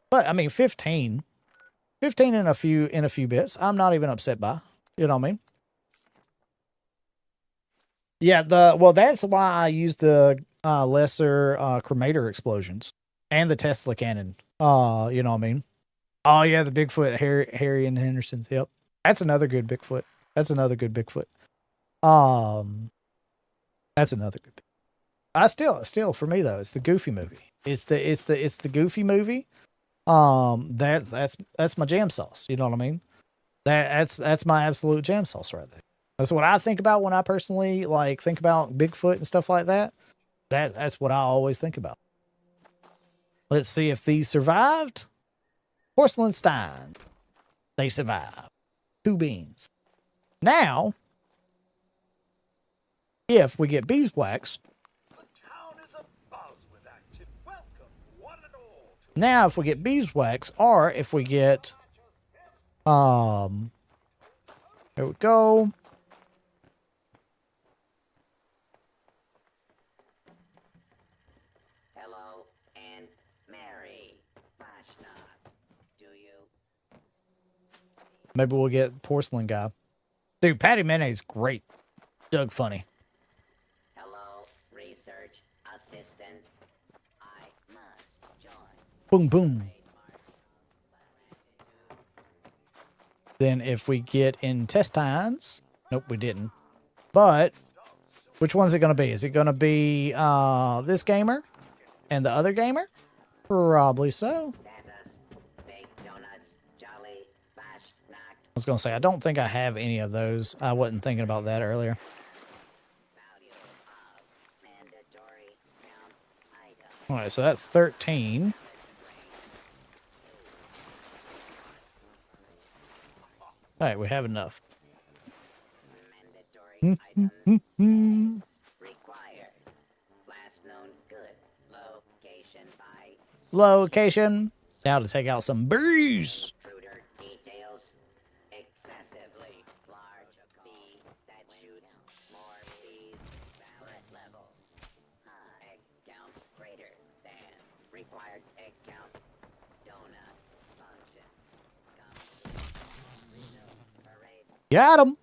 But I mean 15 in a few bits. I'm not even upset by. You know what I mean? Yeah, that's why I use the lesser cremator explosions and the Tesla cannon. You know what I mean? Oh yeah, the Bigfoot, Harry and Henderson's. Yep, that's another good Bigfoot. That's another good Bigfoot. Still for me though, it's the Goofy movie. It's the Goofy movie. That's my jam sauce. You know what I mean? That's my absolute jam sauce right there. That's what I think about when I personally like think about Bigfoot and stuff like that. That's what I always think about. Let's see if these survived. Porcelain Stein. They survived. 2 beans. Now, if we get beeswax, now if we get beeswax, or if we get, there we go. Hello and Merry Fasnacht. Do you? Maybe we'll get porcelain guy. Dude, Patty Mayonnaise, great. Doug funny. Hello, research assistant. I must join. Boom, boom. Then if we get intestines, nope, we didn't. But which one's it going to be? Is it going to be this gamer and the other gamer? Probably so. Status, big donuts, jolly, Fasnacht. I was going to say, I don't think I have any of those. I wasn't thinking about that earlier. Value of mandatory count item. All right, so that's 13. All right, we have enough. Mandatory items required. Last known good. Location by Location. Now to take out some bees. intruder details. Excessively large bee that shoots more bees. Ballot level. Egg count greater than required egg count. Donut function. Parade Got him.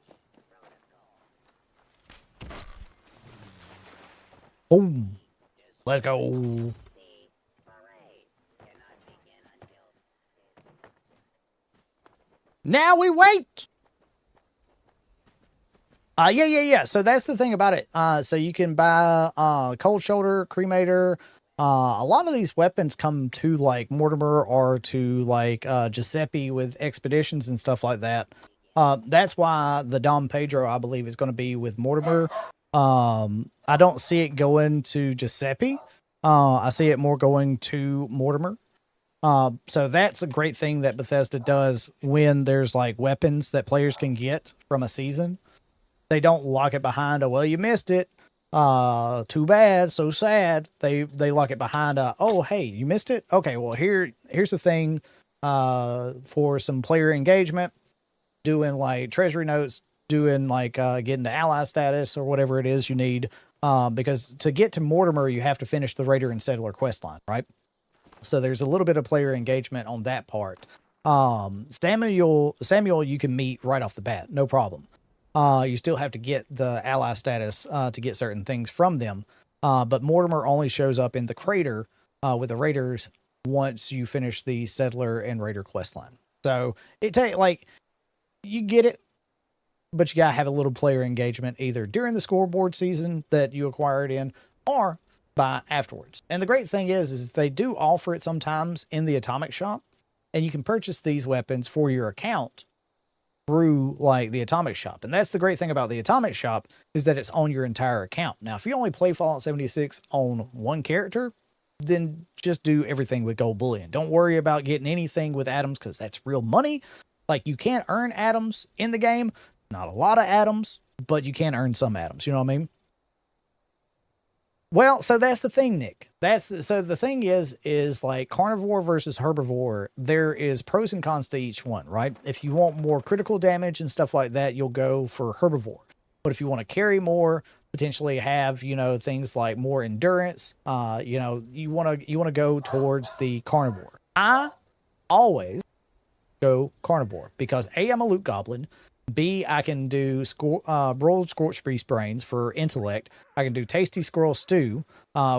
Boom. Let's go. the parade cannot begin until Now we wait. Yeah. So that's the thing about it. So you can buy cold shoulder, cremator. A lot of these weapons come to like Mortimer or to like Giuseppe with expeditions and stuff like that. That's why the Dom Pedro, I believe, is going to be with Mortimer. I don't see it going to Giuseppe. I see it more going to Mortimer. So that's a great thing that Bethesda does when there's like weapons that players can get from a season. They don't lock it behind a, well, you missed it. Too bad, so sad. They lock it behind a, oh, hey, you missed it? Okay, well, here's the thing, for some player engagement, doing like treasury notes, doing like, getting to ally status or whatever it is you need. Because to get to Mortimer, you have to finish the Raider and Settler quest line, right? So there's a little bit of player engagement on that part. Samuel, you can meet right off the bat, no problem. You still have to get the ally status to get certain things from them. But Mortimer only shows up in the crater with the Raiders once you finish the Settler and Raider quest line. So you get it, but you gotta have a little player engagement either during the scoreboard season that you acquired in, or by afterwards. And the great thing is they do offer it sometimes in the Atomic Shop, and you can purchase these weapons for your account through like the Atomic Shop. And that's the great thing about the Atomic Shop, is that it's on your entire account. Now, if you only play Fallout 76 on one character, then just do everything with gold bullion. Don't worry about getting anything with atoms, because that's real money. Like, you can't earn atoms in the game. Not a lot of atoms, but you can earn some atoms. You know what I mean? Well, so that's the thing, Nick. So the thing is like carnivore versus herbivore. There is pros and cons to each one, right? If you want more critical damage and stuff like that, you'll go for herbivore. But if you want to carry more, potentially have, things like more endurance, you want to go towards the carnivore. I always go carnivore because A, I'm a loot goblin. B, I can do broiled Scorchbeast brains for intellect. I can do tasty squirrel stew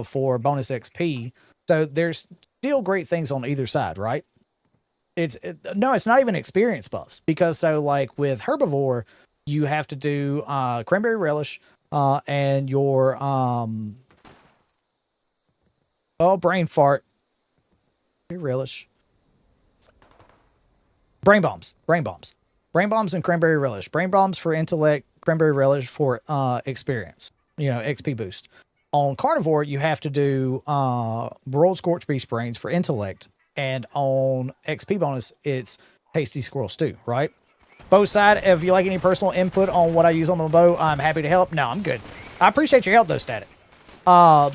for bonus XP. So there's still great things on either side, right? It's not even experience buffs, because so like with herbivore, you have to do cranberry relish and your Oh, brain fart. Very relish. Brain bombs. Brain bombs. Brain bombs and cranberry relish. Brain bombs for intellect. Cranberry relish for experience. You know, XP boost. On carnivore, you have to do broiled Scorchbeast brains for intellect. And on XP bonus, it's tasty squirrel stew, right? Bow side, if you like any personal input on what I use on the bow, I'm happy to help. No, I'm good. I appreciate your help, though, Static. So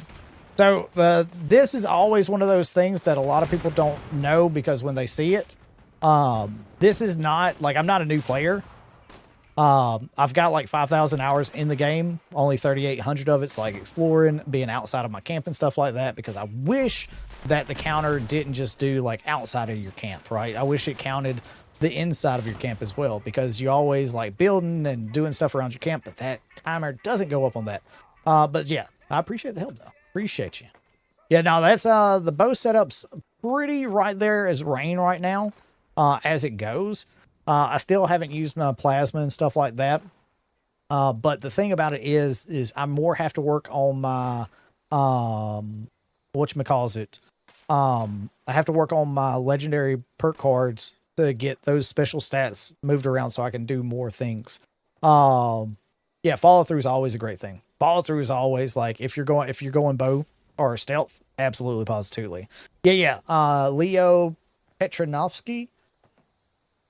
this is always one of those things that a lot of people don't know because when they see it, this is not, like, I'm not a new player. I've got like 5,000 hours in the game. Only 3,800 of it's like exploring, being outside of my camp and stuff like that, because I wish that the counter didn't just do like outside of your camp, right? I wish it counted the inside of your camp as well, because you always like building and doing stuff around your camp, but that timer doesn't go up on that. But yeah, I appreciate the help though. Appreciate you. Yeah, no, that's the bow setup's pretty right there as rain right now, as it goes. I still haven't used my plasma and stuff like that. But the thing about it is I more have to work on my whatchamacallit. I have to work on my legendary perk cards to get those special stats moved around so I can do more things. Yeah, follow through is always a great thing. Follow through is always like if you're going bow or stealth, absolutely positively. Yeah. Leo Petronovsky.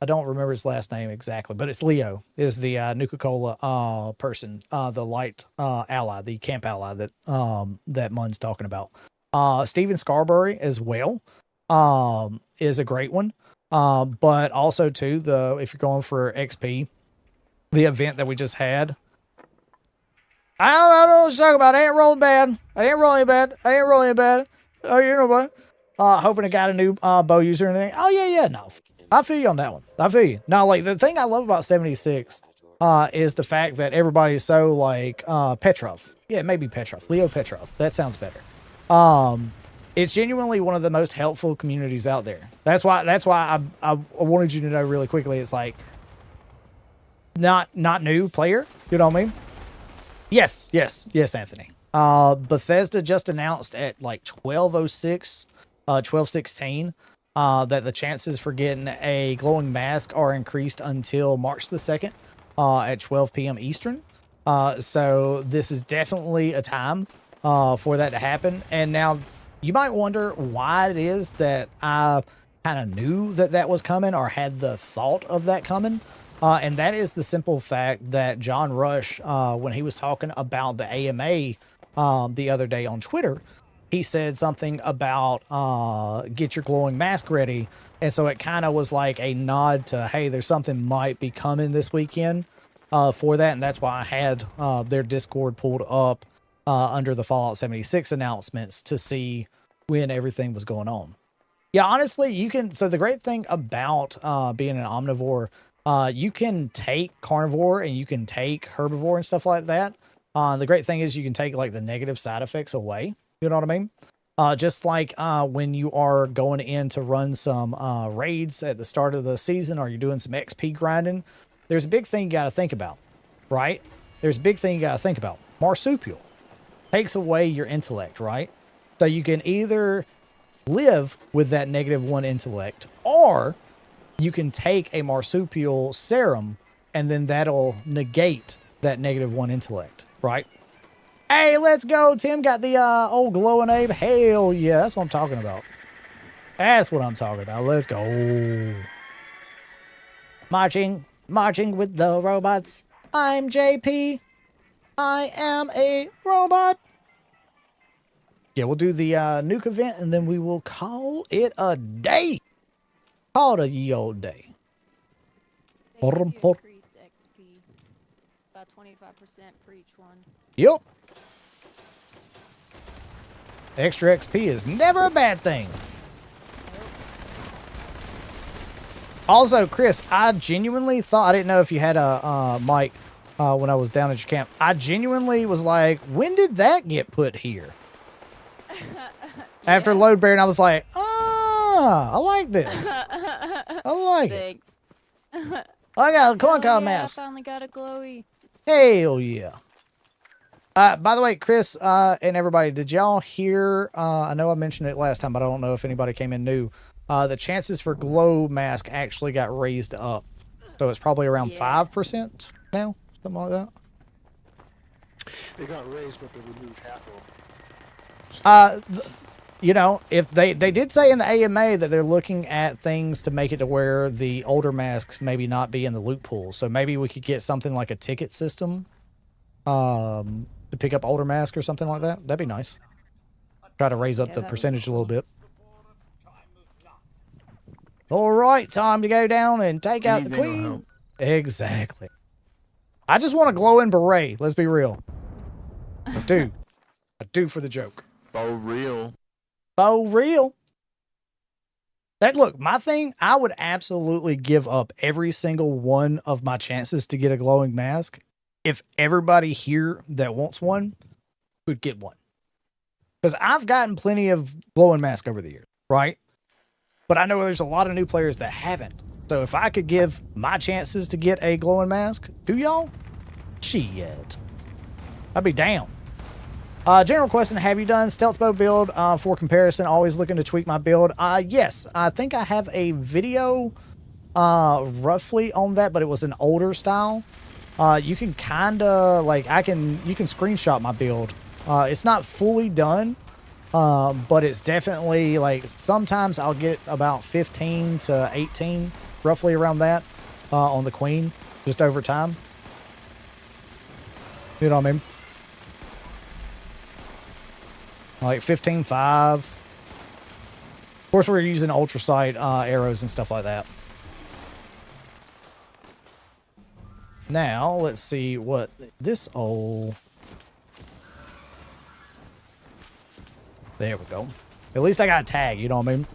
I don't remember his last name exactly, but it's Leo is the Nuka-Cola person, the light ally, the camp ally that Mun's talking about. Steven Scarberry as well is a great one. But also too, if you're going for XP, the event that we just had. I don't know what you're talking about. I ain't rolling bad. I ain't rolling bad. Oh, you know what? Hoping I got a new bow user and anything. Oh, yeah. No, I feel you on that one. I feel you. Now, like, the thing I love about 76 is the fact that everybody is so, like, Petrov. Yeah, maybe Petrov. Leo Petrov. That sounds better. It's genuinely one of the most helpful communities out there. That's why I wanted you to know really quickly. It's like, not new player. You know what I mean? Yes, Anthony. Bethesda just announced at like 12:06, 12:16, that the chances for getting a glowing mask are increased until March the 2nd, at 12 p.m. Eastern. So this is definitely a time, for that to happen. And now you might wonder why it is that I kind of knew that was coming or had the thought of that coming. And that is the simple fact that John Rush, when he was talking about the AMA the other day on Twitter, he said something about get your glowing mask ready. And so it kind of was like a nod to, hey, there's something might be coming this weekend for that. And that's why I had their Discord pulled up under the Fallout 76 announcements to see when everything was going on. Yeah, honestly, you can. So the great thing about being an omnivore, you can take carnivore and you can take herbivore and stuff like that. The great thing is you can take like the negative side effects away. You know what I mean? Just like when you are going in to run some raids at the start of the season, or you're doing some XP grinding, there's a big thing you got to think about, right? There's a big thing you got to think about. Marsupial takes away your intellect, right? So you can either live with that -1 intellect, or you can take a marsupial serum and then that'll negate that -1 intellect, right? Hey, let's go. Tim got the old glowing Abe. Hell yeah, that's what I'm talking about. That's what I'm talking about. Let's go. Marching with the robots. I'm JP. I am a robot. Yeah, we'll do the nuke event and then we will call it a day. Call it a ye old day. They give you increased XP, about 25% for each one. Yep. Extra XP is never a bad thing. Also, Chris, I genuinely thought, I didn't know if you had a mic when I was down at your camp. I genuinely was like, when did that get put here? After load bearing, I was like, I like this. I like Thanks. it. I got a corn cob I mask. finally got a glowy. Hell yeah. By the way, Chris, and everybody, did y'all hear, I know I mentioned it last time, but I don't know if anybody came in new. The chances for glow mask actually got raised up. So it's probably around 5% now, something like that. They got raised, but they removed half of them. You know, if they did say in the AMA that they're looking at things to make it to where the older masks maybe not be in the loot pool. So maybe we could get something like a ticket system to pick up older masks or something like that. That'd be nice. Try to raise up the percentage a little bit. All right, time to go down and take out the queen. Exactly. I just want a glowing beret. Let's be real. I do. I do for the joke. For real. For real. That look, my thing, I would absolutely give up every single one of my chances to get a glowing mask if everybody here that wants one could get one. Because I've gotten plenty of glowing masks over the years, right? But I know there's a lot of new players that haven't. So if I could give my chances to get a glowing mask, do y'all? Shit. I'd be down. General question, have you done stealth bow build for comparison? Always looking to tweak my build. Yes, I think I have a video roughly on that, but it was an older style. You can kind of like, you can screenshot my build. It's not fully done, but it's definitely like, sometimes I'll get about 15 to 18, roughly around that, on the queen, just over time. You know what I mean? Like 15.5. Of course, we're using ultra sight arrows and stuff like that. Now, let's see what this old... There we go. At least I got a tag, you know what I mean?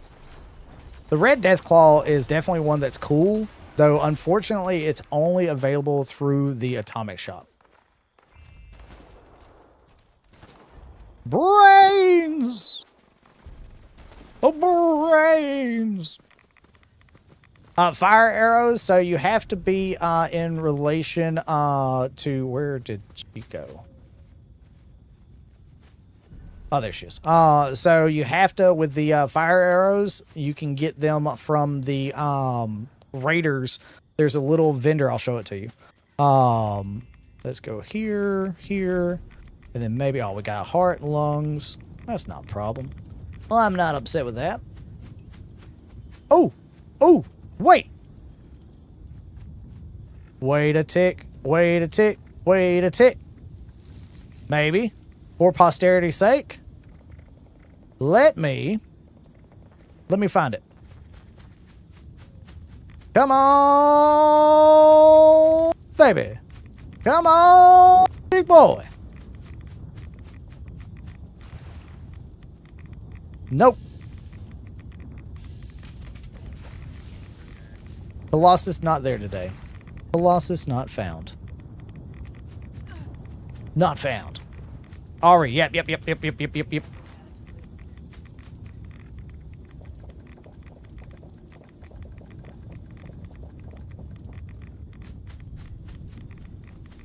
The Red Deathclaw is definitely one that's cool, though unfortunately it's only available through the Atomic Shop. Brains! Oh, brains! Fire arrows, so you have to be in relation to... Where did she go? Oh, there she is. So you have to, with the fire arrows, you can get them from the raiders. There's a little vendor. I'll show it to you. Let's go here, here, and then maybe, oh, we got heart and lungs. That's not a problem. Well, I'm not upset with that. Oh, oh, wait. Wait a tick, wait a tick, wait a tick. Maybe, for posterity's sake, let me find it. Come on, baby. Come on, big boy. Nope. Colossus not there today. Colossus not found. Not found. Ari, yep.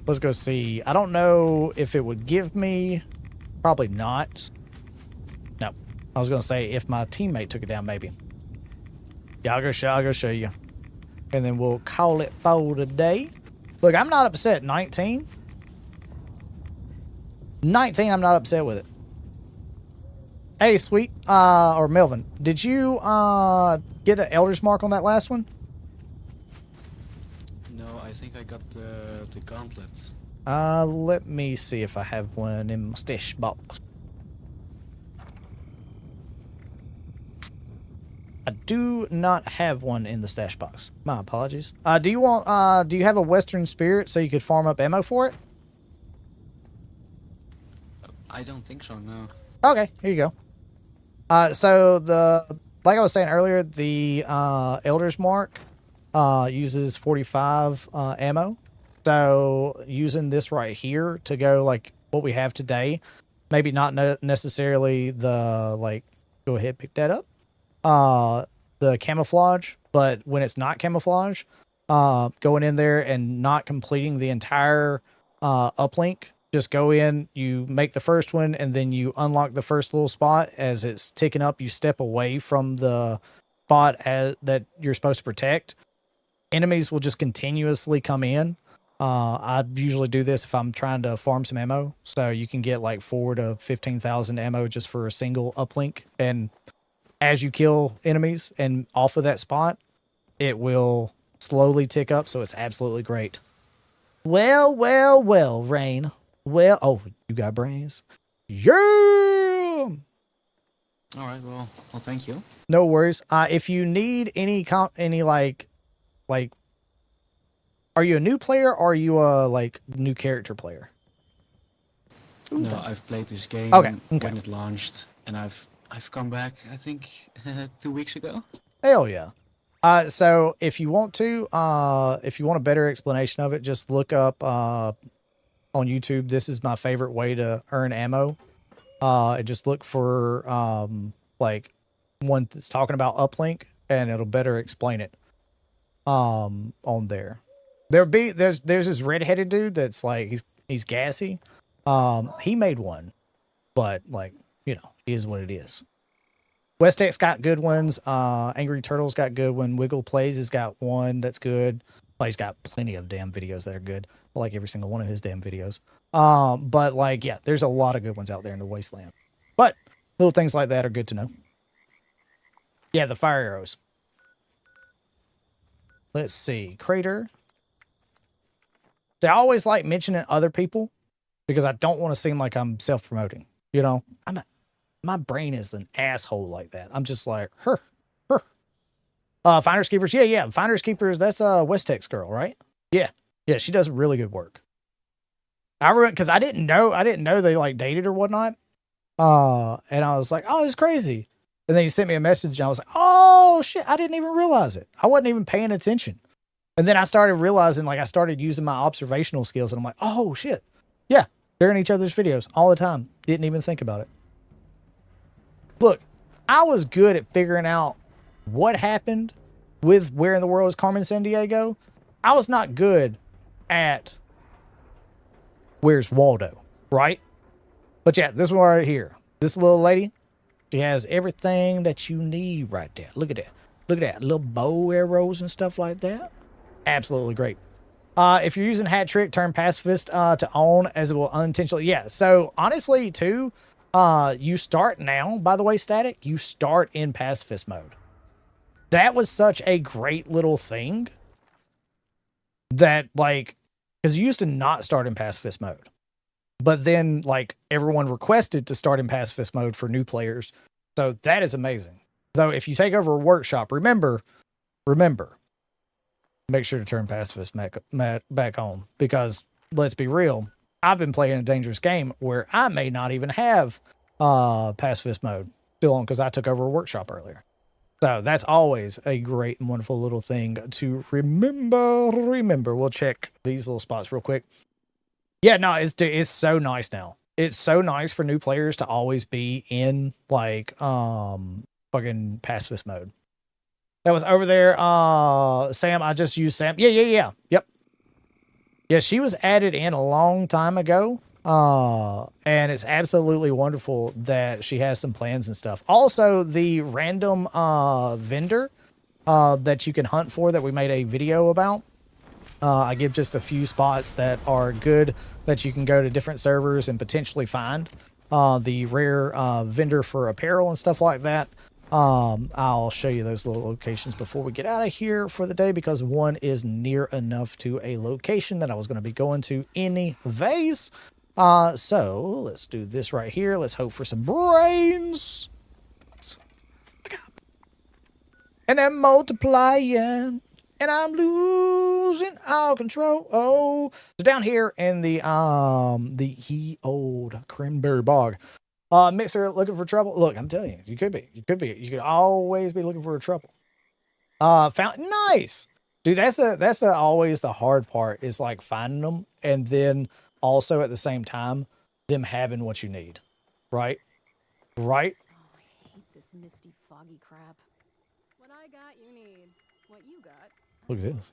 Let's go see. I don't know if it would give me. Probably not. No. I was going to say if my teammate took it down, maybe. Yeah, I'll go show you. And then we'll call it for today. Look, I'm not upset. 19. 19, I'm not upset with it. Hey, Sweet, or Melvin, did you get an Elder's Mark on that last one? No, I think I got the gauntlets. Let me see if I have one in my stash box. I do not have one in the stash box. My apologies. Do you have a Western Spirit so you could farm up ammo for it? I don't think so, no. Okay, here you go. So like I was saying earlier, the Elder's Mark uses 45 ammo. So using this right here to go like what we have today, maybe not necessarily the like. Go ahead, pick that up. The camouflage, but when it's not camouflage, going in there and not completing the entire uplink just go in, you make the first one, and then you unlock the first little spot. As it's ticking up, you step away from the spot that you're supposed to protect. Enemies will just continuously come in. I usually do this if I'm trying to farm some ammo. So you can get like 4,000 to 15,000 ammo just for a single uplink. And as you kill enemies and off of that spot, it will slowly tick up. So it's absolutely great. Well, Rain. Well, oh, you got brains? Yeah! Alright, well, thank you. No worries. If you need any are you a new player or are you a new character player? No, I've played this game Okay. when it launched, and I've come back, I think, 2 weeks ago. Hell yeah. So if you want a better explanation of it, just look up on YouTube. This is my favorite way to earn ammo. Just look for one that's talking about uplink, and it'll better explain it on there. There's this redheaded dude that's he's gassy. He made one, but it is what it is. Westex got good ones. Angry Turtle's got good one. Wiggle Plays has got one that's good. Well, he's got plenty of damn videos that are good. I like every single one of his damn videos. But yeah, there's a lot of good ones out there in the wasteland. But little things like that are good to know. Yeah, the fire arrows. Let's see. Crater. See, I always like mentioning other people because I don't want to seem like I'm self-promoting. My brain is an asshole like that. I'm just like, her. Finders Keepers. Yeah. Finders Keepers. That's Westex girl, right? Yeah. She does really good work. I remember because I didn't know they dated or whatnot. And I was like, oh, it's crazy. And then he sent me a message and I was like, oh shit, I didn't even realize it. I wasn't even paying attention. And then I started realizing, I started using my observational skills and I'm like, oh shit. Yeah. They're in each other's videos all the time. Didn't even think about it. Look, I was good at figuring out what happened with Where in the World is Carmen Sandiego. I was not good at Where's Waldo, right? But yeah, this one right here. This little lady, she has everything that you need right there. Look at that. Look at that. Little bow arrows and stuff like that. Absolutely great. If you're using Hat Trick, turn Pacifist to on as it will unintentionally. Yeah, so honestly, too, you start now, by the way, Static, you start in Pacifist mode. That was such a great little thing that, because you used to not start in Pacifist mode. But then, everyone requested to start in Pacifist mode for new players. So that is amazing. Though, if you take over a workshop, remember, make sure to turn Pacifist back on. Because, let's be real, I've been playing a dangerous game where I may not even have Pacifist mode still on because I took over a workshop earlier. So that's always a great and wonderful little thing to remember. We'll check these little spots real quick. Yeah, no, it's so nice now. It's so nice for new players to always be in fucking pacifist mode. That was over there. Sam, I just used Sam. Yeah. Yep. Yeah, she was added in a long time ago. And it's absolutely wonderful that she has some plans and stuff. Also, the random vendor that you can hunt for that we made a video about. I give just a few spots that are good that you can go to different servers and potentially find. The rare vendor for apparel and stuff like that. I'll show you those little locations before we get out of here for the day because one is near enough to a location that I was going to be going to anyways. So let's do this right here. Let's hope for some brains. And I'm multiplying. And I'm losing all control. Oh, so down here in the old cranberry bog. Mixer looking for trouble. Look, I'm telling you, you could always be looking for trouble. Found nice. Dude, that's always the hard part is finding them and then also at the same time them having what you need. Right? Oh, I hate this misty, foggy crap. What I got, you need. What you got. Look at this.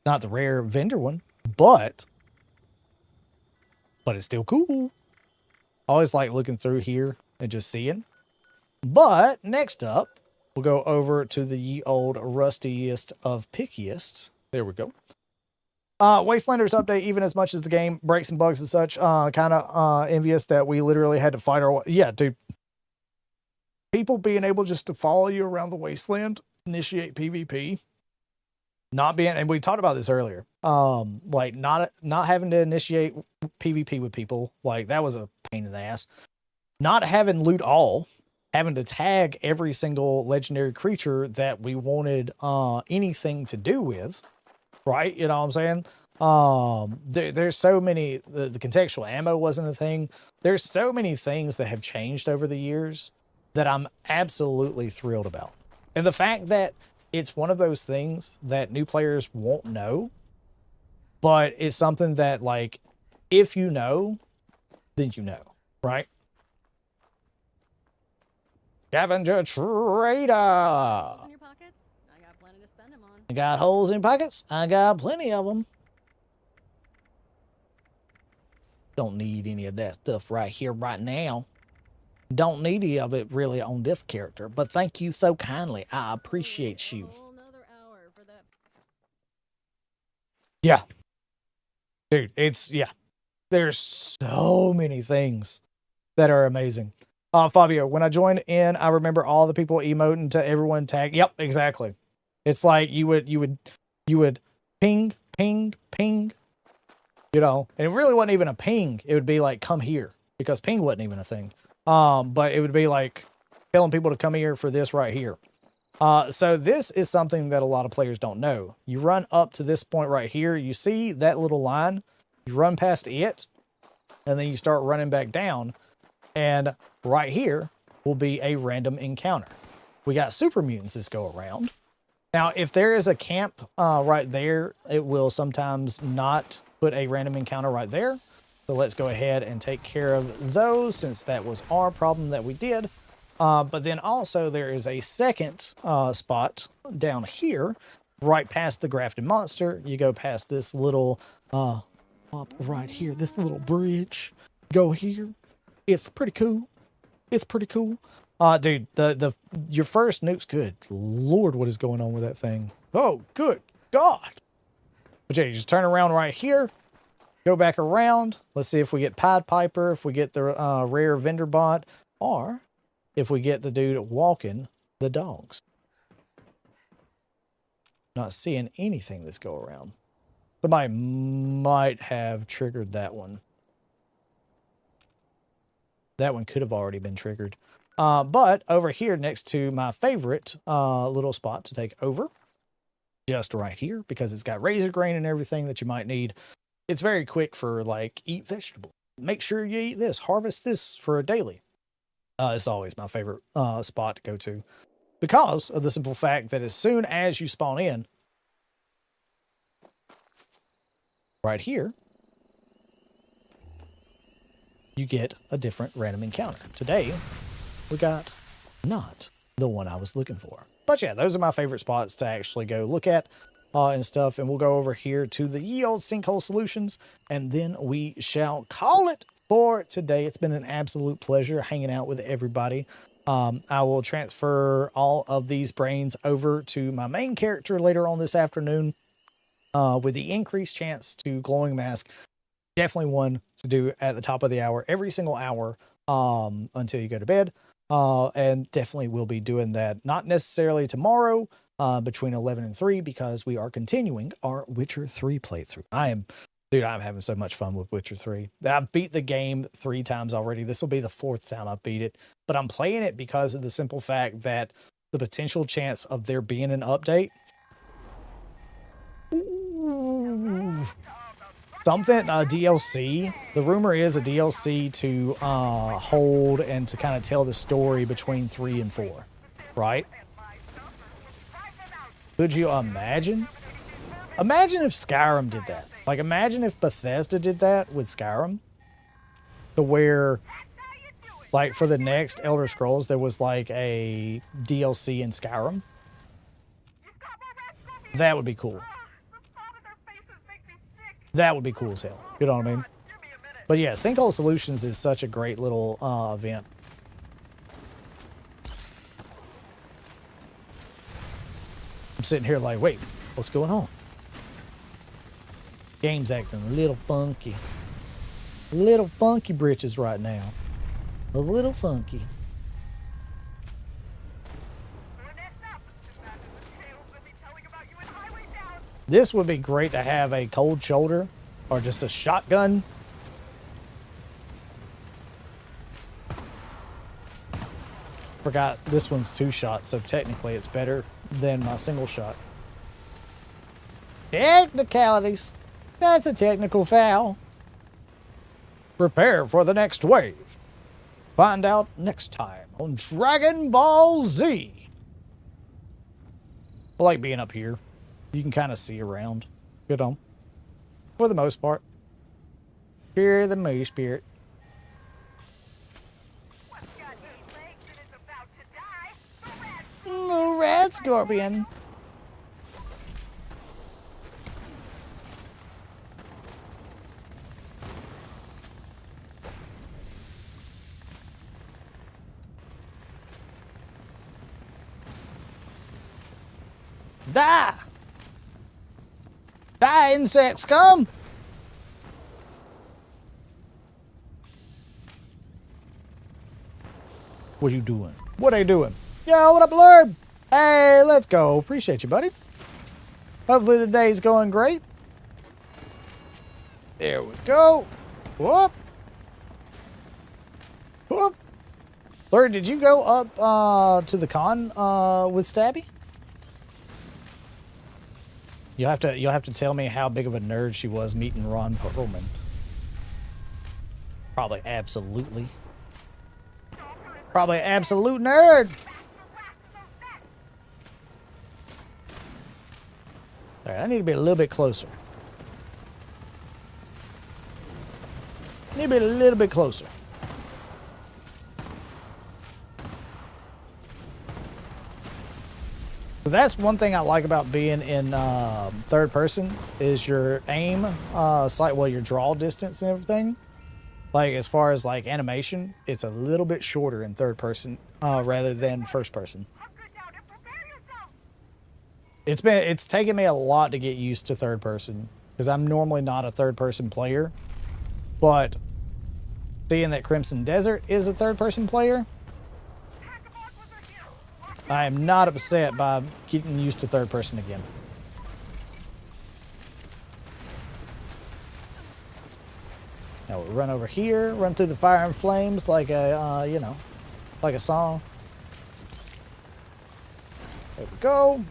Not the rare vendor one, but but it's still cool. I always like looking through here and just seeing. But next up, we'll go over to the ye old rustiest of pickiest. There we go. Wastelanders update, even as much as the game breaks and bugs and such. Kind of envious that we literally had to fight our way. Yeah, dude. People being able just to follow you around the wasteland, initiate PvP, not being, and we talked about this earlier. Like not having to initiate PvP with people, like that was a pain in the ass. Not having loot all, having to tag every single legendary creature that we wanted anything to do with, right? You know what I'm saying? There's so many, the contextual ammo wasn't a thing. There's so many things that have changed over the years that I'm absolutely thrilled about. And the fact that it's one of those things that new players won't know, but it's something that, like, if you know, then you know, right? Scavenger trader. In your pockets? I got plenty to spend them on. I got holes in pockets. I got plenty of them. Don't need any of that stuff right here, right now. Don't need any of it really on this character, but thank you so kindly. I appreciate you. Whole nother hour for that. Yeah. Dude, yeah. There's so many things that are amazing. Fabio, when I joined in, I remember all the people emoting to everyone tag. Yep, exactly. It's like you would ping, ping, ping, you know, and it really wasn't even a ping. It would be like, come here, because ping wasn't even a thing. But it would be like telling people to come here for this right here. So this is something that a lot of players don't know. You run up to this point right here. You see that little line, you run past it, and then you start running back down. And right here will be a random encounter. We got super mutants this go around. Now, if there is a camp right there, it will sometimes not put a random encounter right there. So let's go ahead and take care of those, since that was our problem that we did. But then also there is a second spot down here, right past the grafted monster. You go past this little up right here, this little bridge. Go here. It's pretty cool. It's pretty cool. Dude, your first nuke's good. Lord, what is going on with that thing? Oh, good God. But yeah, you just turn around right here. Go back around. Let's see if we get Pied Piper, if we get the rare vendor bot, or if we get the dude walking the dogs. Not seeing anything this go around. Somebody might have triggered that one. That one could have already been triggered. But over here next to my favorite little spot to take over, just right here, because it's got razor grain and everything that you might need. It's very quick for, like, eat vegetables. Make sure you eat this. Harvest this for a daily. It's always my favorite spot to go to, because of the simple fact that as soon as you spawn in, right here, you get a different random encounter. Today, we got not the one I was looking for. But yeah, those are my favorite spots to actually go look at and stuff. And we'll go over here to the ye old sinkhole solutions, and then we shall call it for today. It's been an absolute pleasure hanging out with everybody. I will transfer all of these brains over to my main character later on this afternoon with the increased chance to glowing mask. Definitely one to do at the top of the hour, every single hour until you go to bed. And definitely will be doing that, not necessarily tomorrow, between 11 and 3, because we are continuing our Witcher 3 playthrough. I'm having so much fun with Witcher 3. I beat the game 3 times already. This will be the 4th time I beat it, but I'm playing it because of the simple fact that the potential chance of there being an update. Ooh. Something, DLC. The rumor is a DLC to hold and to kind of tell the story between 3 and 4, right? Could you imagine? Imagine if Skyrim did that. Like, imagine if Bethesda did that with Skyrim. To where, like, for the next Elder Scrolls, there was, like, a DLC in Skyrim. That would be cool. That would be cool as hell. You know what I mean? But yeah, Sinkhole Solutions is such a great little event. I'm sitting here like, wait, what's going on? Game's acting a little funky. A little funky britches right now. A little funky. This would be great to have a cold shoulder or just a shotgun. Forgot this one's 2 shots, so technically it's better than my single shot. Technicalities. That's a technical foul. Prepare for the next wave. Find out next time on Dragon Ball Z. I like being up here. You can kind of see around. Good on. For the most part. Fear the moose spirit. The red scorpion. Die! Die, insect scum! What you doing? What are you doing? Yo, what up, Blurb? Hey, let's go. Appreciate you, buddy. Hopefully the day's going great. There we go. Whoop. Whoop. Blurb, did you go up to the con with Stabby? You'll have to tell me how big of a nerd she was meeting Ron Perlman. Probably absolutely. Probably absolute nerd. All right, I need to be a little bit closer. Need to be a little bit closer. So that's one thing I like about being in third person is your aim, your draw distance and everything. Like as far as like animation, it's a little bit shorter in third person rather than first person. It's taken me a lot to get used to third person because I'm normally not a third person player, but seeing that Crimson Desert is a third person player, I am not upset by getting used to third person again. Now we run over here, run through the fire and flames like a, like a song. There we go.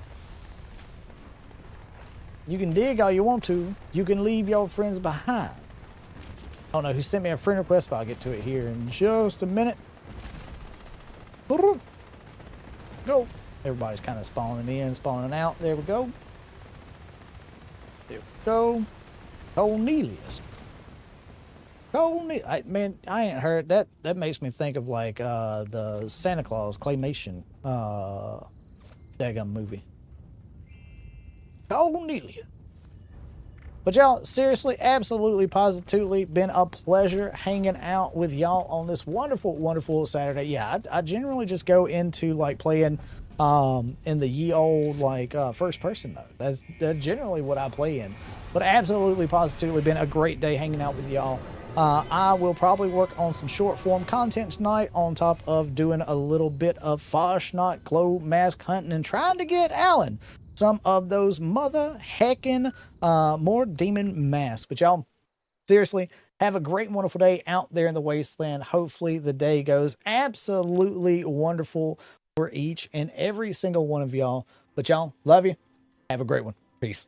You can dig all you want to. You can leave your friends behind. I don't know who sent me a friend request, but I'll get to it here in just a minute. Go. Everybody's kind of spawning in, spawning out. There we go. There we go. Cornelius. Man, I ain't heard that. That makes me think of like the Santa Claus claymation daggum movie. Cornelius. But y'all, seriously, absolutely, positively, been a pleasure hanging out with y'all on this wonderful, wonderful Saturday. Yeah, I generally just go into like playing in the ye old like first person mode. That's generally what I play in. But absolutely, positively, been a great day hanging out with y'all. I will probably work on some short form content tonight on top of doing a little bit of Fasnacht glow mask hunting and trying to get Alan some of those mother heckin' more demon masks. But y'all, seriously, have a great, wonderful day out there in the wasteland. Hopefully the day goes absolutely wonderful for each and every single one of y'all. But y'all, love you. Have a great one. Peace.